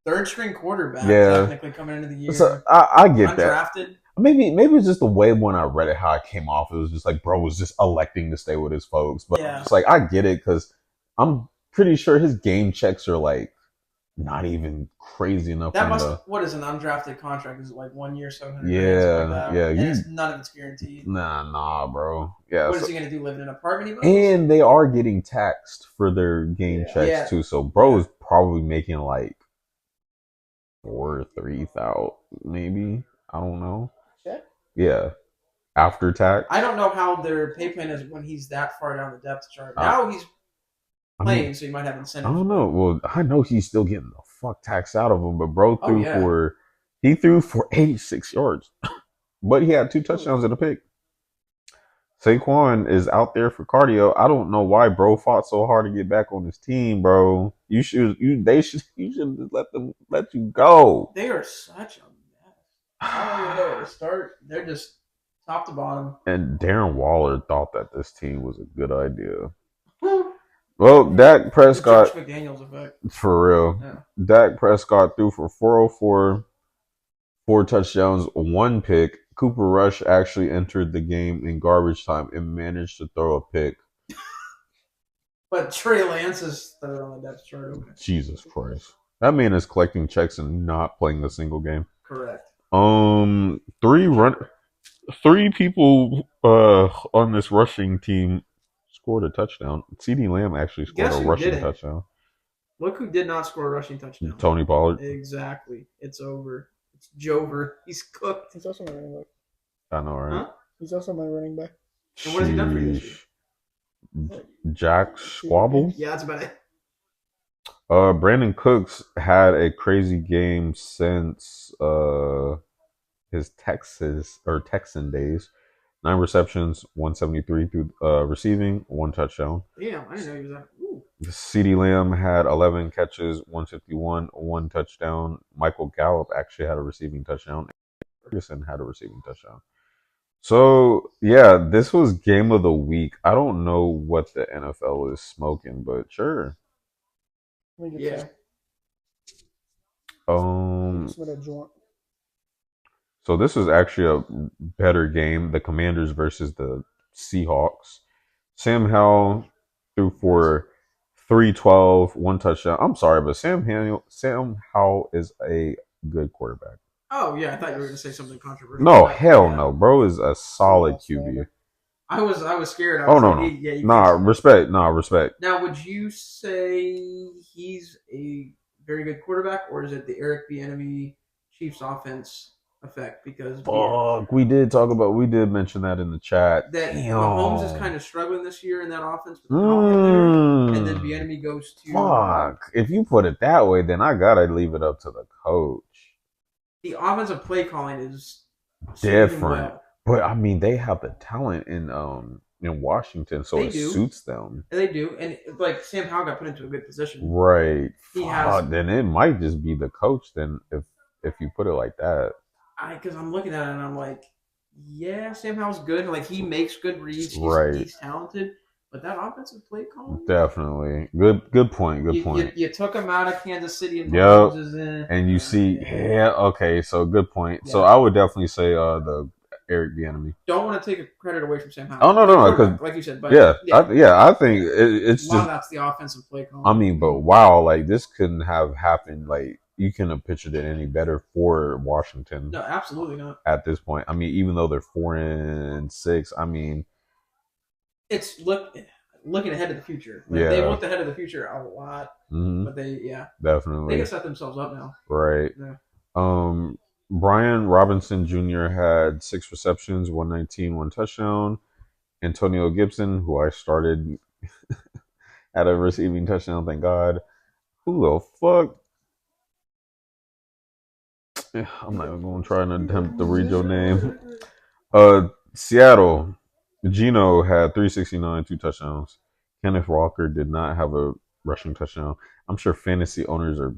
third string quarterback. Technically coming into the year. So I get undrafted. That. Maybe it's just the way when I read it how it came off. It was just like bro was just electing to stay with his folks. But it's like I get it because I'm pretty sure his game checks are like not even crazy enough. That what is an undrafted contract? Is it like 1 year, $700? None of it's guaranteed. Nah, bro. Yeah. What is he gonna do? Live in an apartment? And they are getting taxed for their game checks too. So bro is probably making like 4,000 or 3,000, maybe. I don't know. Yeah. After tax. I don't know how their pay plan is when he's that far down the depth chart. Now he's playing, so you might have incentives. I don't know. Well, I know he's still getting the fuck tax out of him, but bro threw for 86 yards. But he had 2 touchdowns and a pick. Saquon is out there for cardio. I don't know why bro fought so hard to get back on his team, bro. You should let you go. They are such a mess. I don't even know where to start. They're just top to bottom. And Darren Waller thought that this team was a good idea. Well, Dak Prescott. The Josh McDaniels effect. For real. Yeah. Dak Prescott threw for 404, 4 touchdowns, 1 pick. Cooper Rush actually entered the game in garbage time and managed to throw a pick. But Trey Lance is third on the depth chart. Okay. Jesus Christ. That man is collecting checks and not playing a single game. Correct. 3 people on this rushing team scored a touchdown. CeeDee Lamb actually scored a rushing touchdown. Look who did not score a rushing touchdown. Tony Pollard. Exactly. It's over. It's Jover. He's cooked. He's also my running back. I know, right? Huh? He's also my running back. And what has he done for you this year? Jack Squabble? Yeah, that's about it. Brandon Cooks had a crazy game since his Texan days. 9 receptions, 173 through receiving, 1 touchdown. Damn, I didn't know he was that. CeeDee Lamb had 11 catches, 151, 1 touchdown. Michael Gallup actually had a receiving touchdown. Ferguson had a receiving touchdown. So, yeah, this was game of the week. I don't know what the NFL is smoking, but sure. Yeah. So this was actually a better game. The Commanders versus the Seahawks. Sam Howell threw for 312, 1 touchdown. I'm sorry, but Sam Howell is a good quarterback. Oh yeah, I thought you were going to say something controversial. No, hell no, bro is a solid QB. I was scared. Respect. Now, would you say he's a very good quarterback, or is it the Eric Bieniemy Chiefs offense effect? Because we did mention that in the chat. That Mahomes is kind of struggling this year in that offense, and then Bieniemy goes to. If you put it that way, then I gotta leave it up to the coach. the offensive play calling is suiting different. well. But I mean, they have the talent in Washington, so They it do. suits them. They do, and like Sam Howell got put into a good position. Right. He has. Then it might just be the coach. Then if you put it like that, Because I'm looking at it and I'm like, yeah, Sam Howell's good. Like he makes good reads. right. He's talented, but that offensive play calling. Definitely. Good point. Good You, point. you took him out of Kansas City and Yep. Mahomes is in. And you see, yeah, okay, so good point. Yeah. So I would definitely say the Eric Bieniemy. Don't want to take credit away from Sam Howell. Oh no, because like you said, but yeah, I think it's a lot just of that's the offensive play calling. I mean, but wow, like this couldn't have happened. Like you couldn't have pictured it any better for Washington. No, absolutely not. At this point, I mean, even though they're 4-6, I mean, it's looking ahead to the future. Like, they've looked ahead of the future a lot, but they definitely they can set themselves up now. Right. Yeah. Brian Robinson Jr. had 6 receptions, 119, 1 touchdown. Antonio Gibson, who I started, had a receiving touchdown. Thank God. Who the fuck? I'm not even going to try and attempt to read your name. Seattle. Gino had 369, 2 touchdowns. Kenneth Walker did not have a rushing touchdown. I'm sure fantasy owners are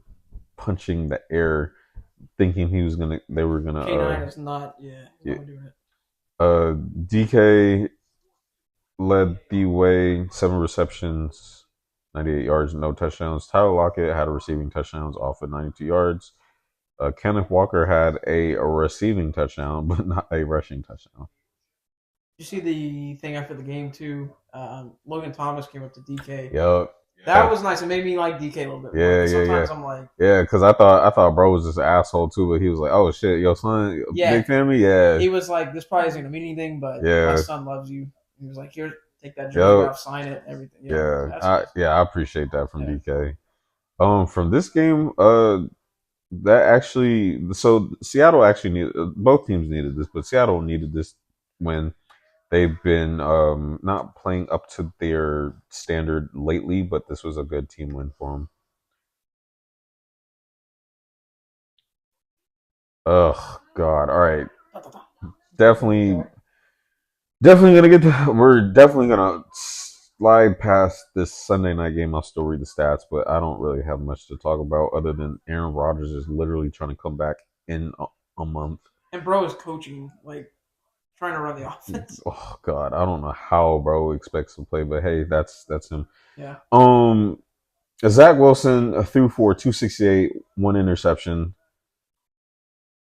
punching the air, thinking they were gonna. K9 is not. Yeah, he's not doing it. DK led the way, 7 receptions, 98 yards, no touchdowns. Tyler Lockett had a receiving touchdowns off of 92 yards. Kenneth Walker had a receiving touchdown, but not a rushing touchdown. You see the thing after the game too? Logan Thomas came up to DK. Yep. That was nice. It made me like DK a little bit more. Yeah, Sometimes I'm like, because I thought bro was just an asshole too, but he was like, oh shit, your son, big fan of me, yeah. He was like, this probably isn't gonna mean anything, but my son loves you. He was like, here, take that jersey off, sign it, everything. I appreciate that from DK. From this game, that actually, so Seattle actually needed, both teams needed this, but Seattle needed this win. They've been not playing up to their standard lately, but this was a good team win for them. Oh God! All right, definitely gonna get to. We're definitely gonna slide past this Sunday night game. I'll still read the stats, but I don't really have much to talk about other than Aaron Rodgers is literally trying to come back in a month. And bro is coaching, like trying to run the offense. Oh God, I don't know how bro expects to play, but hey, that's him. Yeah. Zach Wilson threw for 268, 1 interception.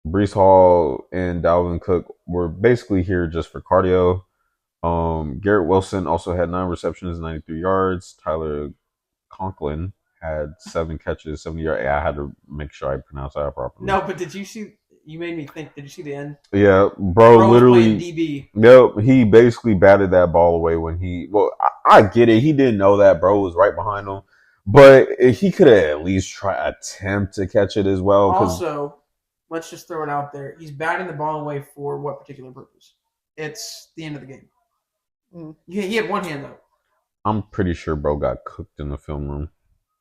Brees Hall and Dalvin Cook were basically here just for cardio. Garrett Wilson also had 9 receptions, 93 yards. Tyler Conklin had 7 catches, 70 yards. I had to make sure I pronounced that properly. No, but did you see? You made me think. Did you see the end? Yeah, bro literally. DB. Yep, he basically batted that ball away when he. Well, I get it. He didn't know that bro was right behind him, but he could have at least attempt to catch it as well. Also, let's just throw it out there. He's batting the ball away for what particular purpose? It's the end of the game. He had one hand though. I'm pretty sure bro got cooked in the film room.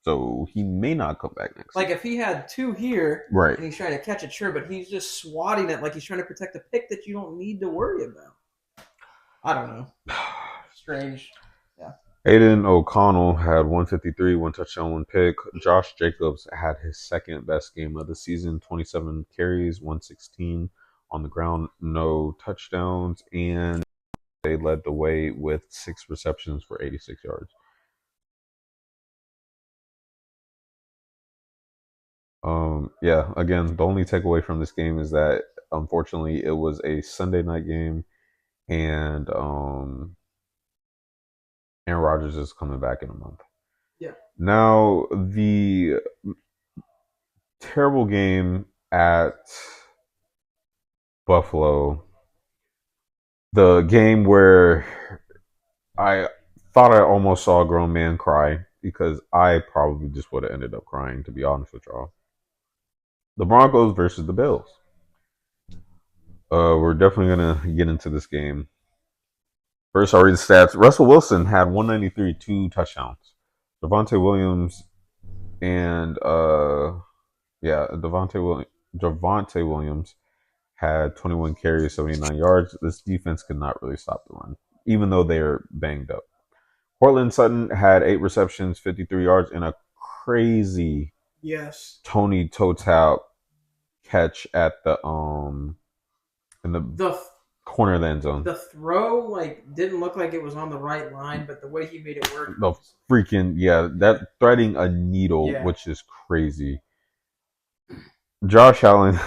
So he may not come back next. Like if he had 2 here, right, and he's trying to catch it, sure, but he's just swatting it like he's trying to protect a pick that you don't need to worry about. I don't know. Strange. Yeah. Aiden O'Connell had 153, 1 touchdown, 1 pick. Josh Jacobs had his second best game of the season, 27 carries, 116 on the ground, no touchdowns, and they led the way with 6 receptions for 86 yards. Again, the only takeaway from this game is that unfortunately it was a Sunday night game, and Aaron Rodgers is coming back in a month. Yeah. Now the terrible game at Buffalo, the game where I thought I almost saw a grown man cry because I probably just would have ended up crying, to be honest with y'all. The Broncos versus the Bills. We're definitely going to get into this game. First, I'll read the stats. Russell Wilson had 193, 2 touchdowns. Devontae Williams and Devontae Williams. Javonte Williams had 21 carries, 79 yards. This defense could not really stop the run, even though they're banged up. Cortland Sutton had 8 receptions, 53 yards, and a crazy Tony Total catch at the in the corner of the end zone. The throw didn't look like it was on the right line, but the way he made it work. The freaking that threading a needle, which is crazy. Josh Allen,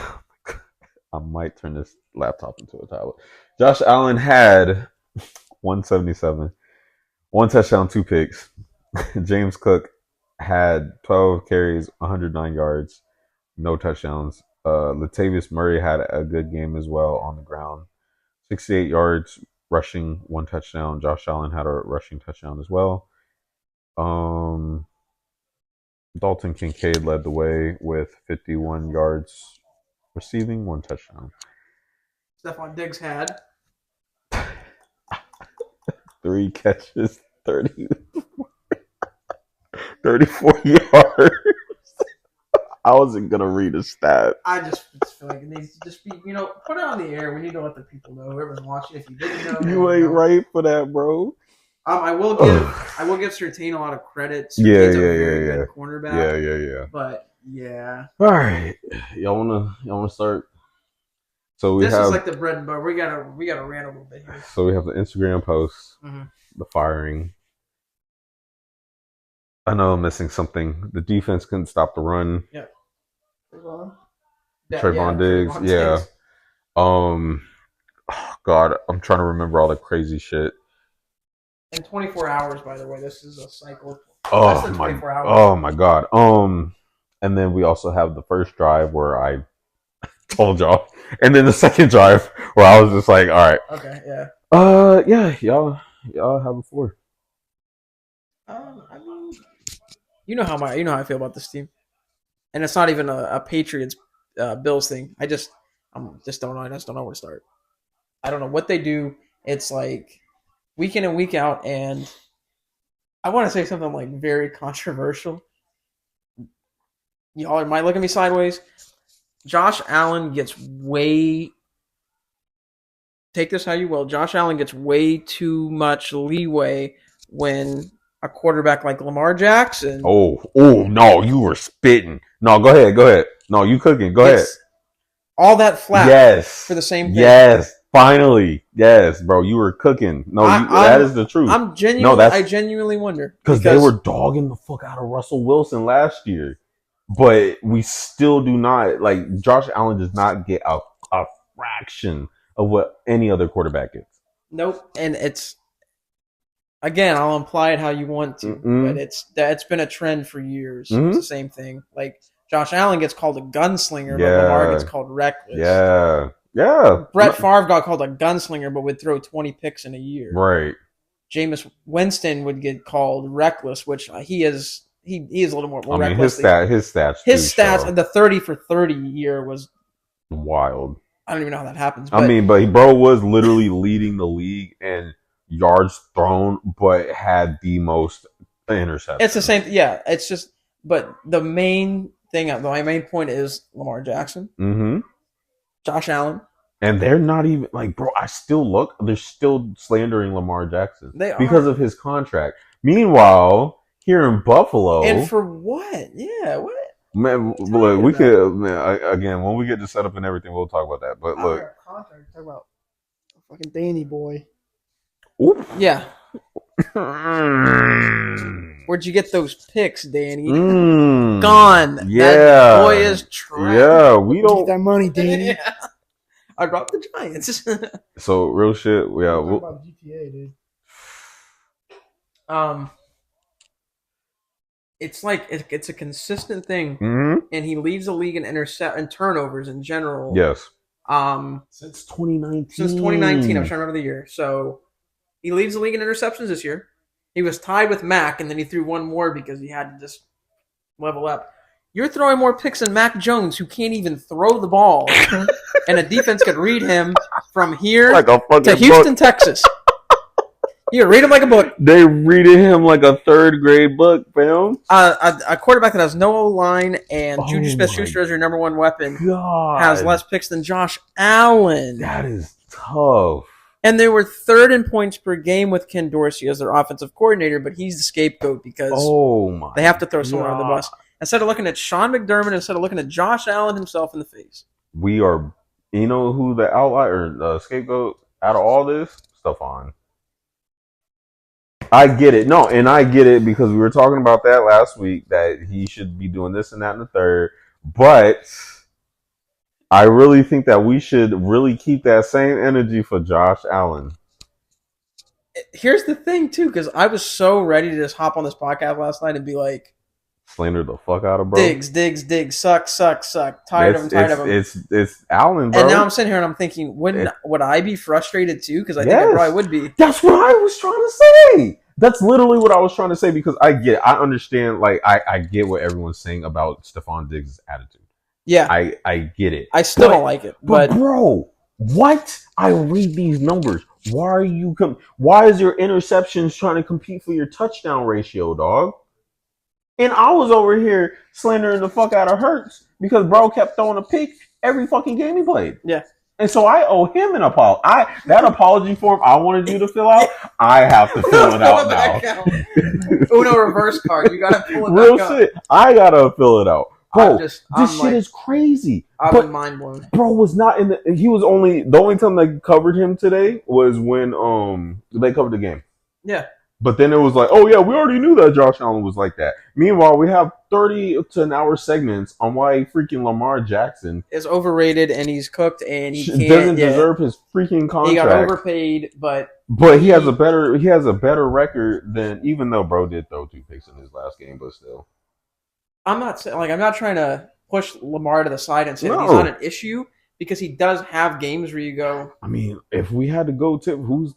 I might turn this laptop into a tablet. Josh Allen had 177, 1 touchdown, 2 picks. James Cook had 12 carries, 109 yards, no touchdowns. Latavius Murray had a good game as well on the ground. 68 yards, rushing, 1 touchdown. Josh Allen had a rushing touchdown as well. Dalton Kincaid led the way with 51 yards receiving, 1 touchdown. Stephon Diggs had 3 catches, 34 yards. I wasn't going to read a stat. I just feel like it needs to just be, put it on the air. We need to let the people know, whoever's watching. If you didn't know, you ain't right for that, bro. I will give Surtain a lot of credit. Surtain's a very good cornerback. Yeah. But yeah. All right, y'all wanna start? So this is like the bread and butter. We gotta rant a little bit here. So we have the Instagram post, the firing. I know I'm missing something. The defense couldn't stop the run. Yeah. Trayvon Diggs. Yeah. Oh God, I'm trying to remember all the crazy shit. In 24 hours, by the way, this is a cycle. Oh my God. And then we also have the first drive where I told y'all, and then the second drive where I was just like, all right. Okay. Yeah. Yeah. Y'all have the floor. I mean, you know how I feel about this team, and it's not even a Patriots Bills thing. I just don't know. I just don't know where to start. I don't know what they do. It's like week in and week out, and I want to say something very controversial. Y'all might look at me sideways. Josh Allen gets take this how you will. Josh Allen gets way too much leeway when a quarterback like Lamar Jackson. Oh no, you were spitting. No, go ahead. No, you cooking. Go ahead. All that flat for the same thing. Yes, finally. Yes, bro, you were cooking. No, that is the truth. I genuinely wonder. Because they were dogging the fuck out of Russell Wilson last year. But we still do not, Josh Allen does not get a fraction of what any other quarterback gets. Nope. And it's, again, I'll imply it how you want to, but it's been a trend for years. It's the same thing. Josh Allen gets called a gunslinger, but Lamar gets called reckless. Yeah. Brett Favre got called a gunslinger, but would throw 20 picks in a year. Right. Jameis Winston would get called reckless, which he is a little more reckless. His stats, the 30 for 30 year was wild. I don't even know how that happens. But bro was literally leading the league in yards thrown, but had the most interceptions. It's the same. Yeah, it's just. But the main thing, my main point is Lamar Jackson, Josh Allen, and they're not even bro. They're still slandering Lamar Jackson because of his contract. Meanwhile, here in Buffalo, and for what? Yeah, what? Man, look, we could again when we get to set up and everything, we'll talk about that. But look, contract. Talk about fucking Danny boy. Oop. Yeah. Where'd you get those picks, Danny? Gone. Yeah. That boy is trash. Yeah, we don't get that money, Danny. Yeah. I dropped the Giants. So real shit. Yeah. Talk about GTA, dude. It's a consistent thing, and he leads the league in turnovers in general. Yes. Since 2019, I'm trying to remember the year. So he leads the league in interceptions this year. He was tied with Mac, and then he threw one more because he had to just level up. You're throwing more picks than Mac Jones, who can't even throw the ball, and a defense could read him from here to Houston, Texas. You read him like a book. They reading him like a third grade book, fam. A quarterback that has no O-line and Juju Oh Smith-Schuster as your number one weapon God. has less picks than Josh Allen. That is tough. And they were third in points per game with Ken Dorsey as their offensive coordinator, but he's the scapegoat because they have to throw someone on the bus. Instead of looking at Sean McDermott, instead of looking at Josh Allen himself in the face. We are, you know who the outlier or scapegoat out of all this? Stephon. I get it. No, and I get it because we were talking about that last week, that he should be doing this and that and the third. But I really think that we should really keep that same energy for Josh Allen. Here's the thing, too, because I was so ready to just hop on this podcast last night and be like, slander the fuck out of bro. Diggs, suck. Tired of him. It's Allen, bro. And now I'm sitting here and I'm thinking, would I be frustrated too? Because I think I probably would be. That's what I was trying to say. That's literally what I was trying to say because I understand, like, I get what everyone's saying about Stephon Diggs' attitude. Yeah. I get it. I still don't like it. But bro, what? I read these numbers. Why is your interceptions trying to compete for your touchdown ratio, dog? And I was over here slandering the fuck out of Hurts because bro kept throwing a pick every fucking game he played. Yeah. And so I owe him an apology. That apology form I wanted you to fill out, I have to fill it out now. Uno reverse card. You gotta pull it real back shit. I gotta fill it out. Bro, this shit like, is crazy. I've been mind blown. Bro was not in the only time they covered him today was when they covered the game. Yeah. But then it was like, oh yeah, we already knew that Josh Allen was like that. Meanwhile, we have 30 to an hour segments on why freaking Lamar Jackson is overrated and he's cooked and he doesn't deserve his freaking contract. He got overpaid, but he has a better record than, even though bro did throw 2 picks in his last game, but still. I'm not trying to push Lamar to the side and say that he's not an issue. Because he does have games where you go. I mean, if we had to go to who's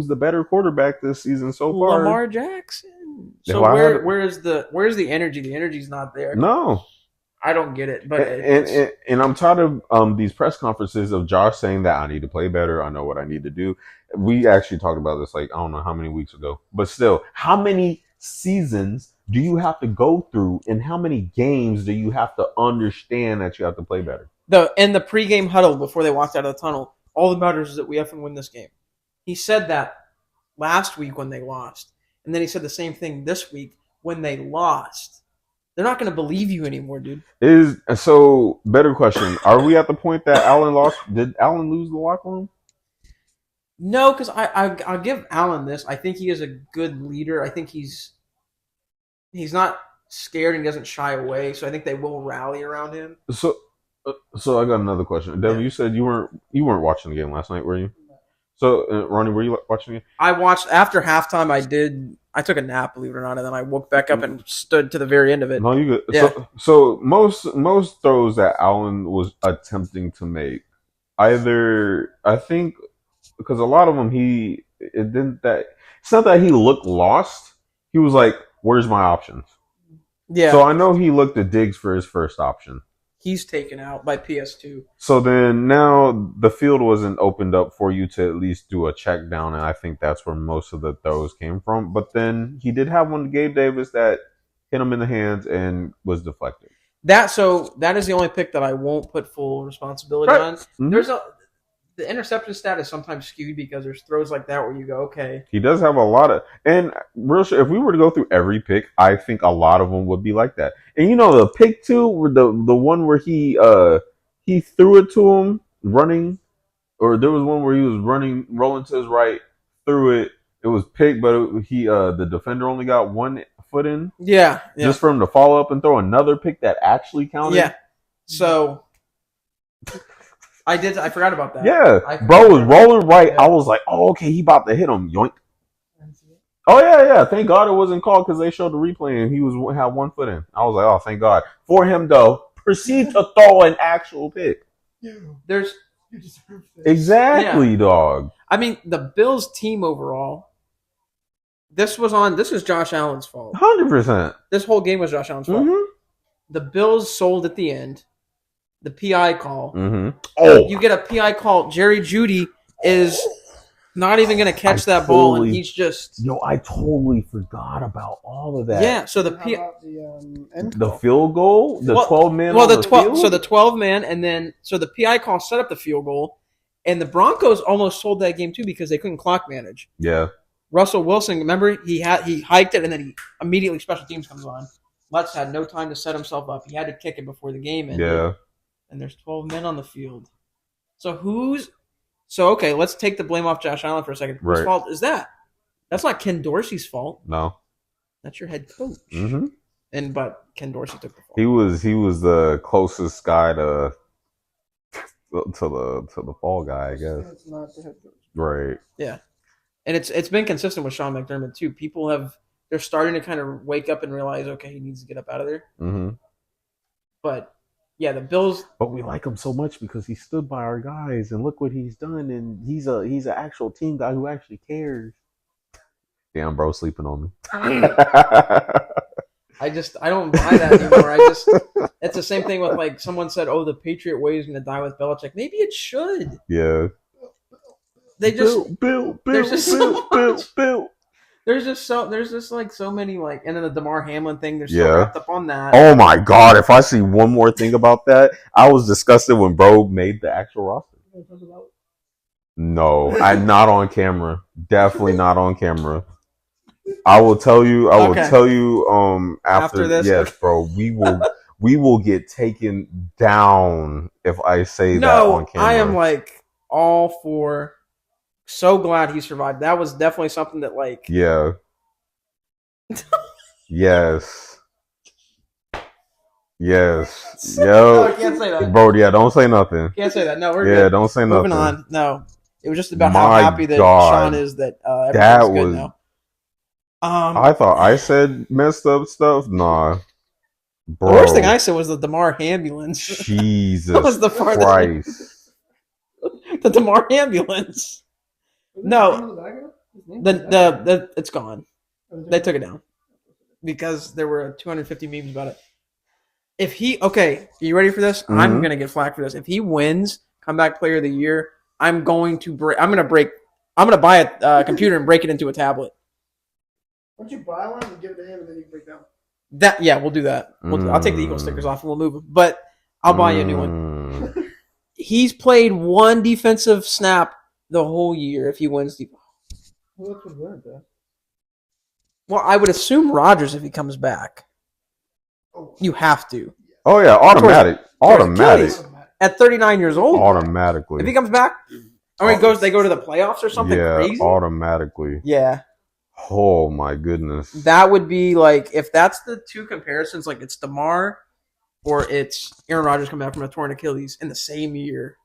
the better quarterback this season so far? Lamar Jackson. So where's the energy? The energy's not there. No, I don't get it. But and I'm tired of these press conferences of Josh saying that I need to play better. I know what I need to do. We actually talked about this like I don't know how many weeks ago, but still, how many seasons do you have to go through, and how many games do you have to understand that you have to play better? In the pregame huddle before they walked out of the tunnel, all that matters is that we have to win this game. He said that last week when they lost. And then he said the same thing this week when they lost. They're not going to believe you anymore, dude. So, better question. Are we at the point that Allen lost? Did Allen lose the locker room? No, because I'll give Allen this. I think he is a good leader. I think he's not scared and doesn't shy away. So I think they will rally around him. So I got another question. Devin, you said you weren't watching the game last night, were you? So Ronnie, were you watching the game? I watched after halftime. I took a nap, believe it or not, and then I woke back up and stood to the very end of it. No, you good. Yeah. So most throws that Allen was attempting to make, either I think because a lot of them it's not that he looked lost. He was like, "Where's my options?" Yeah. So I know he looked at Diggs for his first option. He's taken out by PS2. So then now the field wasn't opened up for you to at least do a check down, and I think that's where most of the throws came from. But then he did have one to Gabe Davis that hit him in the hands and was deflected. That is the only pick that I won't put full responsibility on. Mm-hmm. The interception stat is sometimes skewed because there's throws like that where you go, okay. He does have a lot of, and real sure, if we were to go through every pick, I think a lot of them would be like that. And you know, the pick two, the one where he threw it to him running, or there was one where he was rolling to his right, threw it. It was picked, but the defender only got 1 foot in. Yeah. Just for him to follow up and throw another pick that actually counted. Yeah. So. I forgot about that. Yeah. Bro was rolling right. Yeah. I was like, oh, okay, he about to hit him. Yoink. Oh, yeah. Thank God it wasn't called because they showed the replay and he had 1 foot in. I was like, oh, thank God. For him, though, proceed to throw an actual pick. You deserve this. Exactly, dog. I mean, the Bills team overall, this is Josh Allen's fault. 100%. This whole game was Josh Allen's fault. Mm-hmm. The Bills sold at the end. The PI call. Mm-hmm. Oh, you get a PI call. Jerry Jeudy is not even going to catch that ball, and he's just... Yo, I totally forgot about all of that. Yeah, so How about the field goal? The 12-man Well, on the field? So the 12-man, and then... So the PI call set up the field goal, and the Broncos almost sold that game, too, because they couldn't clock manage. Yeah. Russell Wilson, remember, he hiked it, and then he immediately special teams comes on. Lutz had no time to set himself up. He had to kick it before the game ended. Yeah. And there's 12 men on the field. So okay, let's take the blame off Josh Allen for a second. Whose fault is that? That's not Ken Dorsey's fault. No. That's your head coach. Mm-hmm. But Ken Dorsey took the fault. He was the closest guy to the fall guy, I guess. It's not the head coach. Right. Yeah. And it's been consistent with Sean McDermott too. They're starting to kind of wake up and realize, okay, he needs to get up out of there. Mm-hmm. But yeah, the Bills. But we like him so much because he stood by our guys, and look what he's done. And he's an actual team guy who actually cares. Damn, bro, sleeping on me. I don't buy that anymore. It's the same thing with like someone said, oh, the Patriot way is going to die with Belichick. Maybe it should. Yeah. They just Bill. There's just like so many like, and then the DeMar Hamlin thing. They're so wrapped up on that. Oh my god! If I see one more thing about that, I was disgusted when bro made the actual roster. No, I'm not on camera. Definitely not on camera. I will tell you. After this. Yes, bro. We will get taken down if I say that on camera. I am like all for. So glad he survived. That was definitely something that like. Yeah. Yes. Yo. No, I can't say that. Bro, yeah, don't say nothing. Can't say that. No, we're good. Yeah, don't say nothing. Moving on. No. It was just about how happy that Sean is that everything's good now. I thought I said messed up stuff. Nah. Bro. The worst thing I said was the DeMar ambulance. Jesus that was the Christ. The DeMar ambulance. No. It's gone. They took it down. Because there were 250 memes about it. Okay, are you ready for this? Mm-hmm. I'm gonna get flack for this. If he wins comeback player of the year, I'm gonna buy a computer and break it into a tablet. Why don't you buy one and give it to him and then you can break down? We'll do that. I'll take the Eagle stickers off and we'll move them. But I'll buy you a new one. He's played one defensive snap the whole year if he wins the. Well, that's what we're doing. Well, I would assume Rodgers if he comes back. You have to. Oh yeah, automatic. At 39 years old. Automatically. If he comes back, they go to the playoffs or something crazy. Automatically. Yeah. Oh my goodness. That would be like if that's the two comparisons, like it's DeMar or it's Aaron Rodgers coming back from a torn Achilles in the same year.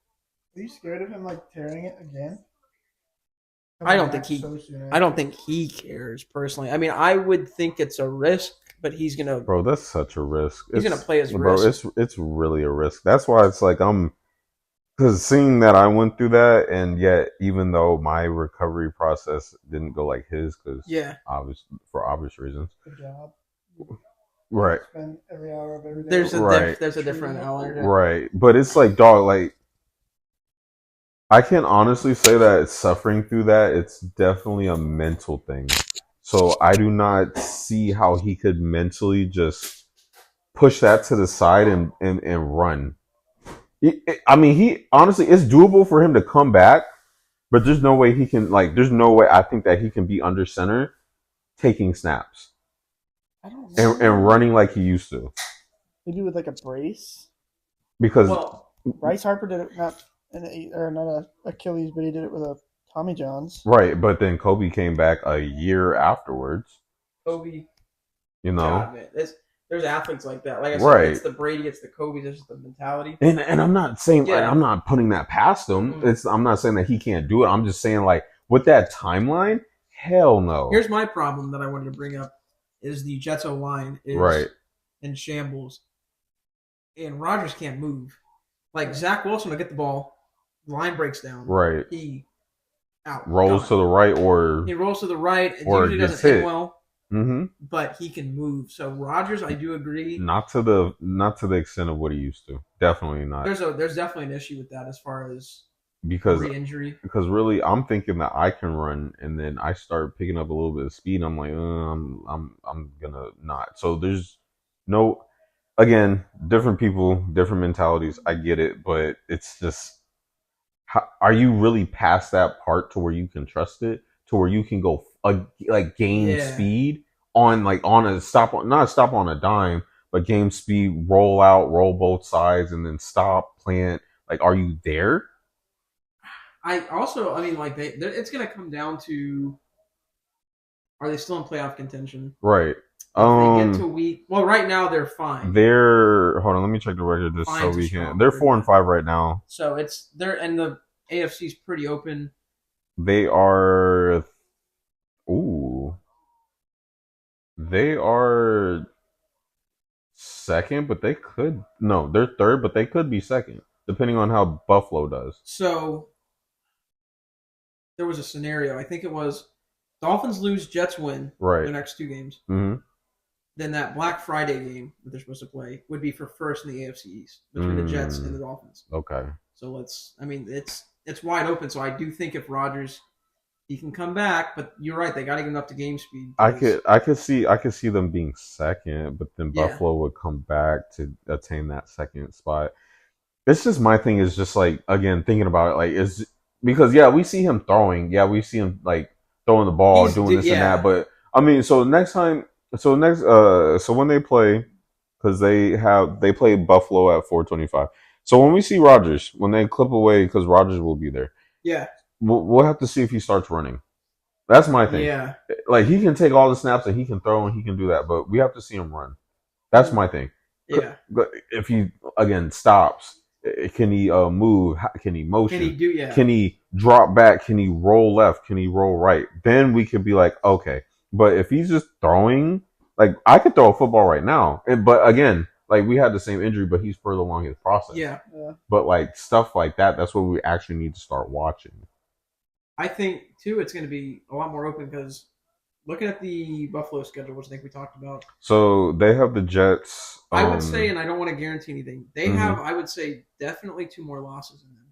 Are you scared of him like tearing it again? I don't think he cares personally. I mean, I would think it's a risk, but he's gonna. Bro, that's such a risk. He's gonna play his risk. Bro, it's really a risk. That's why it's like because seeing that I went through that, and yet even though my recovery process didn't go like his, because for obvious reasons. Good job. Right. Spend every hour of every day. There's a different hour. Right, but it's like dog like. I can honestly say that suffering through that, it's definitely a mental thing. So I do not see how he could mentally just push that to the side and run. I mean, he honestly, it's doable for him to come back, but there's no way he can, there's no way I think that he can be under center taking snaps. I don't know. And running like he used to. Maybe with like a brace? Because Bryce Harper did it not a Achilles, but he did it with a Tommy John's. Right, but then Kobe came back a year afterwards. Kobe. You know? God, man. There's athletes like that. Like I said, it's the Brady, it's the Kobe, it's just the mentality. And I'm not saying, I'm not putting that past him. Mm-hmm. I'm not saying that he can't do it. I'm just saying, with that timeline, hell no. Here's my problem that I wanted to bring up is the Jets O-line is in shambles. And Rodgers can't move. Zach Wilson will get the ball. Line breaks down. Right. He rolls to the right or... He rolls to the right. It or usually doesn't hit well. Mm-hmm. But he can move. So Rodgers, I do agree. Not to the extent of what he used to. Definitely not. There's definitely an issue with that as far as because re-injury. Because really, I'm thinking that I can run, and then I start picking up a little bit of speed. And I'm like, I'm gonna not. So there's no, again, different people, different mentalities. I get it, but it's just, are you really past that part to where you can trust it, to where you can go like game speed on a stop, not stop on a dime, but game speed, roll out, roll both sides, and then stop, plant. Like, are you there? I mean, like it's going to come down to, are they still in playoff contention? Right. If they get to week, well, right now they're fine. Hold on, let me check the record just so we can. They're 4-5 right now. So and the AFC's pretty open. They are, they are second, but they're third, but they could be second, depending on how Buffalo does. So there was a scenario. I think it was Dolphins lose, Jets win their next 2 games. Mm-hmm. Then that Black Friday game that they're supposed to play would be for first in the AFC East between the Jets and the Dolphins. Okay. So it's wide open. So I do think if Rodgers, he can come back, but you're right, they got to get him up to game speed. I could see them being second, but then Buffalo would come back to attain that second spot. It's just, my thing is just like, again, thinking about it, like, is because we see him throwing, we see him like throwing the ball, doing this and that, but I mean, so when they play, because they play Buffalo at 4:25. So when we see Rodgers, when they clip away, because Rodgers will be there, we'll have to see if he starts running. That's my thing. Yeah, like, he can take all the snaps and he can throw and he can do that, but we have to see him run. That's my thing. Yeah. If he again stops, can he move? Can he motion? Can he do? Yeah. Can he drop back? Can he roll left? Can he roll right? Then we could be like, okay. But if he's just throwing, like, I could throw a football right now, but again, like, we had the same injury, but he's further along his process. Yeah. But like stuff like that, that's what we actually need to start watching. I think too, it's going to be a lot more open because looking at the Buffalo schedule, which I think we talked about. So they have the Jets. I would say, and I don't want to guarantee anything, they have, I would say, definitely 2 more losses in them.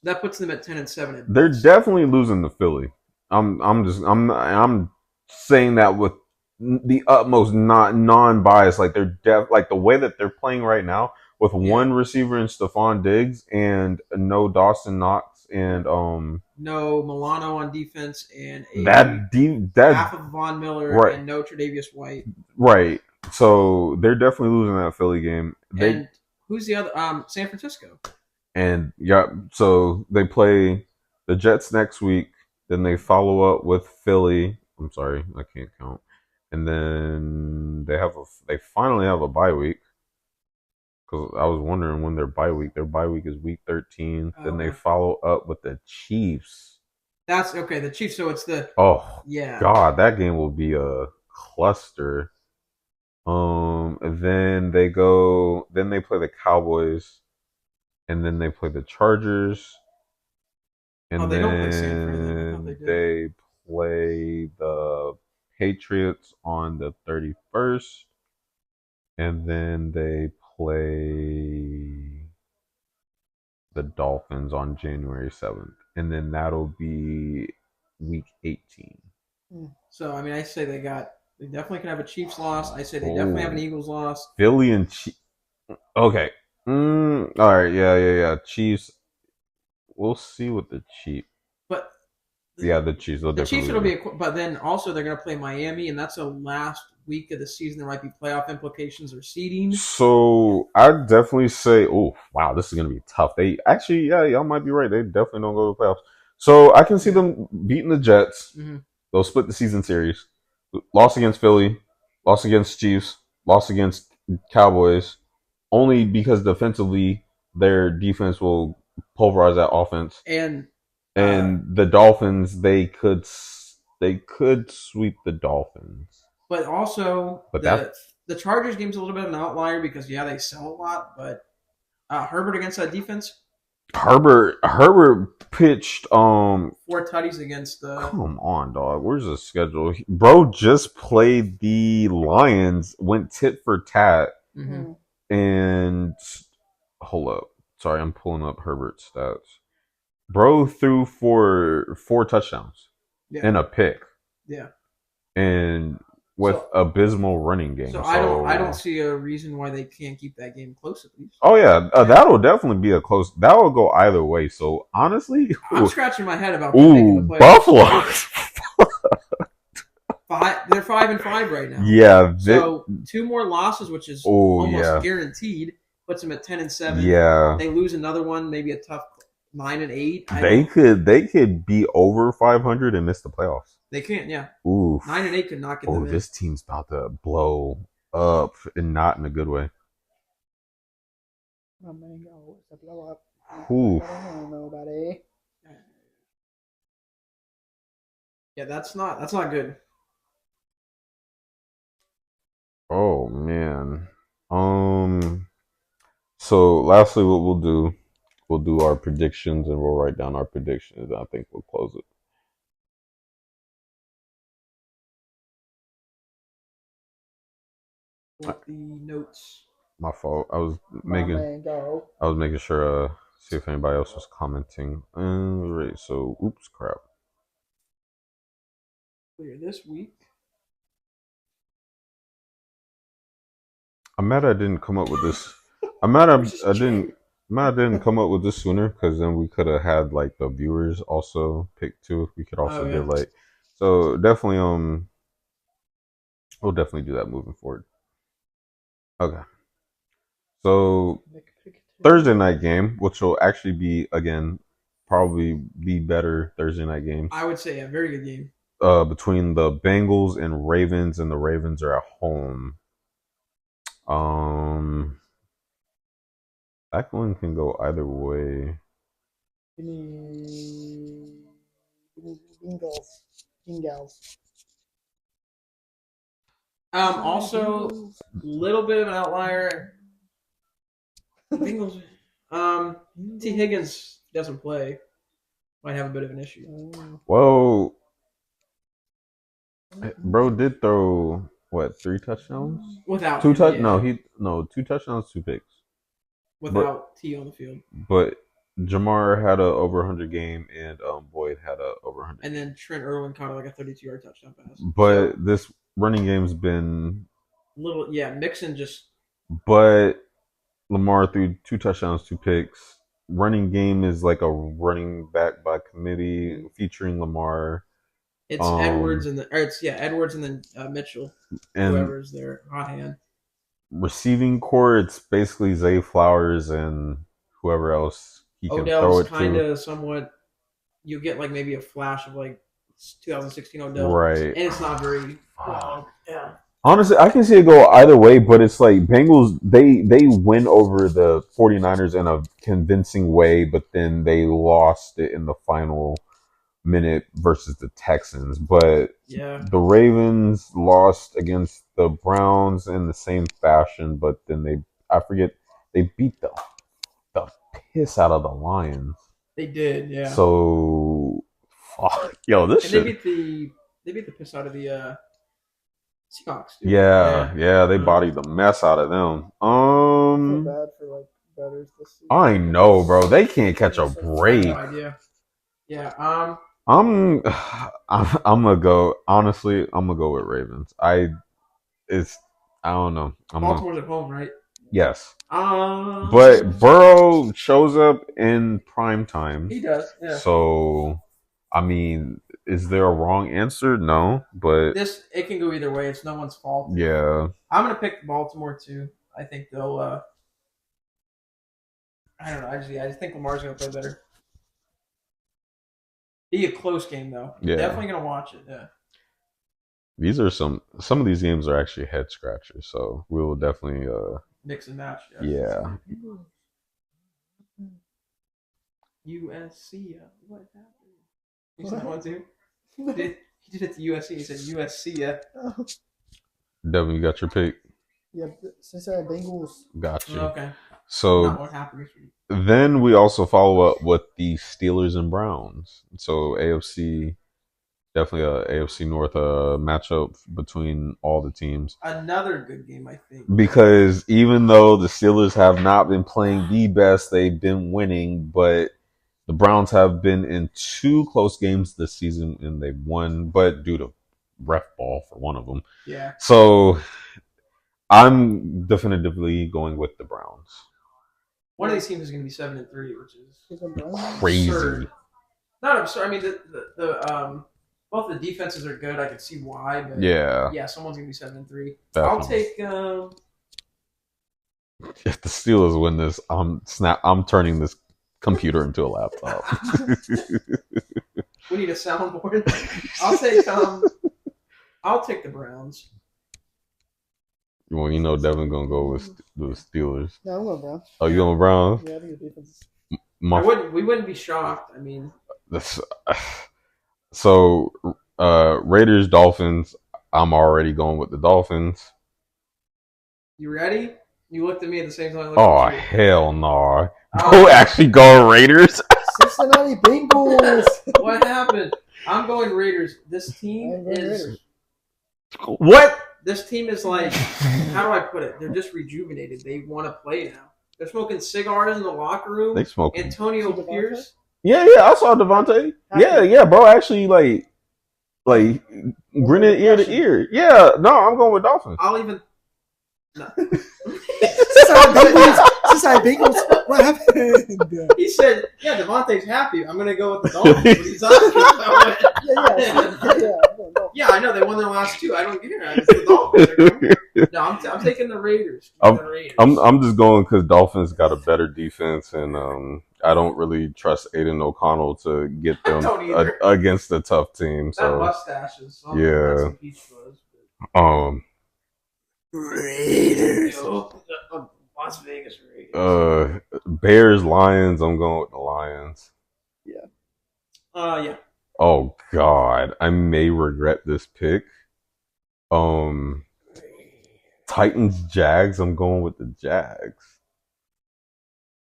That puts them at 10-7. They're definitely losing to Philly. I'm saying that with the utmost non-bias. Like, they're like the way that they're playing right now, with one receiver in Stephon Diggs and no Dawson Knox and no Milano on defense and half of Von Miller and no Tre'Davious White. Right. So they're definitely losing that Philly game. And who's the other? San Francisco. And so they play the Jets next week. Then they follow up with Philly. I'm sorry, I can't count. And then they finally have a bye week. Because I was wondering when their bye week. Their bye week is week 13. Then they follow up with the Chiefs. That's okay. The Chiefs. So it's the God, that game will be a cluster. Then they play the Cowboys, and then they play the Chargers, and they then don't play San Fran. they play the Patriots on the 31st, and then they play the Dolphins on January 7th, and then that'll be week 18. So I mean, I say they definitely can have a Chiefs loss. I say they definitely have an Eagles loss. Philly and okay. All right. Yeah. Chiefs. We'll see with the Chiefs. But the Chiefs. The Chiefs will be, but then also they're going to play Miami, and that's the last week of the season. There might be playoff implications or seeding. So I'd definitely say, oh wow, this is going to be tough. They actually, y'all might be right. They definitely don't go to the playoffs. So I can see them beating the Jets. Mm-hmm. They'll split the season series. Loss against Philly, loss against Chiefs, loss against Cowboys, only because defensively their defense will pulverize that offense. And the Dolphins, they could sweep the Dolphins. But also, the Chargers game's a little bit of an outlier because they sell a lot, but Herbert against that defense. Herbert pitched 4 tutties against the. Come on, dog. Where's the schedule? Bro just played the Lions, went tit for tat, and hold up. Sorry, I'm pulling up Herbert's stats. Bro threw for 4 touchdowns and a pick. Yeah. And with abysmal running game. So I don't see a reason why they can't keep that game close at least. Oh yeah, that'll definitely be a close. That will go either way. So honestly, I'm scratching my head about them making the playoffs. Buffalo. They're 5-5 right now. Yeah. So 2 more losses, which is almost guaranteed, puts them at 10-7. Yeah. They lose another one, maybe a tough 9-8. They could be over 500 and miss the playoffs. They can't, yeah. Ooh. 9-8 could not get them in. This team's about to blow up and not in a good way. Oh man, go blow up. Ooh. I don't know, nobody. Yeah, that's not good. Oh man. So lastly, what we'll do our predictions and we'll write down our predictions. I think we'll close it. With the notes. My fault. I was making sure see if anybody else was commenting. Right. So, oops, crap. Clear this week. I'm mad I didn't come up with this. I'm mad I didn't come up with this sooner because then we could have had like the viewers also pick too. We could also get like so definitely we'll definitely do that moving forward. Okay. So Thursday night game, which will actually be again probably be better Thursday night games. I would say a very good game. Between the Bengals and Ravens, and the Ravens are at home. That one can go either way. Bengals. Also, a little bit of an outlier. Bengals. T. Higgins doesn't play. Might have a bit of an issue. Well, bro did throw what 3 touchdowns? Without 2 touchdowns, 2 touchdowns, 2 picks. Without T on the field. But Jamar had a over 100 game, and Boyd had a over 100. And then Trent Irwin caught like a 32-yard touchdown pass. But this running game's been Mixon just. But Lamar threw 2 touchdowns, 2 picks. Running game is like a running back by committee featuring Lamar. It's Edwards and then Mitchell, and whoever's their hot hand. Receiving core, it's basically Zay Flowers and whoever else he can throw it to. Odell's kind of somewhat. You get like maybe a flash of like 2016 Odell, right? And it's not very. Yeah. Honestly, I can see it go either way, but it's like Bengals, they win over the 49ers in a convincing way, but then they lost it in the final minute versus the Texans. But the Ravens lost against the Browns in the same fashion, but then they beat the piss out of the Lions. They did, yeah. So, they beat the piss out of the Seahawks. Dude. Yeah, they bodied the mess out of them. I feel bad for like bettors this season. I know, bro. They can't catch a break. No idea. Yeah. I'm gonna go. Honestly, I'm gonna go with Ravens. I don't know. Baltimore's at home, right? Yes. But Burrow shows up in prime time. He does. Yeah. So, I mean, is there a wrong answer? No, but it can go either way. It's no one's fault. Yeah. I'm gonna pick Baltimore too. I think they'll. I don't know. I just think Lamar's gonna play better. Be a close game though. Yeah. Definitely gonna watch it. Yeah. These are some of these games are actually head scratchers, so we will definitely mix and match. Yeah. USC. What happened? You said that one too? He did it to USC. He said USC. Devin, you got your pick? Yeah, Cincinnati Bengals. Gotcha. Okay. So not what happened this week. Then we also follow up with the Steelers and Browns. So AFC, definitely a AFC North matchup between all the teams. Another good game, I think. Because even though the Steelers have not been playing the best, they've been winning. But The Browns have been in 2 close games this season and they've won, but due to ref ball for one of them. Yeah. So I'm definitively going with the Browns. One of these teams is going to be 7-3, which is crazy. Absurd. Not absurd. I mean, the both the defenses are good. I can see why, but yeah, someone's going to be 7-3. I'll take. If the Steelers win this, I'm turning this computer into a laptop. We need a soundboard. I'll take the Browns. Well, you know Devin's gonna go with the Steelers. No, I'm going Browns. Oh, you going Browns? Yeah, I think the defense. We wouldn't be shocked. I mean, so Raiders, Dolphins. I'm already going with the Dolphins. You ready? You looked at me at the same time. Oh hell no! Don't actually go Raiders. Cincinnati Bengals. What happened? I'm going Raiders. This team is what? This team is like. How do I put it? They're just rejuvenated. They want to play now. They're smoking cigars in the locker room. They smoke Antonio Pierce. Yeah, I saw Devontae. Yeah, bro. Actually, like grinning ear to ear. Yeah, no, I'm going with Dolphins. I'll even. No. Cincinnati Bengals. What happened? He said, "Yeah, Devontae's happy. I'm gonna go with the Dolphins." What he's talking about. Yeah, I know they won their last 2. I don't get it. It's the Dolphins. No, I'm taking the Raiders. I'm just going because Dolphins got a better defense, and I don't really trust Aiden O'Connell to get them against a tough team. So that mustache is Raiders. Las Vegas Raiders. Bears, Lions. I'm going with the Lions. Yeah. Yeah. Oh God, I may regret this pick. Titans, Jags. I'm going with the Jags.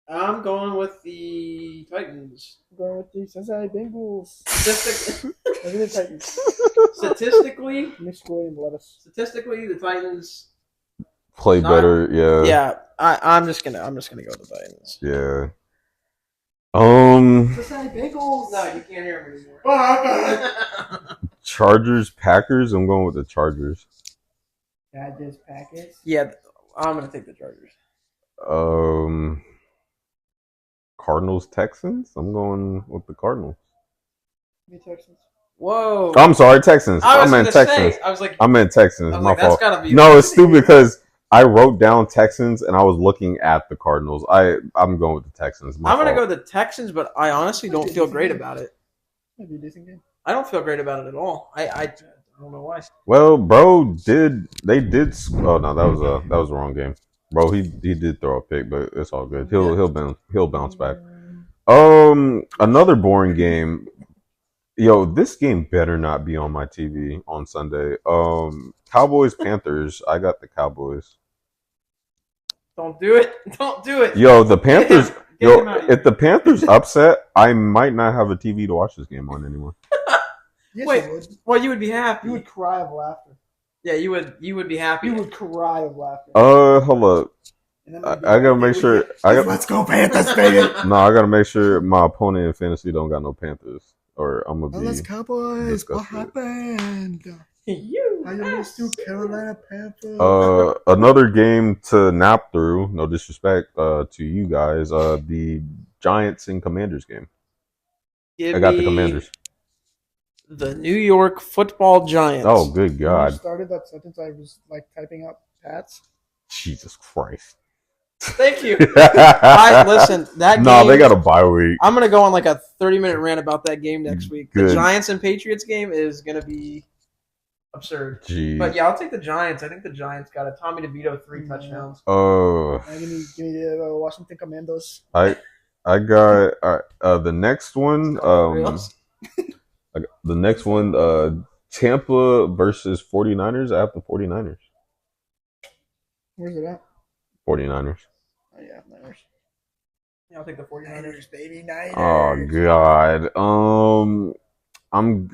I'm going with the Titans. I'm going with the Cincinnati Bengals. Statistically, Statistically, the Titans play better. Yeah. Yeah, I'm just gonna go with the Titans. Yeah. Cincinnati Bengals. No, you can't hear me anymore. Chargers, Packers. I'm going with the Chargers. Packers. Yeah, I'm gonna take the Chargers. Cardinals, Texans. I'm going with the Cardinals. Texans. Whoa. I'm sorry, Texans. I meant Texans. I meant Texans. My fault. Gotta be no, it's stupid because I wrote down Texans and I was looking at the Cardinals. I'm going with the Texans. I'm going to go with the Texans, but I honestly don't feel great about it. Maybe a decent game. I don't feel great about it at all. I don't know why. Well, bro, they did. Oh no, that was the wrong game, bro. He did throw a pick, but it's all good. He'll bounce back. Another boring game. Yo, this game better not be on my TV on Sunday. Cowboys, Panthers. I got the Cowboys. Don't do it. Don't do it. Yo, the Panthers. If the Panthers upset, I might not have a TV to watch this game on anymore. Yes, wait, you would. Well, you would be happy. You would cry of laughter. Yeah, you would be happy. You would cry of laughter. Hold up. I gotta make sure. Let's go Panthers, baby. No, I gotta make sure my opponent in fantasy don't got no Panthers, or I'm gonna be. Let's Cowboys. Disgusted. What happened? I used to Carolina Panthers. Another game to nap through. No disrespect to you guys. The Giants and Commanders game. I got the Commanders. The New York Football Giants. Oh, good God! When you started that sentence, I was like typing out Pats. Jesus Christ! Thank you. Listen, that game. No, they got a bye week. I'm gonna go on like a 30-minute rant about that game next week. Good. The Giants and Patriots game is gonna be absurd. Jeez. But yeah, I'll take the Giants. I think the Giants got a Tommy DeVito 3 touchdowns. Oh. Give me the Washington Commandos. I got the next one. The next one. Tampa versus 49ers. I have the 49ers. Where's it at? 49ers. Oh yeah, Niners. Yeah, I'll take the 49ers. Baby Niners. Oh God. I'm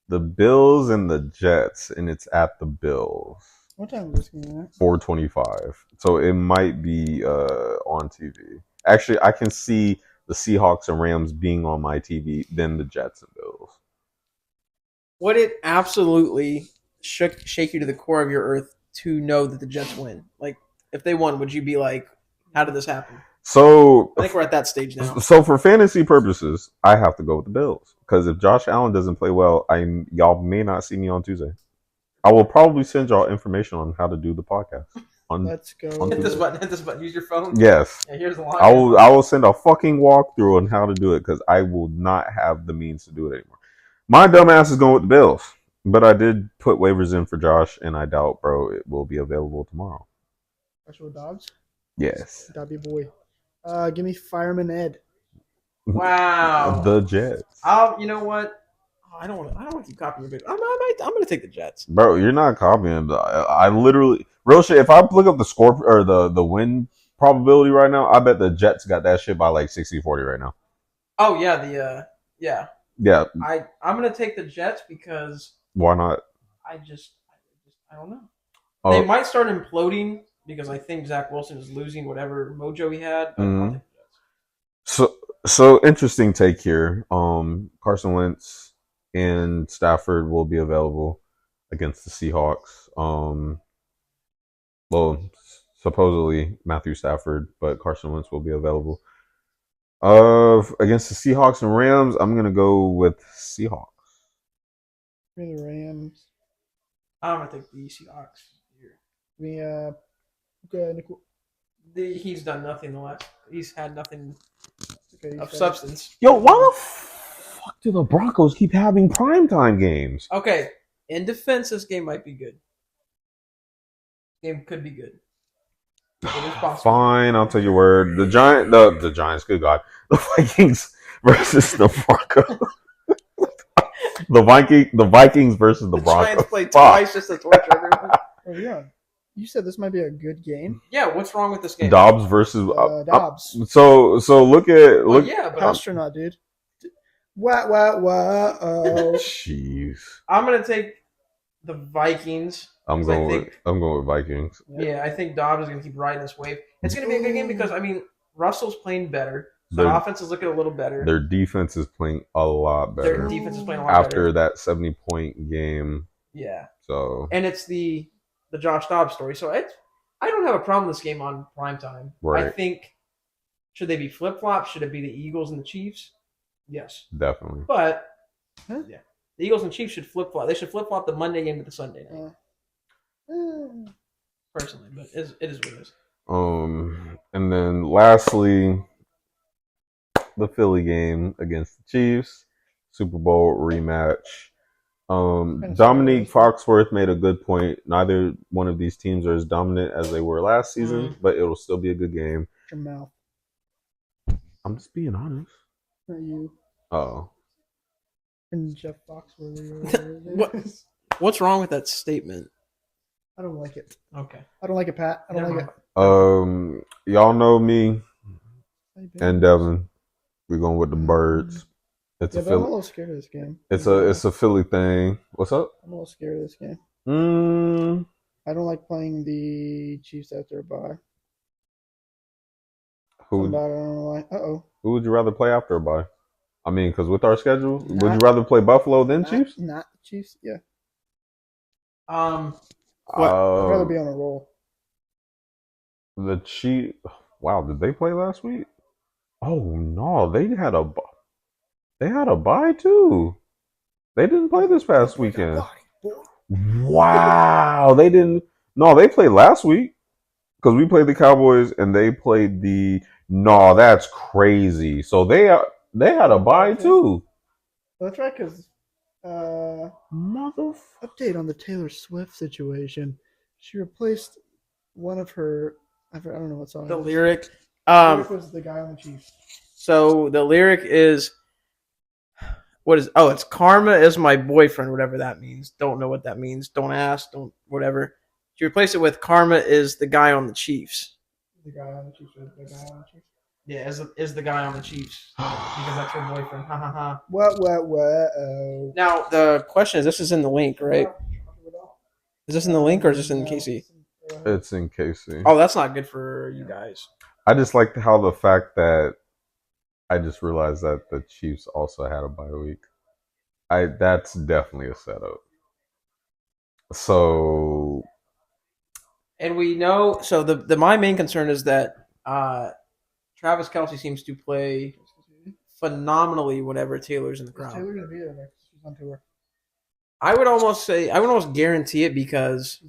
the Bills and the Jets, and it's at the Bills. What time is this game at? 4:25. So it might be on TV. Actually, I can see the Seahawks and Rams being on my TV than the Jets and Bills. Would it absolutely shake you to the core of your earth to know that the Jets win? Like, if they won, would you be like, how did this happen? So I think we're at that stage now. So for fantasy purposes, I have to go with the Bills because if Josh Allen doesn't play well, y'all may not see me on Tuesday. I will probably send y'all information on how to do the podcast. Let's go. Hit this button. Hit this button. Use your phone. Yes. Yeah, here's the line. I will send a fucking walkthrough on how to do it because I will not have the means to do it anymore. My dumb ass is going with the Bills, but I did put waivers in for Josh, and I doubt, bro, it will be available tomorrow. Joshua Dobbs? Yes. Dobby boy. Give me Fireman Ed. Wow. The Jets. You know what? I don't want to keep copying your big. I'm going to take the Jets. Bro, you're not copying. I literally, real shit. If I look up the score or the win probability right now, I bet the Jets got that shit by like 60-40 right now. Oh yeah, yeah. Yeah. I'm going to take the Jets because why not? I don't know. Oh. They might start imploding because I think Zach Wilson is losing whatever mojo he had. But I'll take the Jets. So interesting take here. Carson Wentz and Stafford will be available against the Seahawks. Well, supposedly Matthew Stafford, but Carson Wentz will be available. Against the Seahawks and Rams, I'm gonna go with Seahawks. Give me the Rams. I'm gonna take the Seahawks here. He's done nothing the last. He's had nothing of substance. Yo, why the fuck do the Broncos keep having primetime games? Okay, in defense, this game might be good. Game could be good. It is possible. Fine, I'll tell you word. The Giants, good God. The Vikings versus the Broncos. the Vikings versus the Broncos. Giants play twice just to torture everyone. Oh, yeah. You said this might be a good game. Yeah, what's wrong with this game? Dobbs versus Dobbs. So look at yeah, but astronaut, dude. Wow. Jeez. I'm gonna take the Vikings. I'm going with Vikings. Yeah, I think Dobbs is gonna keep riding this wave. It's gonna be a good game because Russell's playing better. So the offense is looking a little better. Their defense is playing a lot better. Their defense is playing a lot better after that 70-point game. Yeah. So and it's the Josh Dobbs story. So I don't have a problem with this game on primetime. Right. I think should they be flip flops? Should it be the Eagles and the Chiefs? Yes. Definitely. But yeah. The Eagles and Chiefs should flip flop. They should flip flop the Monday game to the Sunday night. Personally, but it is what it is. And then lastly, the Philly game against the Chiefs, Super Bowl rematch. Dominique Foxworth made a good point. Neither one of these teams are as dominant as they were last season, but it'll still be a good game. Your mouth. I'm just being honest. Not you. Oh. And Jeff Foxworth. What's wrong with that statement? I don't like it. Okay. I don't like it, Pat. I don't like it. Y'all know me and Devin. We're going with the Birds. I'm a little scared of this game. It's a Philly thing. What's up? I'm a little scared of this game. I don't like playing the Chiefs after a bye. I don't know why. Who would you rather play after a bye? I mean, because with our schedule, would you rather play Buffalo than Chiefs? Not the Chiefs, yeah. What? I'd rather be on a roll. The Chiefs. Wow, did they play last week? Oh no, they had a bye too. They didn't play this past weekend. Wow, they didn't. No, they played last week because we played the Cowboys and they played the. No, that's crazy. So they had a bye too. Well, that's right, because update on the Taylor Swift situation. She replaced one of her. I don't know what song. The lyric. The lyric was the guy on the Chiefs. So the lyric is, what is? Oh, it's "Karma is my boyfriend," whatever that means. Don't know what that means. Don't ask. Don't whatever. She replaced it with "Karma is the guy on the Chiefs." The guy on the Chiefs. The guy on the Chiefs. Yeah, is the guy on the Chiefs because that's her boyfriend. Ha ha ha. What? Oh. Now the question is: this is in the link, right? Is this in the link or is this in KC? It's in KC. Oh, that's not good for you guys. I just like the fact that I just realized that the Chiefs also had a bye week. That's definitely a setup. So, And we know. So the my main concern is that Travis Kelce seems to play phenomenally whenever Taylor's in the crowd. Taylor gonna be there next. She's on tour. I would almost guarantee it because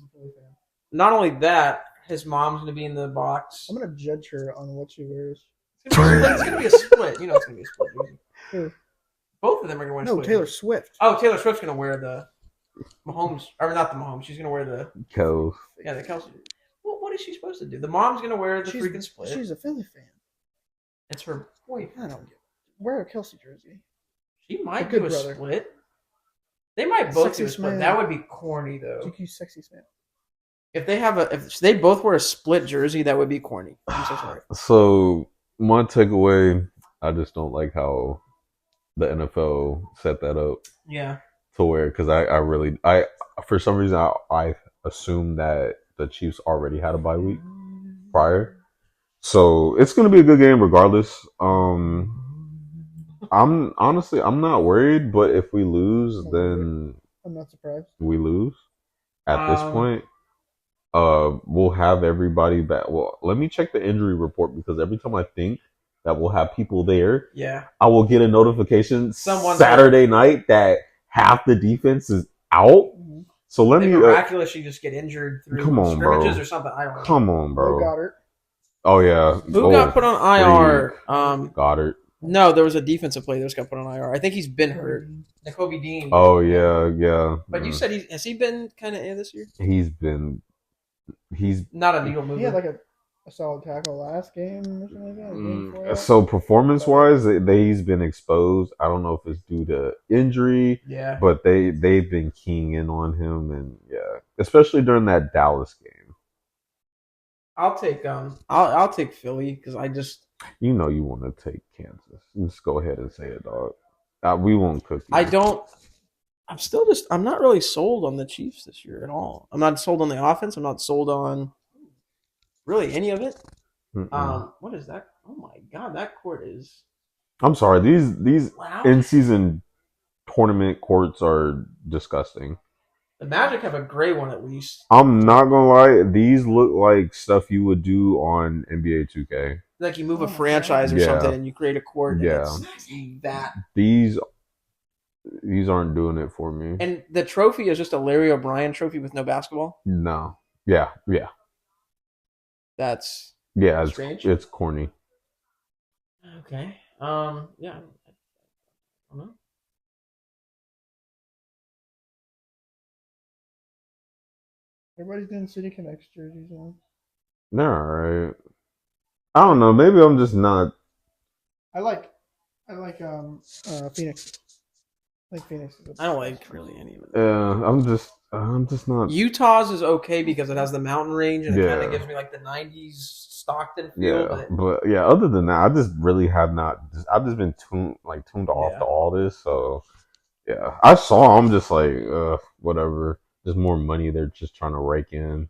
not only that, his mom's gonna be in the box. I'm gonna judge her on what she wears. It's gonna be a split. You know, it's gonna be a split. Who? Both of them are gonna wear. No, split. Taylor Swift. Oh, Taylor Swift's gonna wear the Mahomes, or not the Mahomes. She's gonna wear the Kels. Yeah, the Kelce. Well, what is she supposed to do? The mom's gonna wear the freaking split. She's a Philly fan. It's her boyfriend. I don't get. Wear a Kelce jersey. She might do a split. They might both do a split. That would be corny though. GQ sexy man. If they both wear a split jersey, that would be corny. I'm so sorry. So my takeaway, I just don't like how the NFL set that up. Yeah. To where, because I for some reason I assumed that the Chiefs already had a bye week prior, so it's gonna be a good game regardless. I'm not worried, but if we lose, then I'm not surprised. We lose at this point. We'll have everybody back. Well, let me check the injury report because every time I think that we'll have people there, I will get a notification Saturday night that half the defense is out. So let me miraculously just get injured through scrimmages or something. I don't know. Come on, bro. Goddard. Oh yeah. Who got put on IR? Goddard. No, there was a defensive player that just got put on IR. I think he's been hurt. Nakobe Dean. Oh yeah. But you said has he been kind of this year? He's not a needle mover. He had like a solid tackle last game or something like that. So performance-wise, he's been exposed. I don't know if it's due to injury. Yeah. But they've been keying in on him, and especially during that Dallas game. I'll take Philly because I just you want to take Kansas. Just go ahead and say it, dog. We won't cook you. I don't. I'm not really sold on the Chiefs this year at all. I'm not sold on the offense. I'm not sold on really any of it. What is that? Oh my god, that court is. I'm sorry. These in-season tournament courts are disgusting. The Magic have a gray one at least. I'm not gonna lie. These look like stuff you would do on NBA 2K. Like you move a franchise or something and you create a court. And it's that. These aren't doing it for me. And the trophy is just a Larry O'Brien trophy with no basketball? No. Yeah. That's strange. It's corny. Okay. Yeah. I don't know. Everybody's doing City Connects jerseys on. They're alright. I don't know. Maybe I'm just not. I like Phoenix. Phoenix. I don't like really any of it. I'm just not. Utah's is okay because it has the mountain range and it kind of gives me like the '90s Stockton feel. Yeah, but other than that, I just really have not. I've just been tuned off to all this. So yeah, I saw. I'm just like, whatever. There's more money they're just trying to rake in.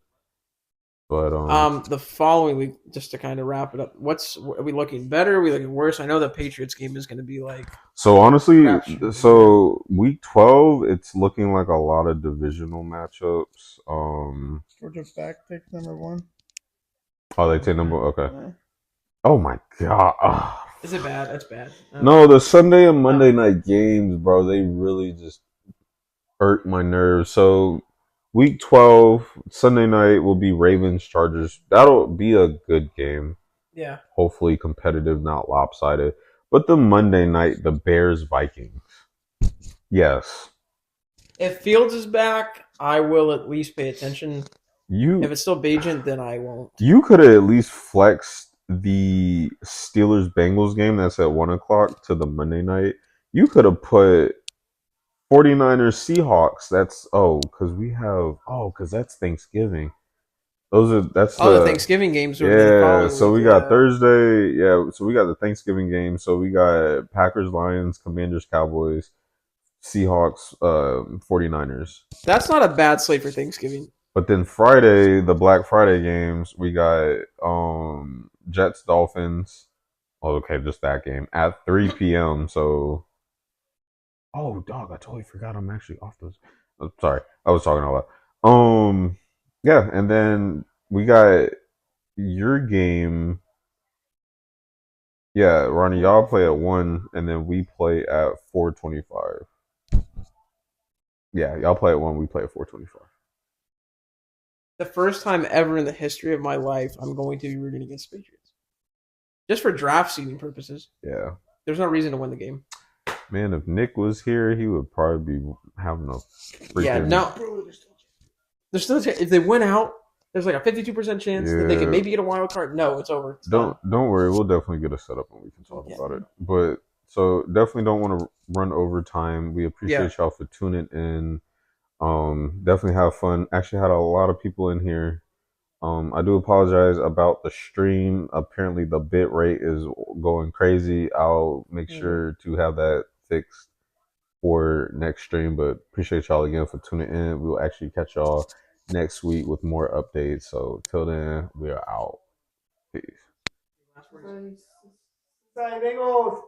But the following week, just to kind of wrap it up, are we looking better? Are we looking worse? I know the Patriots game is going to be like. So honestly, week 12, it's looking like a lot of divisional matchups. Georgia back takes number 1. Oh, they take number. Okay. Yeah. Oh my god. Oh. Is it bad? That's bad. No, the Sunday and Monday night games, bro, they really just hurt my nerves. So. Week 12, Sunday night will be Ravens Chargers. That'll be a good game. Yeah. Hopefully competitive, not lopsided. But the Monday night, the Bears Vikings. Yes. If Fields is back, I will at least pay attention. If it's still Bagent, then I won't. You could have at least flexed the Steelers Bengals game that's at 1:00 to the Monday night. You could have put 49ers Seahawks. That's because that's Thanksgiving. That's the Thanksgiving games. So we got Thursday. Yeah, so we got the Thanksgiving game. So we got Packers, Lions, Commanders, Cowboys, Seahawks, 49ers. That's not a bad slate for Thanksgiving. But then Friday, the Black Friday games, we got Jets, Dolphins, Oh, okay, just that game at 3 p.m. So, oh, dog, I totally forgot. I'm actually off those. Oh, sorry, I was talking a lot. Yeah, and then we got your game. Yeah, Ronnie, y'all play at 1, and then we play at 4:25. Yeah, y'all play at 1. We play at 4:25. The first time ever in the history of my life, I'm going to be rooting against the Patriots, just for draft seeding purposes. Yeah. There's no reason to win the game. Man, if Nick was here, he would probably be having a freaking. Yeah, no. There's still if they win out, there's like a 52% chance that they can maybe get a wild card. No, it's over. It's don't done. don't worry, we'll definitely get a setup and we can talk about it. But so definitely don't want to run over time. We appreciate y'all for tuning in. Definitely have fun. Actually had a lot of people in here. I do apologize about the stream. Apparently the bit rate is going crazy. I'll make sure to have that fixed for next stream, but appreciate y'all again for tuning in. We will actually catch y'all next week with more updates. So till then, we are out. Peace. Bengals.